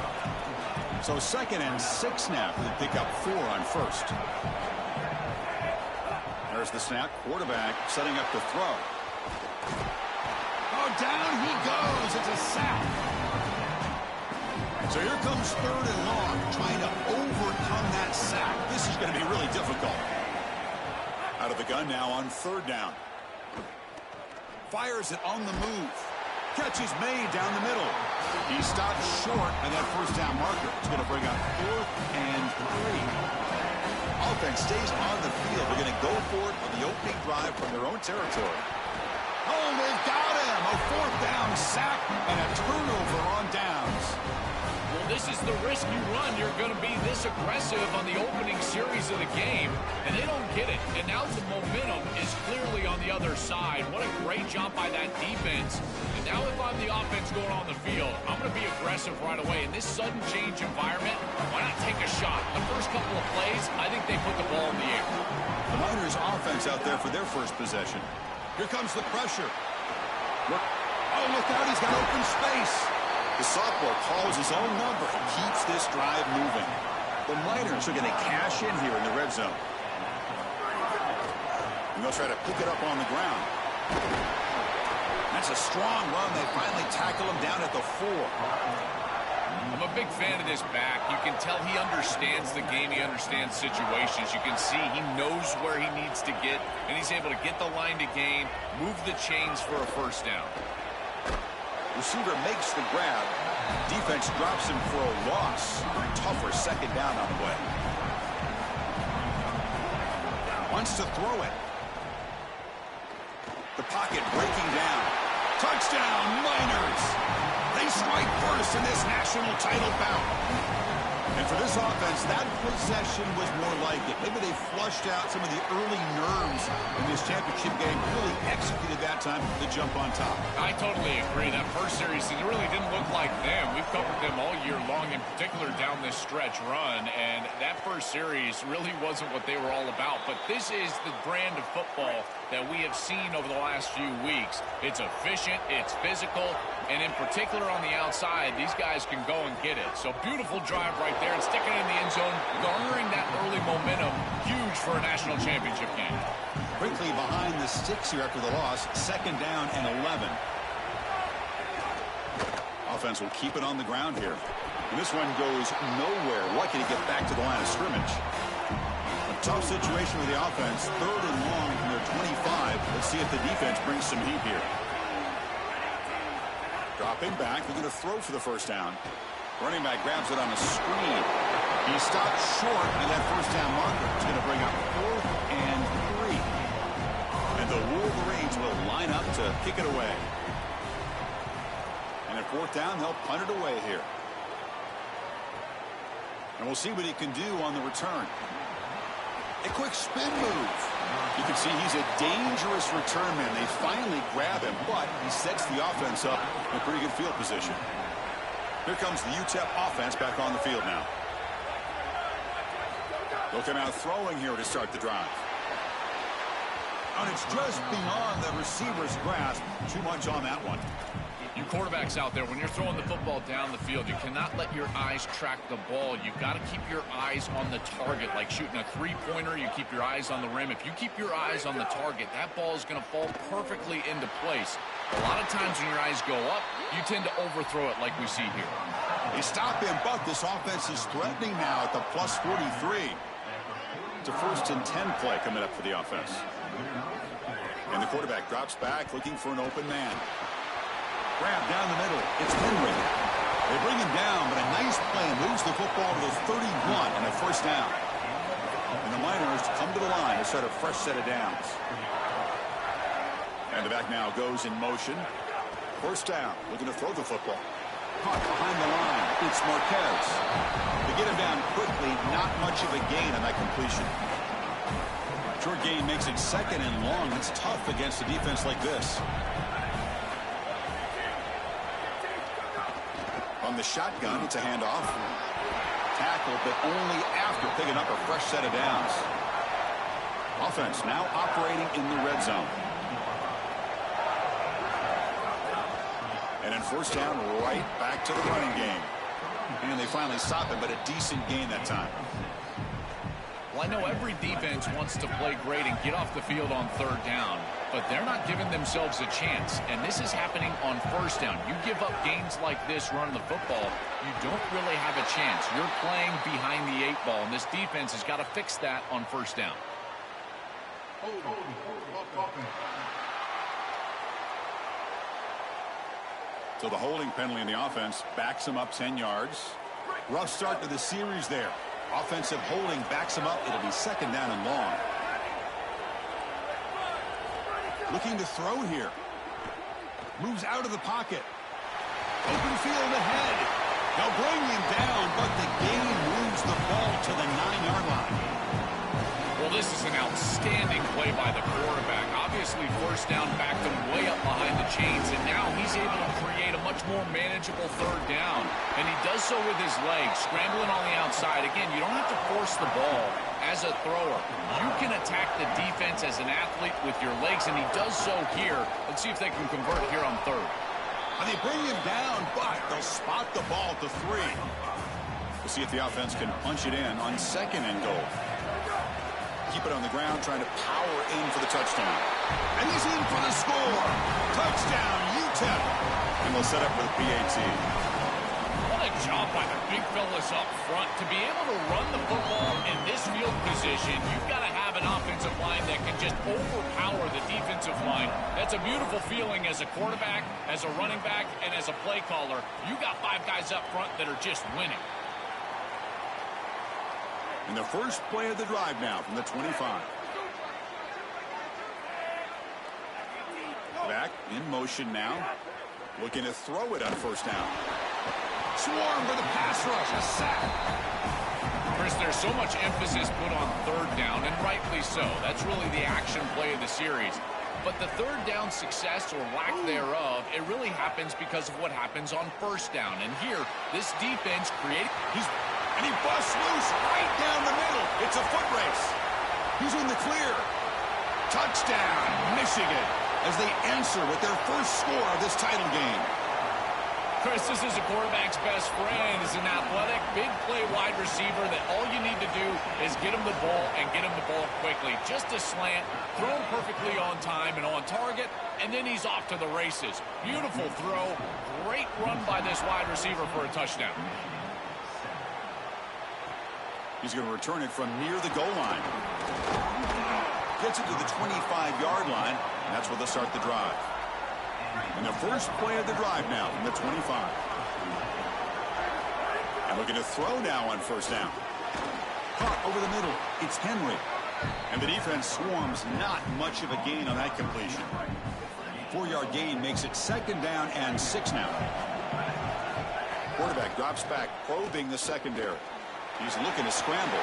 So 2nd and 6 now. They pick up 4 on first. There's the snap. Quarterback setting up the throw. Oh, down he goes. It's a sack. So here comes 3rd and long, trying to overcome that sack. This is going to be really difficult. Out of the gun now on 3rd down. Fires it on the move. Catch is made down the middle. He stopped short on that first down marker. It's going to bring up 4th and 3. Offense stays on the field. They're going to go for it on the opening drive from their own territory. Oh, they've got him. A 4th down sack and a turnover on downs. Well, this is the risk you run. You're going to be this aggressive on the opening series of the game, and they don't get it. And now the momentum is clearly on the other side. What a great job by that defense. And now if I'm the offense going on the field, I'm going to be aggressive right away. In this sudden change environment, why not take a shot? The first couple of plays, I think they put the ball in the air. The Miners offense out there for their first possession. Here comes the pressure. Oh, look out. He's got open space. The sophomore calls his own number and keeps this drive moving. The Miners are going to cash in here in the red zone. And they'll try to pick it up on the ground. That's a strong run. They finally tackle him down at the 4. I'm a big fan of this back. You can tell he understands the game. He understands situations. You can see he knows where he needs to get, and he's able to get the line to gain, move the chains for a first down. Receiver makes the grab. Defense drops him for a loss. Tougher 2nd down on the way. Wants to throw it. The pocket breaking down. Touchdown, Miners! They strike first in this national title bout. And for this offense, that possession was more like it. Maybe they flushed out some of the early nerves in this championship game. Really executed that time to jump on top. I totally agree. That first series, it really didn't look like them. We've covered them all year long, in particular down this stretch run. And that first series really wasn't what they were all about. But this is the brand of football that we have seen over the last few weeks. It's efficient, it's physical, and in particular on the outside, these guys can go and get it. So beautiful drive right there and sticking it in the end zone, garnering that early momentum, huge for a national championship game. Quickly behind the sticks here after the loss, 2nd down and 11. Offense will keep it on the ground here. And this one goes nowhere. Lucky to get back to the line of scrimmage. A tough situation with the offense. 3rd and long from their 25. Let's see if the defense brings some heat here. Dropping back. They're going to throw for the first down. Running back grabs it on a screen. He stopped short of that first down marker. It's going to bring up 4th and 3. And the Wolverines will line up to kick it away. And at 4th down, they'll punt it away here. And we'll see what he can do on the return. A quick spin move. You can see he's a dangerous return man. They finally grab him, but he sets the offense up in a pretty good field position. Here comes the UTEP offense back on the field now. They'll come out throwing here to start the drive. And it's just beyond the receiver's grasp. Too much on that one. You quarterbacks out there, when you're throwing the football down the field, you cannot let your eyes track the ball. You've got to keep your eyes on the target. Like shooting a three-pointer, you keep your eyes on the rim. If you keep your eyes on the target, that ball is going to fall perfectly into place. A lot of times when your eyes go up, you tend to overthrow it like we see here. They stop him, but this offense is threatening now at the plus 43. It's a 1st and 10 play coming up for the offense. And the quarterback drops back looking for an open man. Grab down the middle. It's Henry. They bring him down, but a nice play moves the football to the 31 and a 1st down. And the Miners come to the line to start a fresh set of downs. And the back now goes in motion. 1st down, looking to throw the football. Caught behind the line. It's Marquez. They get him down quickly. Not much of a gain on that completion. Short gain makes it 2nd and long. It's tough against a defense like this. On the shotgun, it's a handoff. Tackle, but only after picking up a fresh set of downs. Offense now operating in the red zone. And in 1st down, right back to the running game. And they finally stop him, but a decent gain that time. Well, I know every defense wants to play great and get off the field on 3rd down, but they're not giving themselves a chance, and this is happening on 1st down. You give up gains like this running the football, you don't really have a chance. You're playing behind the 8 ball, and this defense has got to fix that on 1st down. So the holding penalty in the offense backs him up 10 yards. Rough start to the series there. Offensive holding backs him up. It'll be 2nd down and long. Looking to throw here. Moves out of the pocket. Open field ahead. They'll bring him down, but the gain moves the ball to the 9-yard line. Well, this is an outstanding play by the quarterback. Obviously, 1st down backed him way up behind the chains, and now he's able to create a much more manageable 3rd down. And he does so with his legs, scrambling on the outside. Again, you don't have to force the ball as a thrower. You can attack the defense as an athlete with your legs, and he does so here. Let's see if they can convert here on 3rd. And they bring him down, but they'll spot the ball to 3. We'll see if the offense can punch it in on 2nd and goal. Keep it on the ground, trying to power in for the touchdown. And he's in for the score. Touchdown, UTEP. And they'll set up for the PAT. What a job by the big fellas up front. To be able to run the football in this field position, you've got to have an offensive line that can just overpower the defensive line. That's a beautiful feeling as a quarterback, as a running back, and as a play caller. You got 5 guys up front that are just winning. And the first play of the drive now from the 25. Back in motion now. Looking to throw it on 1st down. Swarm for the pass rush. A sack. Chris, there's so much emphasis put on 3rd down, and rightly so. That's really the action play of the series. But the 3rd down success or lack thereof, it really happens because of what happens on 1st down. And here, this defense created... And he busts loose right down the middle. It's a foot race. He's in the clear. Touchdown, Michigan, as they answer with their first score of this title game. Chris, this is a quarterback's best friend. Is an athletic, big play wide receiver that all you need to do is get him the ball and get him the ball quickly. Just a slant, thrown perfectly on time and on target, and then he's off to the races. Beautiful throw. Great run by this wide receiver for a touchdown. He's going to return it from near the goal line. Gets it to the 25-yard line, and that's where they'll start the drive. And the first play of the drive now from the 25. And looking to throw now on 1st down. Caught over the middle. It's Henry. And the defense swarms. Not much of a gain on that completion. 4-yard gain makes it 2nd down and 6 now. Quarterback drops back, probing the secondary. He's looking to scramble.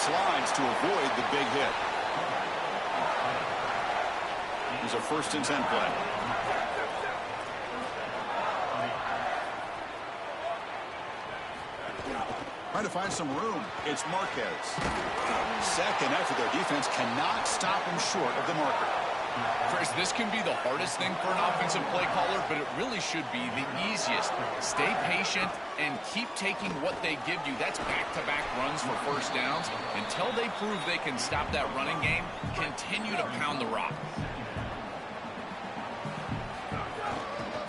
Slides to avoid the big hit. Here's a 1st and 10 play. Trying to find some room. It's Marquez. Second effort. Their defense cannot stop him short of the marker. Chris, this can be the hardest thing for an offensive play caller, but it really should be the easiest. Stay patient and keep taking what they give you. That's back-to-back runs for 1st downs. Until they prove they can stop that running game, continue to pound the rock.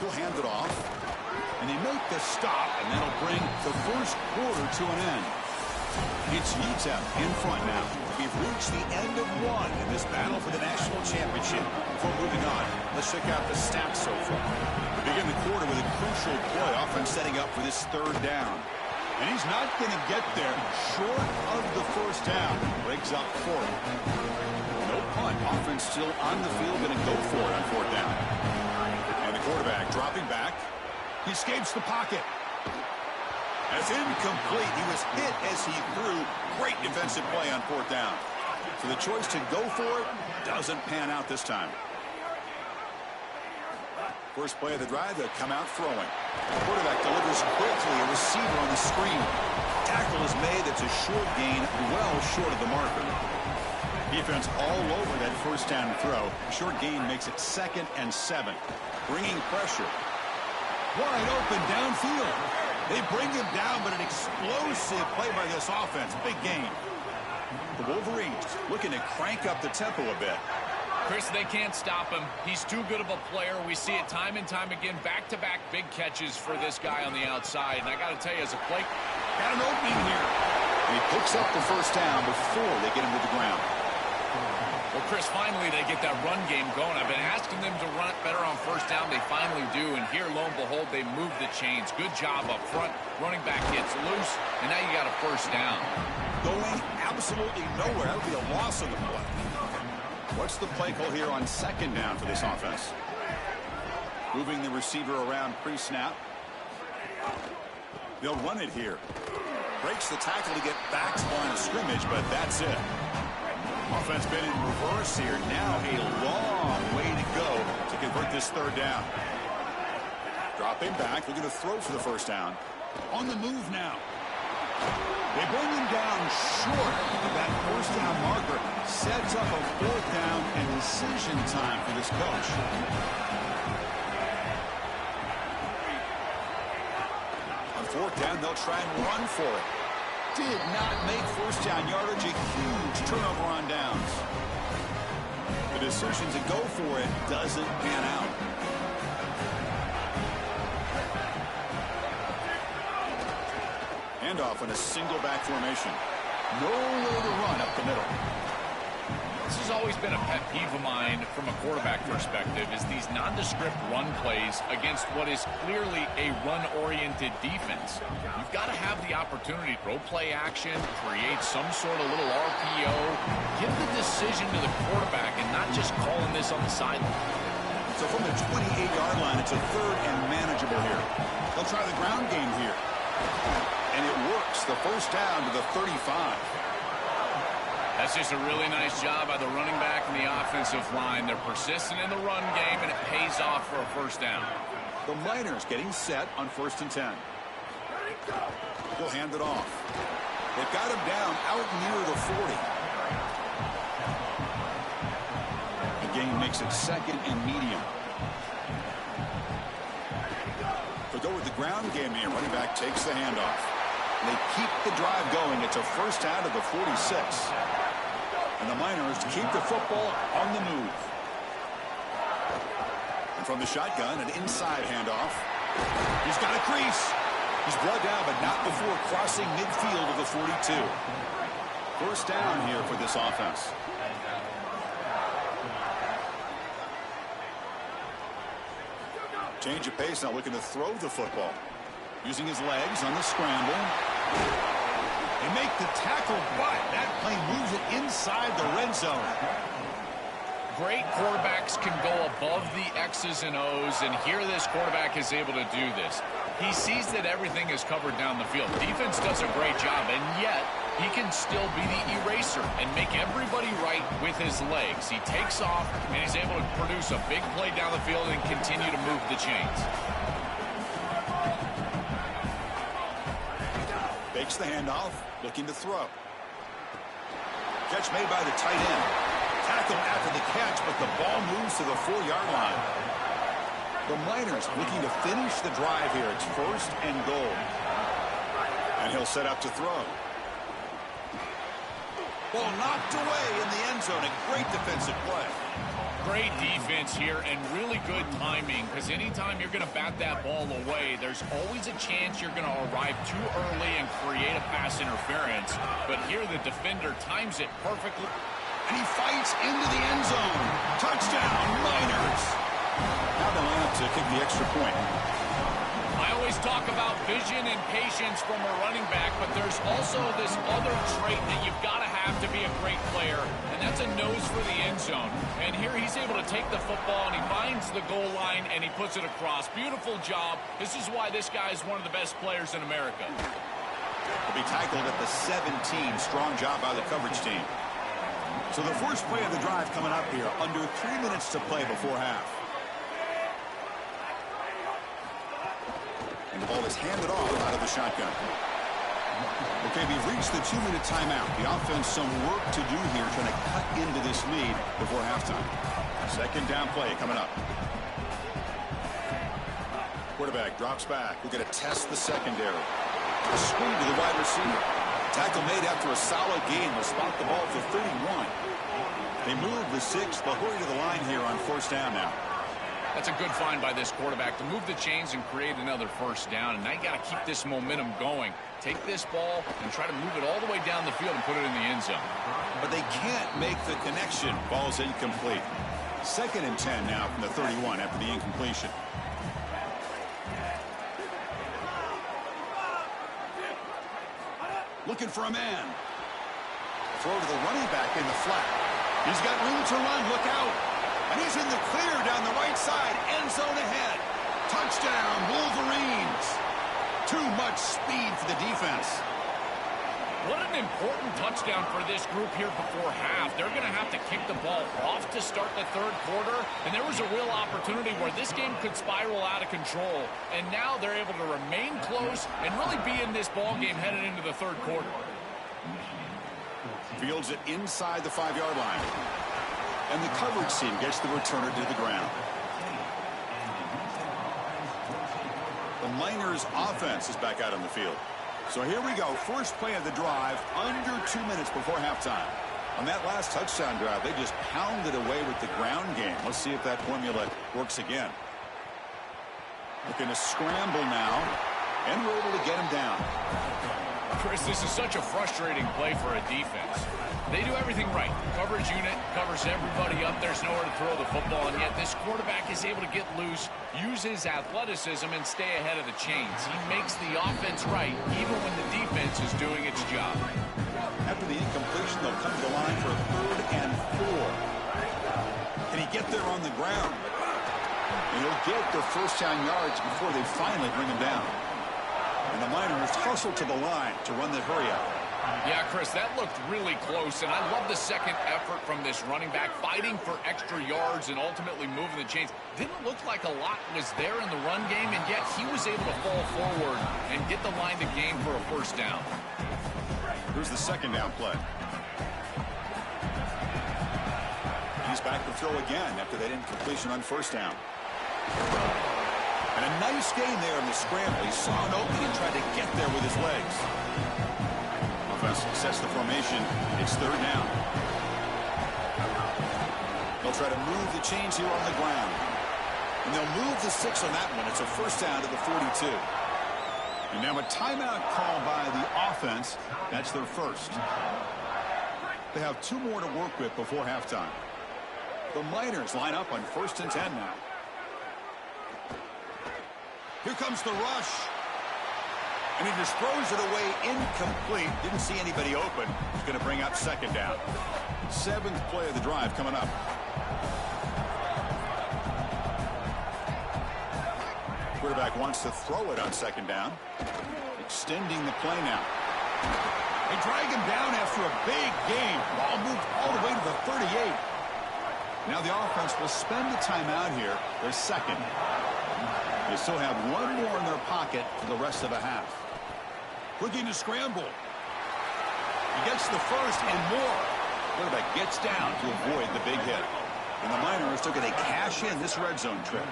He'll hand it off. And they make the stop, and that'll bring the 1st quarter to an end. It's UTEP in front now. We've reached the end of one in this battle for the national championship. Before moving on, let's check out the stats so far. We begin the quarter with a crucial play, offense setting up for this 3rd down. And he's not going to get there short of the 1st down. Breaks up 4. No punt. Offense still on the field, going to go for it on 4th down. And the quarterback dropping back. He escapes the pocket. That's incomplete. He was hit as he threw. Great defensive play on 4th down. So the choice to go for it doesn't pan out this time. First play of the drive, they'll come out throwing. Quarterback delivers quickly. A receiver on the screen. Tackle is made. That's a short gain, well short of the marker. Defense all over that 1st down throw. Short gain makes it 2nd and 7. Bringing pressure. Wide open downfield. They bring him down, but an explosive play by this offense. Big game. The Wolverines looking to crank up the tempo a bit. Chris, they can't stop him. He's too good of a player. We see it time and time again. Back-to-back big catches for this guy on the outside. And I got to tell you, as a play, got an opening here. And he picks up the 1st down before they get him to the ground. Well, Chris, finally they get that run game going. I've been asking them to run it better on 1st down. They finally do, and here, lo and behold, they move the chains. Good job up front. Running back gets loose, and now you got a 1st down. Going absolutely nowhere. That would be a loss of the play. What's the play call here on 2nd down for this offense? Moving the receiver around pre-snap. They'll run it here. Breaks the tackle to get back to the line of scrimmage, but that's it. Offense been in reverse here. Now a long way to go to convert this 3rd down. Dropping back, looking to throw for the 1st down. On the move now. They bring him down short of that 1st down marker. Sets up a 4th down and decision time for this coach. On 4th down, they'll try and run for it. Did not make 1st down yardage. A huge turnover on downs. The decision to go for it doesn't pan out. Handoff in a single back formation. Nowhere to run up the middle. This has always been a pet peeve of mine from a quarterback perspective, is these nondescript run plays against what is clearly a run-oriented defense. You've got to have the opportunity to throw play action, create some sort of little RPO, give the decision to the quarterback and not just calling this on the sideline. So from the 28-yard line, it's a 3rd and manageable here. They'll try the ground game here. And it works. The 1st down to the 35. That's just a really nice job by the running back and the offensive line. They're persistent in the run game, and it pays off for a 1st down. The Miners getting set on 1st and 10. He'll hand it off. They've got him down out near the 40. The game makes it 2nd and medium. They'll go with the ground game here. Running back takes the handoff. They keep the drive going. It's a 1st down to the 46. And the Miners keep the football on the move. And from the shotgun, an inside handoff. He's got a crease. He's brought down, but not before crossing midfield of the 42. 1st down here for this offense. Change of pace now, looking to throw the football. Using his legs on the scramble. They make the tackle, but that play moves it inside the red zone. Great quarterbacks can go above the X's and O's, and here this quarterback is able to do this. He sees that everything is covered down the field. Defense does a great job, and yet he can still be the eraser and make everybody right with his legs. He takes off, and he's able to produce a big play down the field and continue to move the chains. Fakes the handoff, looking to throw. Catch made by the tight end. Tackle after the catch, but the ball moves to the 4-yard line. The Miners looking to finish the drive here. It's 1st and goal. And he'll set up to throw. Ball knocked away in the end zone. A great defensive play. Great defense here and really good timing, because anytime you're going to bat that ball away, there's always a chance you're going to arrive too early and create a pass interference. But here the defender times it perfectly. And he fights into the end zone. Touchdown, Miners. Now they line up to kick the extra point. I always talk about vision and patience from a running back, but there's also this other trait that you've got to have to be a great player, and that's a nose for the end zone. And here he's able to take the football, and he finds the goal line, and he puts it across. Beautiful job. This is why this guy is one of the best players in America. He'll be tackled at the 17. Strong job by the coverage team. So the first play of the drive coming up here. Under 3 minutes to play before half. And the ball is handed off out of the shotgun. Okay, we've reached the 2-minute timeout. The offense some work to do here, trying to cut into this lead before halftime. Second down play coming up. Quarterback drops back. We're going to test the secondary. A screen to the wide receiver. Tackle made after a solid gain. Will spot the ball for 31. They move the 6. They'll hurry to the line here on 1st down now. That's a good find by this quarterback to move the chains and create another 1st down. And now you got to keep this momentum going. Take this ball and try to move it all the way down the field and put it in the end zone. But they can't make the connection. Ball's incomplete. 2nd and 10 now from the 31 after the incompletion. Looking for a man. Throw to the running back in the flat. He's got room to run. Look out. And he's in the clear down the right side. End zone ahead. Touchdown, Wolverines. Too much speed for the defense. What an important touchdown for this group here before half. They're going to have to kick the ball off to start the 3rd quarter. And there was a real opportunity where this game could spiral out of control. And now they're able to remain close and really be in this ball game headed into the 3rd quarter. Fields it inside the 5-yard line. And the coverage team gets the returner to the ground. The Miners offense is back out on the field. So here we go. First play of the drive under 2 minutes before halftime. On that last touchdown drive, they just pounded away with the ground game. Let's see if that formula works again. Looking to scramble now. And we're able to get him down. Chris, this is such a frustrating play for a defense. They do everything right. Coverage unit covers everybody up. There's nowhere to throw the football, and yet this quarterback is able to get loose, use his athleticism, and stay ahead of the chains. He makes the offense right, even when the defense is doing its job. After the incompletion, they'll come to the line for a 3rd and 4. Can he get there on the ground? And he'll get the 1st down yards before they finally bring him down. And the Miners hustle to the line to run the hurry up. Yeah, Chris, that looked really close, and I love the second effort from this running back, fighting for extra yards and ultimately moving the chains. Didn't look like a lot was there in the run game, and yet he was able to fall forward and get the line to gain for a 1st down. Here's the 2nd down play. He's back to throw again after that incompletion on 1st down. And a nice gain there in the scramble. He saw an opening and tried to get there with his legs. Offense sets the formation. It's 3rd down. They'll try to move the chains here on the ground. And they'll move the 6 on that one. It's a 1st down to the 42. And now a timeout call by the offense. That's their 1st. They have 2 more to work with before halftime. The Miners line up on 1st and 10 now. Here comes the rush. And he just throws it away incomplete. Didn't see anybody open. He's going to bring up 2nd down. 7th play of the drive coming up. Quarterback wants to throw it on 2nd down. Extending the play now. They drag him down after a big game. Ball moved all the way to the 38. Now the offense will spend the timeout here, their second. They still have one more in their pocket for the rest of the half. Looking to scramble. He gets the first and more. Quarterback gets down to avoid the big hit. And the Miners are going to cash in this red zone trip.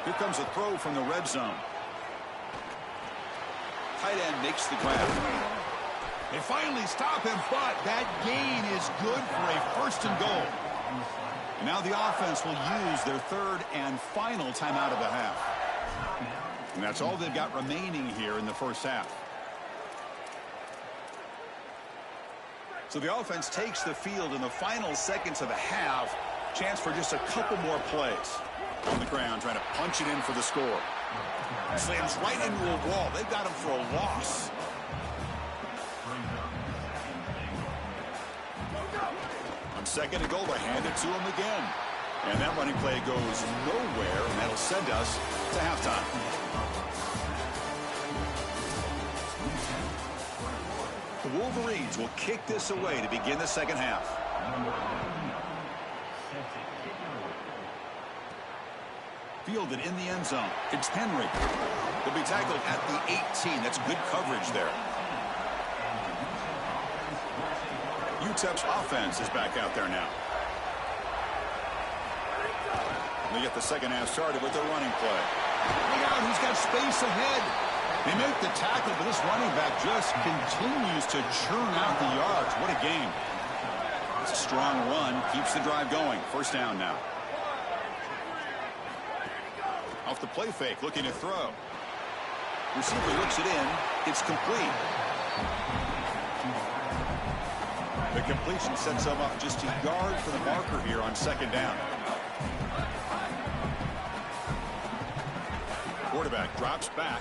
Here comes a throw from the red zone. Tight end makes the grab. They finally stop him, but that gain is good for a first and goal. And now the offense will use their third and final timeout of the half. And that's all they've got remaining here in the first half. So the offense takes the field in the final seconds of the half. Chance for just a couple more plays. On the ground, trying to punch it in for the score. Slams right into a wall. They've got him for a loss. On second and goal, they hand it to him again. And that running play goes nowhere, and that'll send us to halftime. The Wolverines will kick this away to begin the second half. Fielded in the end zone. It's Henry. He'll be tackled at the 18. That's good coverage there. UTEP's offense is back out there now. They get the second half started with their running play. Look out, who's got space ahead? They make the tackle, but this running back just continues to churn out the yards. What a game. It's a strong run. Keeps the drive going. First down now. Off the play fake, looking to throw. Receiver looks it in. It's complete. The completion sets him up just a yard for the marker here on second down. Quarterback drops back.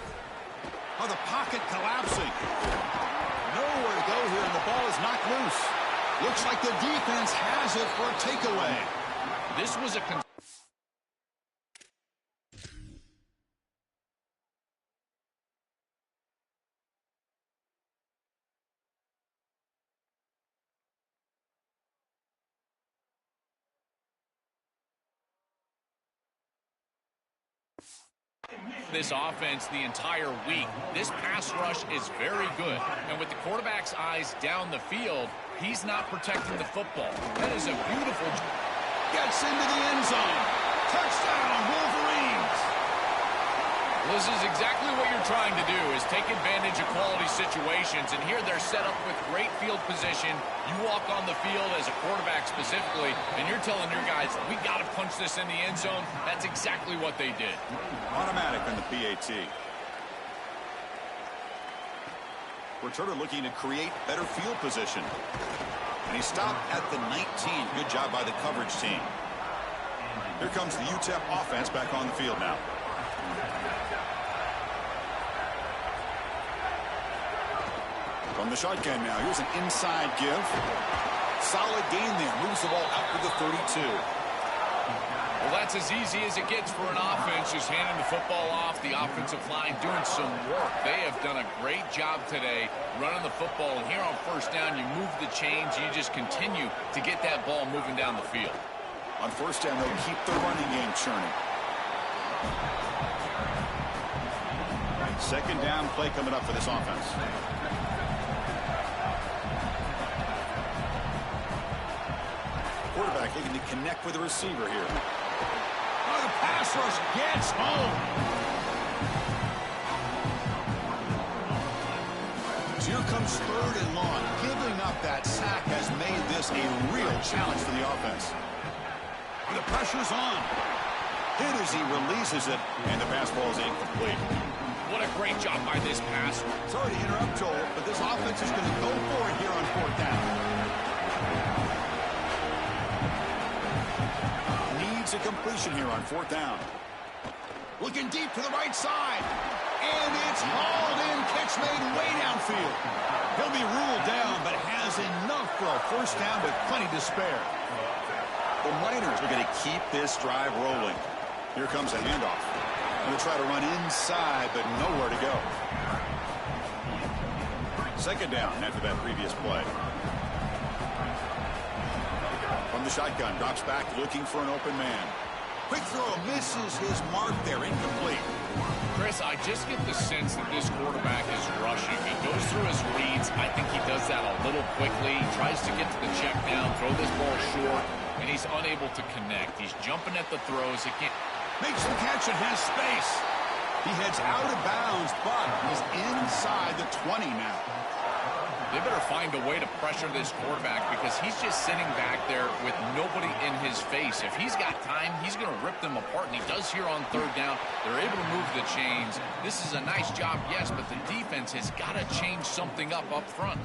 Oh, the pocket collapsing. Nowhere to go here, and the ball is knocked loose. Looks like the defense has it for a takeaway. This was a this offense the entire week. This pass rush is very good. And with the quarterback's eyes down the field, he's not protecting the football. That is a beautiful... Gets into the end zone. Touchdown, Wolverines. Well, this is exactly what you're trying to do, is take advantage of quality situations. And here they're set up with great field position. You walk on the field as a quarterback specifically, and you're telling your guys, we got to punch this in the end zone. That's exactly what they did. Automatic on the PAT. Returner looking to create better field position. And he stopped at the 19. Good job by the coverage team. Here comes the UTEP offense back on the field now. From the shotgun now, here's an inside give. Solid gain there. Moves the ball out to the 32. Well, that's as easy as it gets for an offense, just handing the football off. The offensive line doing some work. They have done a great job today running the football. And here on first down, you move the chains. You just continue to get that ball moving down the field. On first down, they'll keep the running game churning. Second down play coming up for this offense. Quarterback looking to connect with the receiver here. Oh, the pass rush gets home. So here comes third and long. Giving up that sack has made this a real challenge for the offense. The pressure's on. Hit as he releases it, and the pass ball is incomplete. What a great job by this pass. Sorry to interrupt, Joel, but this offense is going to go for it here on fourth down. Needs a completion here on fourth down. Looking deep to the right side. And it's hauled in. Catch made way downfield. He'll be ruled down, but has enough for a first down with plenty to spare. The Miners are going to keep this drive rolling. Here comes a handoff. Going to try to run inside, but nowhere to go. Second down after that previous play. From the shotgun, drops back looking for an open man. Quick throw, misses his mark there, incomplete. Chris, I just get the sense that this quarterback is rushing. He goes through his reads. I think he does that a little quickly. He tries to get to the check down, throw this ball short, and he's unable to connect. He's jumping at the throws. He can't. Makes the catch and has space. He heads out of bounds, but he's inside the 20 now. They better find a way to pressure this quarterback because he's just sitting back there with nobody in his face. If he's got time, he's going to rip them apart, and he does here on third down. They're able to move the chains. This is a nice job, yes, but the defense has got to change something up front.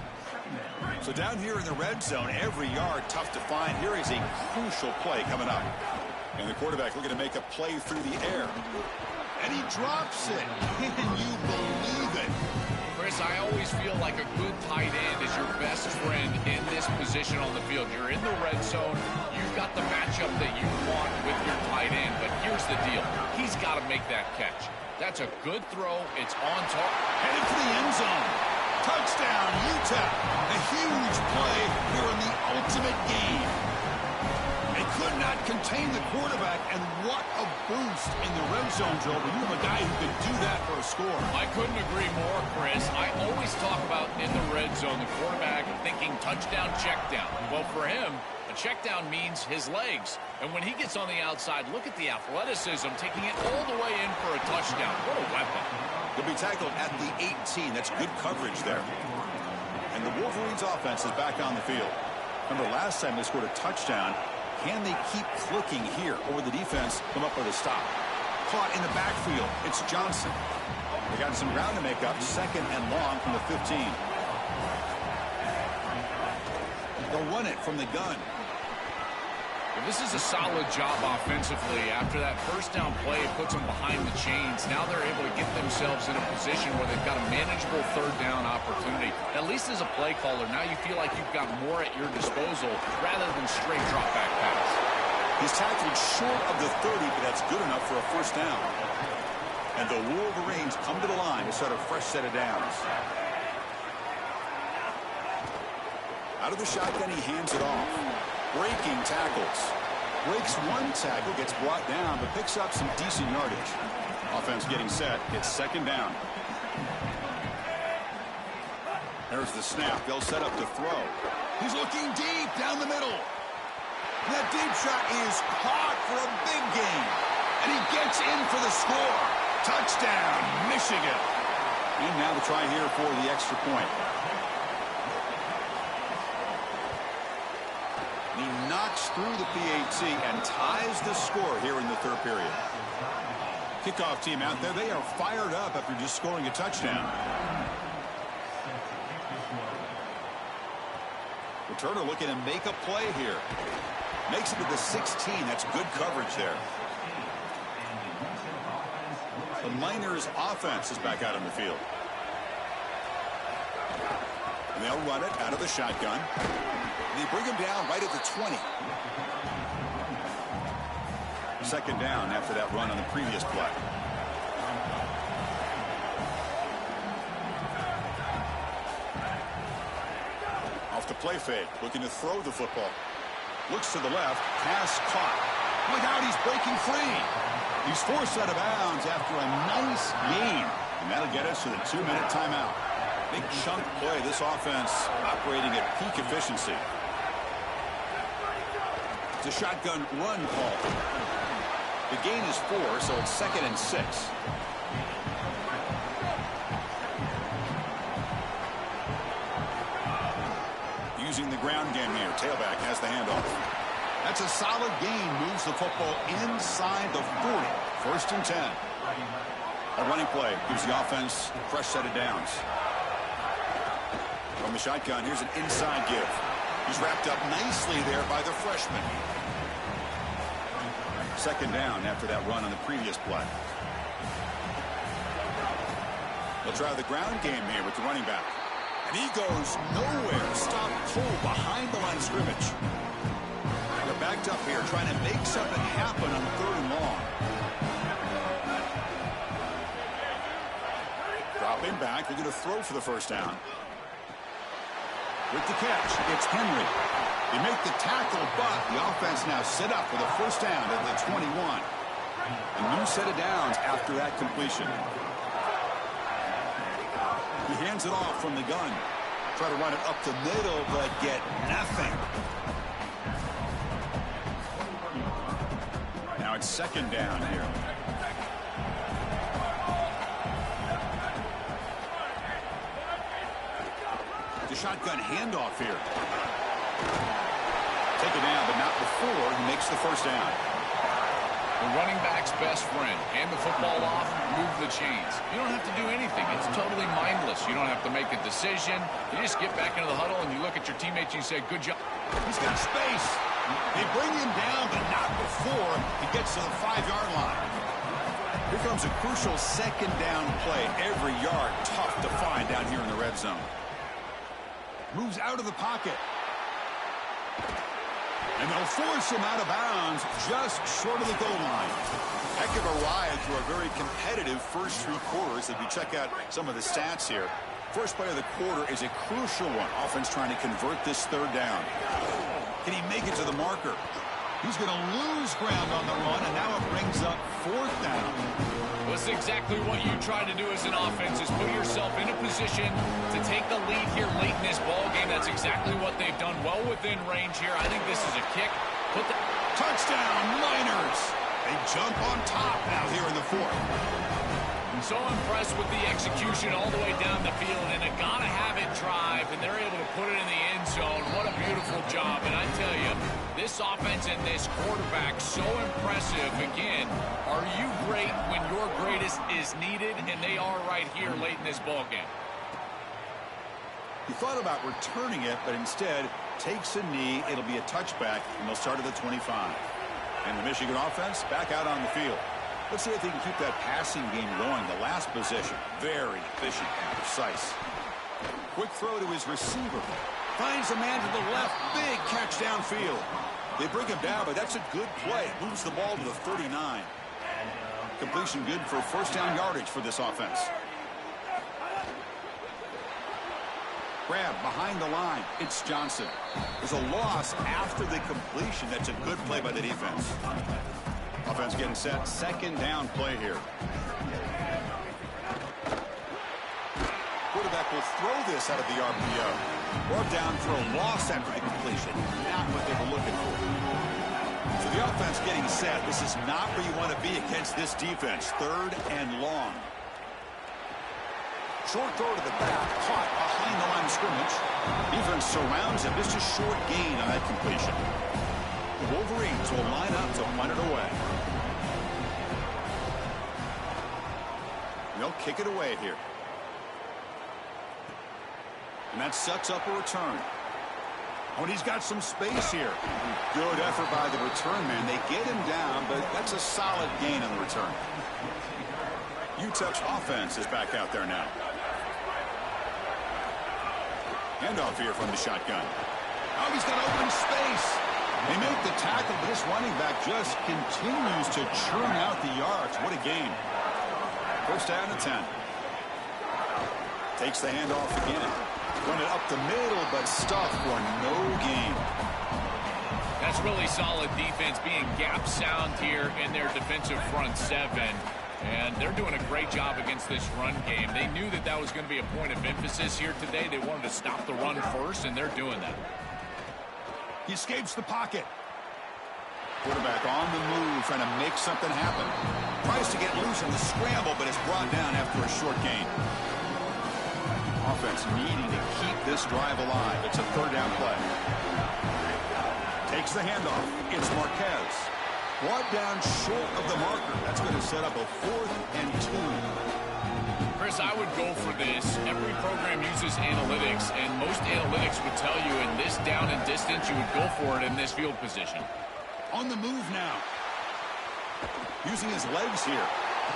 So down here in the red zone, every yard tough to find. Here is a crucial play coming up. And the quarterback looking to make a play through the air. And he drops it. Can you believe it? Chris, I always feel like a good tight end is your best friend in this position on the field. You're in the red zone. You've got the matchup that you want with your tight end. But here's the deal. He's got to make that catch. That's a good throw. It's on target. Headed to the end zone. Touchdown, UTEP. A huge play here in the ultimate game. They could not contain the quarterback, and what a boost in the red zone, Joe. But you have a guy who could do that for a score. I couldn't agree more, Chris. I always talk about in the red zone, the quarterback thinking touchdown, check down. Well, for him, a check down means his legs. And when he gets on the outside, look at the athleticism, taking it all the way in for a touchdown. What a weapon. He'll be tackled at the 18. That's good coverage there. And the Wolverines offense is back on the field. Remember, last time they scored a touchdown. Can they keep clicking here, or will the defense come up with a stop? Caught in the backfield. It's Johnson. They got some ground to make up. Second and long from the 15. They'll run it from the gun. Well, this is a solid job offensively. After that first down play, it puts them behind the chains. Now they're able to get themselves in a position where they've got a manageable third down opportunity. At least as a play caller, now you feel like you've got more at your disposal rather than straight drop back pass. He's tackled short of the 30, but that's good enough for a first down. And the Wolverines come to the line to start a fresh set of downs. Out of the shotgun, he hands it off. Breaking tackles. Breaks one tackle, gets brought down, but picks up some decent yardage. Offense getting set. It's second down. There's the snap. They'll set up to throw. He's looking deep down the middle. That deep shot is caught for a big gain. And he gets in for the score. Touchdown, Michigan. And now the try here for the extra point. He knocks through the PAT and ties the score here in the third period. Kickoff team out there, they are fired up after just scoring a touchdown. Returner looking to make a play here. Makes it to the 16. That's good coverage there. The Miners offense is back out on the field. And they'll run it out of the shotgun. They bring him down right at the 20. Second down after that run on the previous play. Off the play fake, looking to throw the football. Looks to the left, pass caught. Look out, he's breaking free. He's forced out of bounds after a nice gain. And that'll get us to the 2-minute timeout. Big chunk play, this offense operating at peak efficiency. It's a shotgun run call. The gain is 4, so it's 2nd and 6. Using the ground game here. Tailback has the handoff. That's a solid gain. Moves the football inside the 40. 1st and 10. A running play gives the offense a fresh set of downs. From the shotgun, here's an inside give. He's wrapped up nicely there by the freshman. Second down after that run on the previous play. They'll try the ground game here with the running back. And he goes nowhere. Stop pull behind the line of scrimmage. They're backed up here trying to make something happen on the 3rd and long. Dropping back, looking to throw for the first down. With the catch, it's Henry. They make the tackle, but the offense now set up with a first down at the 21. A new set of downs after that completion. He hands it off from the gun. Try to run it up the middle, but get nothing. Now it's second down here. The shotgun handoff here. Take it down, but not before he makes the first down. The running back's best friend. Hand the football off, move the chains. You don't have to do anything. It's totally mindless. You don't have to make a decision. You just get back into the huddle and you look at your teammates and you say, good job. He's got space. They bring him down, but not before he gets to the 5-yard line. Here comes a crucial second down play. Every yard tough to find down here in the red zone. Moves out of the pocket. And they'll force him out of bounds just short of the goal line. Heck of a ride through a very competitive first 3 quarters. If you check out some of the stats here, first play of the quarter is a crucial one. Offense trying to convert this third down. Can he make it to the marker? He's going to lose ground on the run, and now it brings up 4th down. Well, it's exactly what you try to do as an offense, is put yourself in a position to take the lead here late in this ball game. That's exactly what they've done, well within range here. I think this is a kick. Touchdown, Miners! They jump on top now here in the 4th. So impressed with the execution all the way down the field, and a gotta-have-it drive, and they're able to put it in the end zone. What a beautiful job. And I tell you, this offense and this quarterback, so impressive. Again, are you great when your greatest is needed? And they are right here late in this ball game. He thought about returning it, but instead takes a knee. It'll be a touchback, and they'll start at the 25. And the Michigan offense back out on the field. Let's see if they can keep that passing game going. The last possession, very efficient and precise. Quick throw to his receiver. Finds a man to the left. Big catch downfield. They bring him down, but that's a good play. Moves the ball to the 39. Completion good for first down yardage for this offense. Grab behind the line. It's Johnson. There's a loss after the completion. That's a good play by the defense. Offense getting set. Second down play here. Quarterback will throw this out of the RPO. Brought down for a loss after the completion. Not what they were looking for. So the offense getting set. This is not where you want to be against this defense. 3rd and long. Short throw to the back. Caught behind the line of scrimmage. Defense surrounds him. Just a short gain on that completion. The Wolverines will line up to punt it away. They'll kick it away here. And that sets up a return. Oh, and he's got some space here. Good effort by the return man. They get him down, but that's a solid gain on the return. UTEP's offense is back out there now. Handoff here from the shotgun. Oh, he's got open space. They make the tackle, but this running back just continues to churn out the yards. What a game. First down and 10. Takes the handoff again. Run it up the middle, but stuffed for no gain. That's really solid defense, being gap sound here in their defensive front 7. And they're doing a great job against this run game. They knew that that was going to be a point of emphasis here today. They wanted to stop the run first, and they're doing that. He escapes the pocket. Quarterback on the move, trying to make something happen. Tries to get loose in the scramble, but is brought down after a short gain. Offense needing to keep this drive alive. It's a 3rd down play. Takes the handoff. It's Marquez. Brought down short of the marker. That's going to set up a 4th and 2. Chris, I would go for this. Every program uses analytics, and most analytics would tell you in this down and distance, you would go for it in this field position. On the move now. Using his legs here.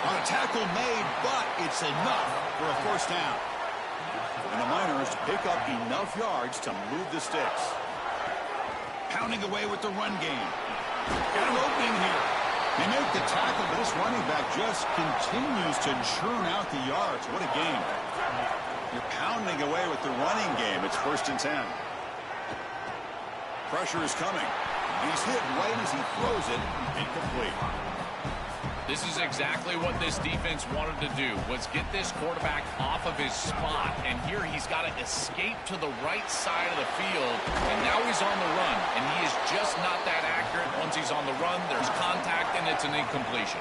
On a tackle made, but it's enough for a first down. And the Miners pick up enough yards to move the sticks. Pounding away with the run game. Got an opening here. They make the tackle, but this running back just continues to churn out the yards. What a game. You're pounding away with the running game. It's 1st and 10. Pressure is coming. He's hit right as he throws it. Incomplete. This is exactly what this defense wanted to do, was get this quarterback off of his spot. And here he's got to escape to the right side of the field. And now he's on the run. And he is just not that accurate. Once he's on the run, there's contact, and it's an incompletion.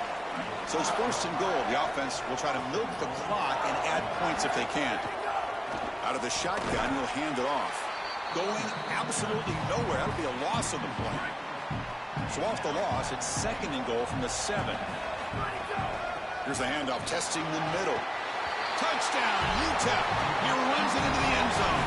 So it's 1st and goal. The offense will try to milk the clock and add points if they can. Out of the shotgun, he'll hand it off. Going absolutely nowhere. That'll be a loss on the play. So off the loss, it's 2nd and goal from the 7. Here's the handoff, testing the middle. Touchdown, UTEP. He runs it into the end zone.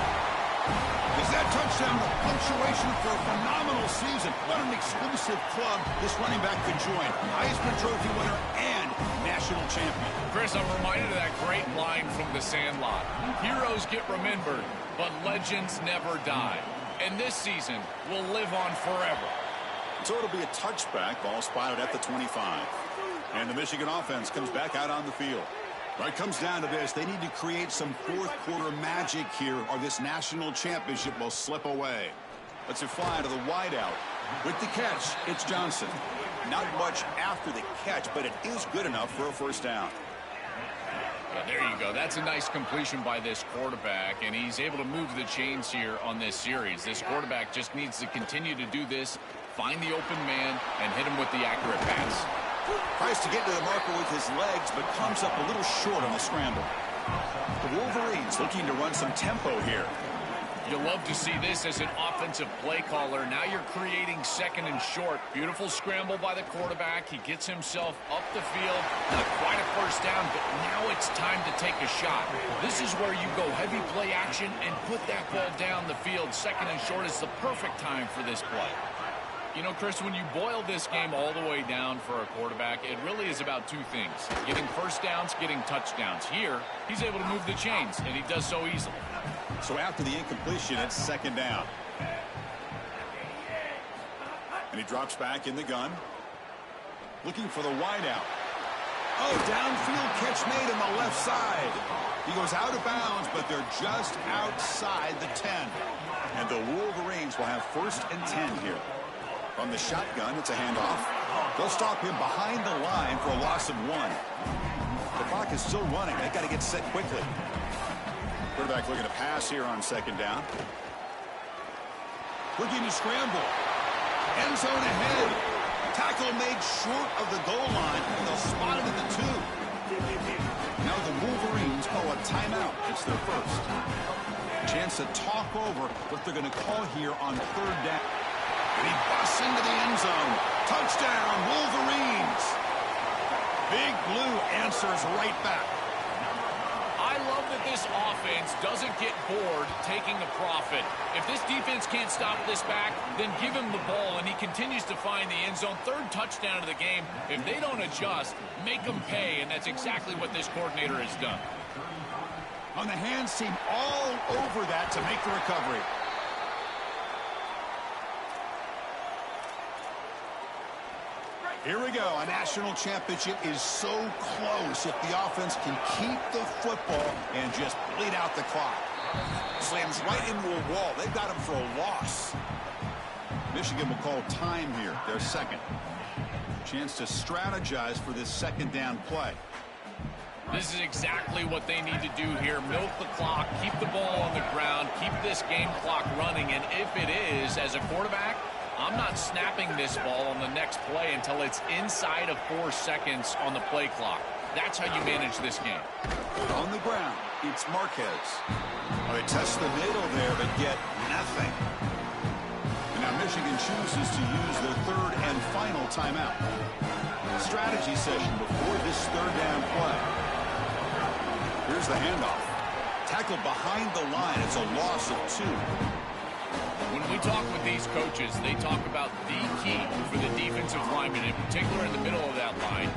Is that touchdown the punctuation for a phenomenal season? What an exclusive club this running back could join. Heisman Trophy winner and national champion. Chris, I'm reminded of that great line from The Sandlot. Heroes get remembered, but legends never die. And this season will live on forever. So it'll be a touchback, ball spotted at the 25. And the Michigan offense comes back out on the field. Right, comes down to this. They need to create some 4th quarter magic here, or this national championship will slip away. Let's fly to the wideout. With the catch, it's Johnson. Not much after the catch, but it is good enough for a 1st down. Yeah, there you go. That's a nice completion by this quarterback, and he's able to move the chains here on this series. This quarterback just needs to continue to do this, find the open man, and hit him with the accurate pass. Tries to get to the marker with his legs, but comes up a little short on the scramble. The Wolverines looking to run some tempo here. You'll love to see this as an offensive play caller. Now you're creating 2nd and short. Beautiful scramble by the quarterback. He gets himself up the field. Not quite a 1st down, but now it's time to take a shot. This is where you go heavy play action and put that ball down the field. 2nd and short is the perfect time for this play. You know, Chris, when you boil this game all the way down for a quarterback, it really is about 2 things. Getting 1st downs, getting touchdowns. Here, he's able to move the chains, and he does so easily. So after the incompletion, it's 2nd down. And he drops back in the gun. Looking for the wideout. Oh, downfield catch made on the left side. He goes out of bounds, but they're just outside the 10. And the Wolverines will have 1st and 10 here. From the shotgun, it's a handoff. They'll stop him behind the line for a loss of 1. The clock is still running. They've got to get set quickly. Quarterback looking to pass here on 2nd down. Looking to scramble. End zone ahead. Tackle made short of the goal line, and they'll spot it at the 2. Now the Wolverines call a timeout. It's their 1st. Chance to talk over what they're going to call here on 3rd down. And he busts into the end zone. Touchdown, Wolverines. Big Blue answers right back. I love that this offense doesn't get bored taking the profit. If this defense can't stop this back, then give him the ball, and he continues to find the end zone. 3rd touchdown of the game. If they don't adjust, make them pay, and that's exactly what this coordinator has done. On the hands team all over that to make the recovery. Here we go. A national championship is so close if the offense can keep the football and just bleed out the clock. Slams right into a wall. They've got him for a loss. Michigan will call time here, their 2nd. Chance to strategize for this 2nd down play. This is exactly what they need to do here. Milk the clock, keep the ball on the ground, keep this game clock running. And if it is, as a quarterback, I'm not snapping this ball on the next play until it's inside of 4 seconds on the play clock. That's how you manage this game. On the ground, it's Marquez. Well, they test the middle there, but get nothing. And now Michigan chooses to use their 3rd and final timeout. Strategy session before this 3rd down play. Here's the handoff. Tackled behind the line. It's a loss of 2. When we talk with these coaches, they talk about the key for the defensive lineman, in particular in the middle of that line,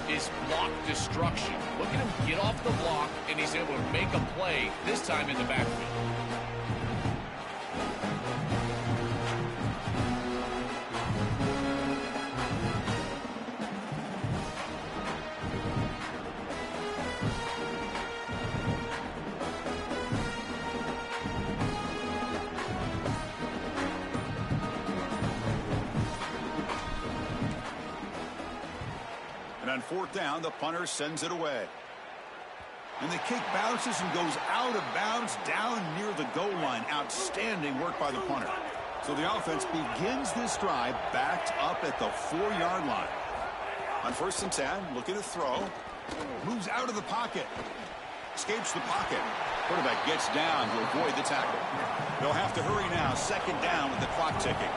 is block destruction. Look at him get off the block, and he's able to make a play, this time in the backfield. on fourth down, the punter sends it away. And the kick bounces and goes out of bounds down near the goal line. Outstanding work by the punter. So the offense begins this drive backed up at the 4-yard line. On 1st and 10, looking to throw. Moves out of the pocket. Escapes the pocket. Quarterback gets down to avoid the tackle. They'll have to hurry now. 2nd down with the clock ticking.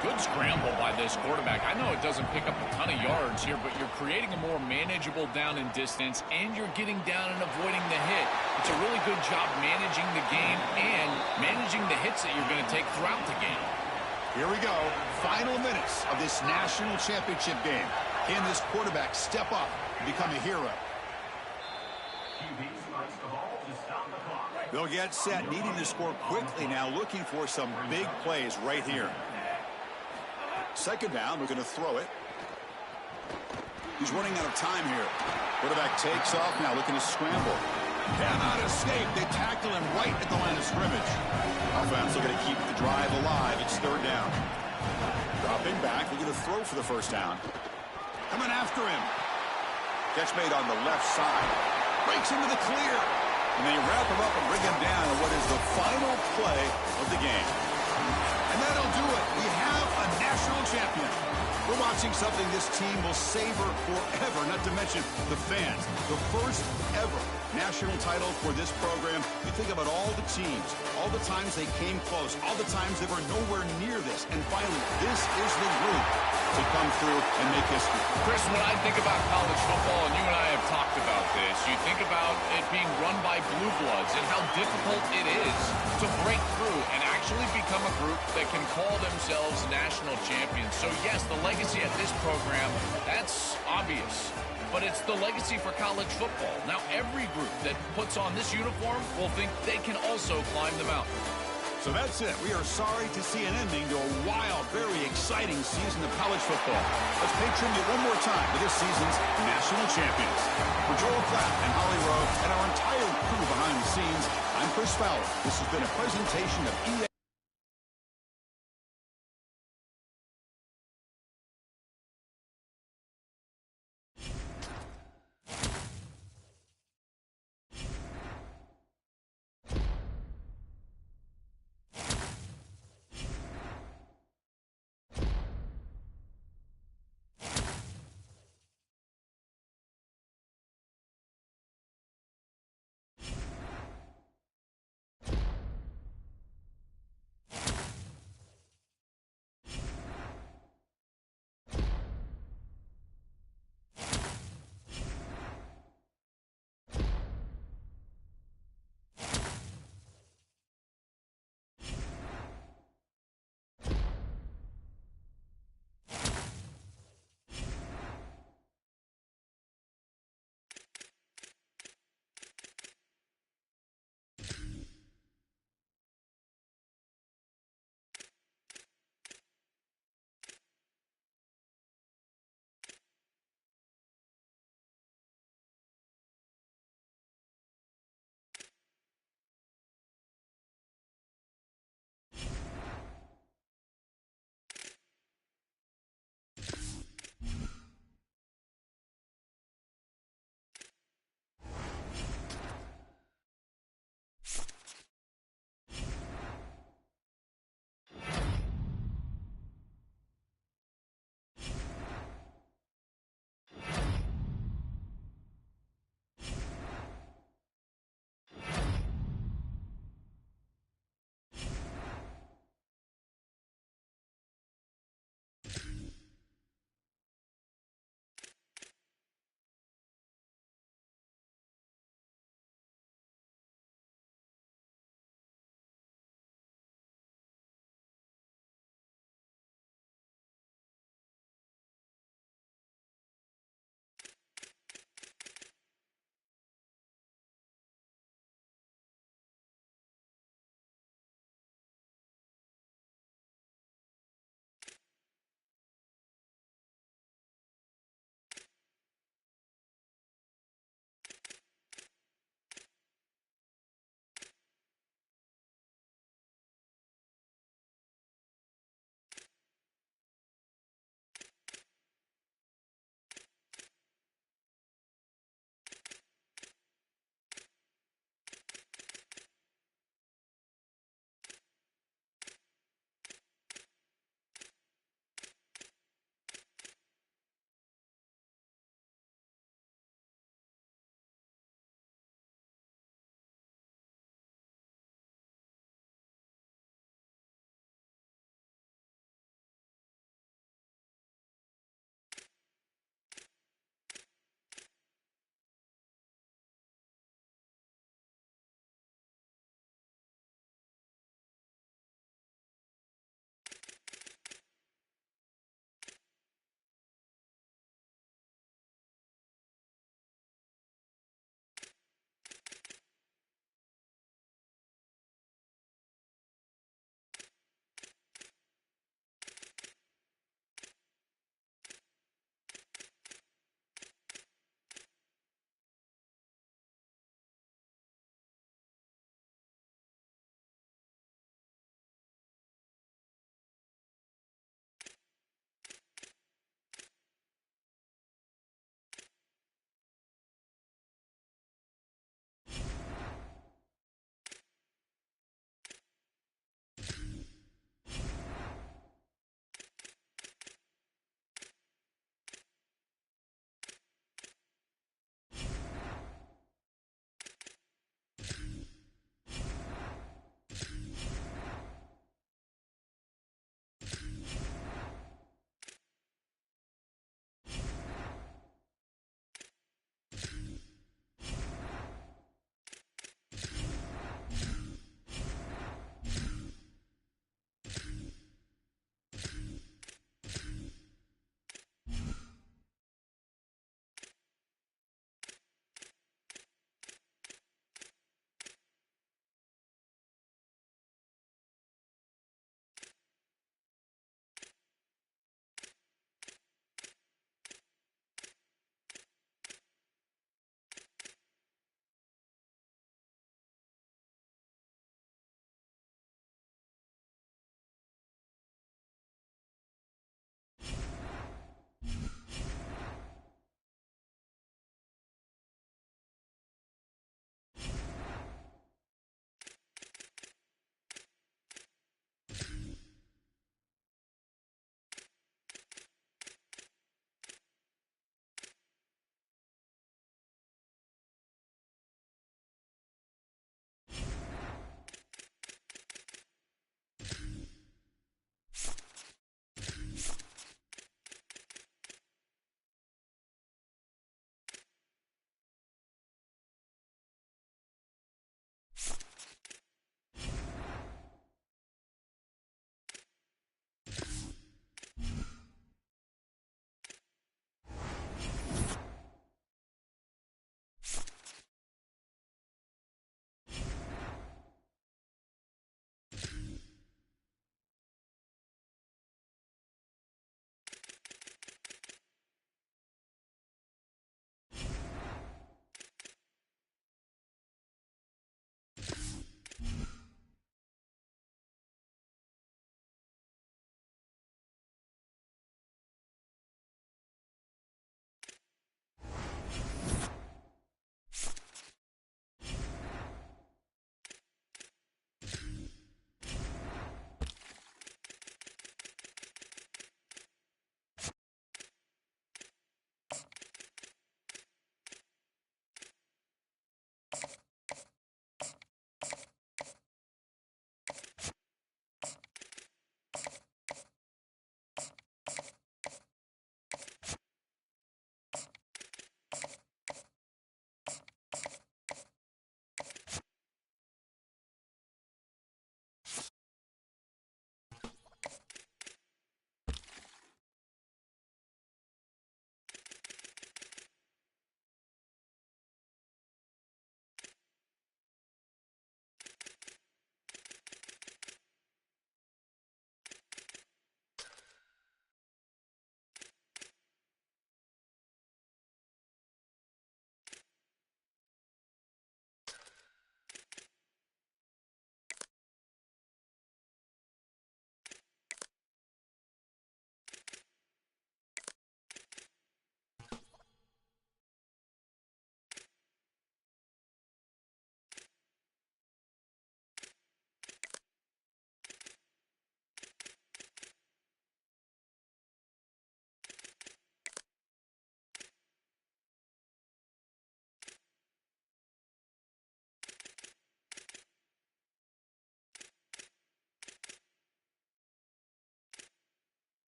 Good scramble by this quarterback. I know it doesn't pick up a ton of yards here, but you're creating a more manageable down and distance, and you're getting down and avoiding the hit. It's a really good job managing the game and managing the hits that you're going to take throughout the game. Here we go. Final minutes of this national championship game. Can this quarterback step up and become a hero? They'll get set, needing to score quickly now, looking for some big plays right here. 2nd down, we're going to throw it. He's running out of time here. Quarterback takes off now, looking to scramble. Cannot escape. They tackle him right at the line of scrimmage. Offense looking to keep the drive alive. It's 3rd down. Dropping back, looking to throw for the 1st down. Coming after him. Catch made on the left side. Breaks into the clear. And they wrap him up and bring him down in what is the final play of the game. And that'll do it. We have a national champion. We're watching something this team will savor forever, not to mention the fans. The first ever national title for this program. You think about all the teams, all the times they came close, all the times they were nowhere near this. And finally, this is the group to come through and make history. Chris, when I think about college football, and you and I have talked about this, you think about it being run by blue bloods and how difficult it is to break through and actually become a group that can call themselves national champions. So yes, the legacy at this program, that's obvious. But it's the legacy for college football. Now every group that puts on this uniform will think they can also climb the mountain. So that's it. We are sorry to see an ending to a wild, very exciting season of college football. Let's pay tribute one more time to this season's national champions. For Joel Clapp and Holly Rowe and our entire crew behind the scenes, I'm Chris Fowler. This has been a presentation of EA.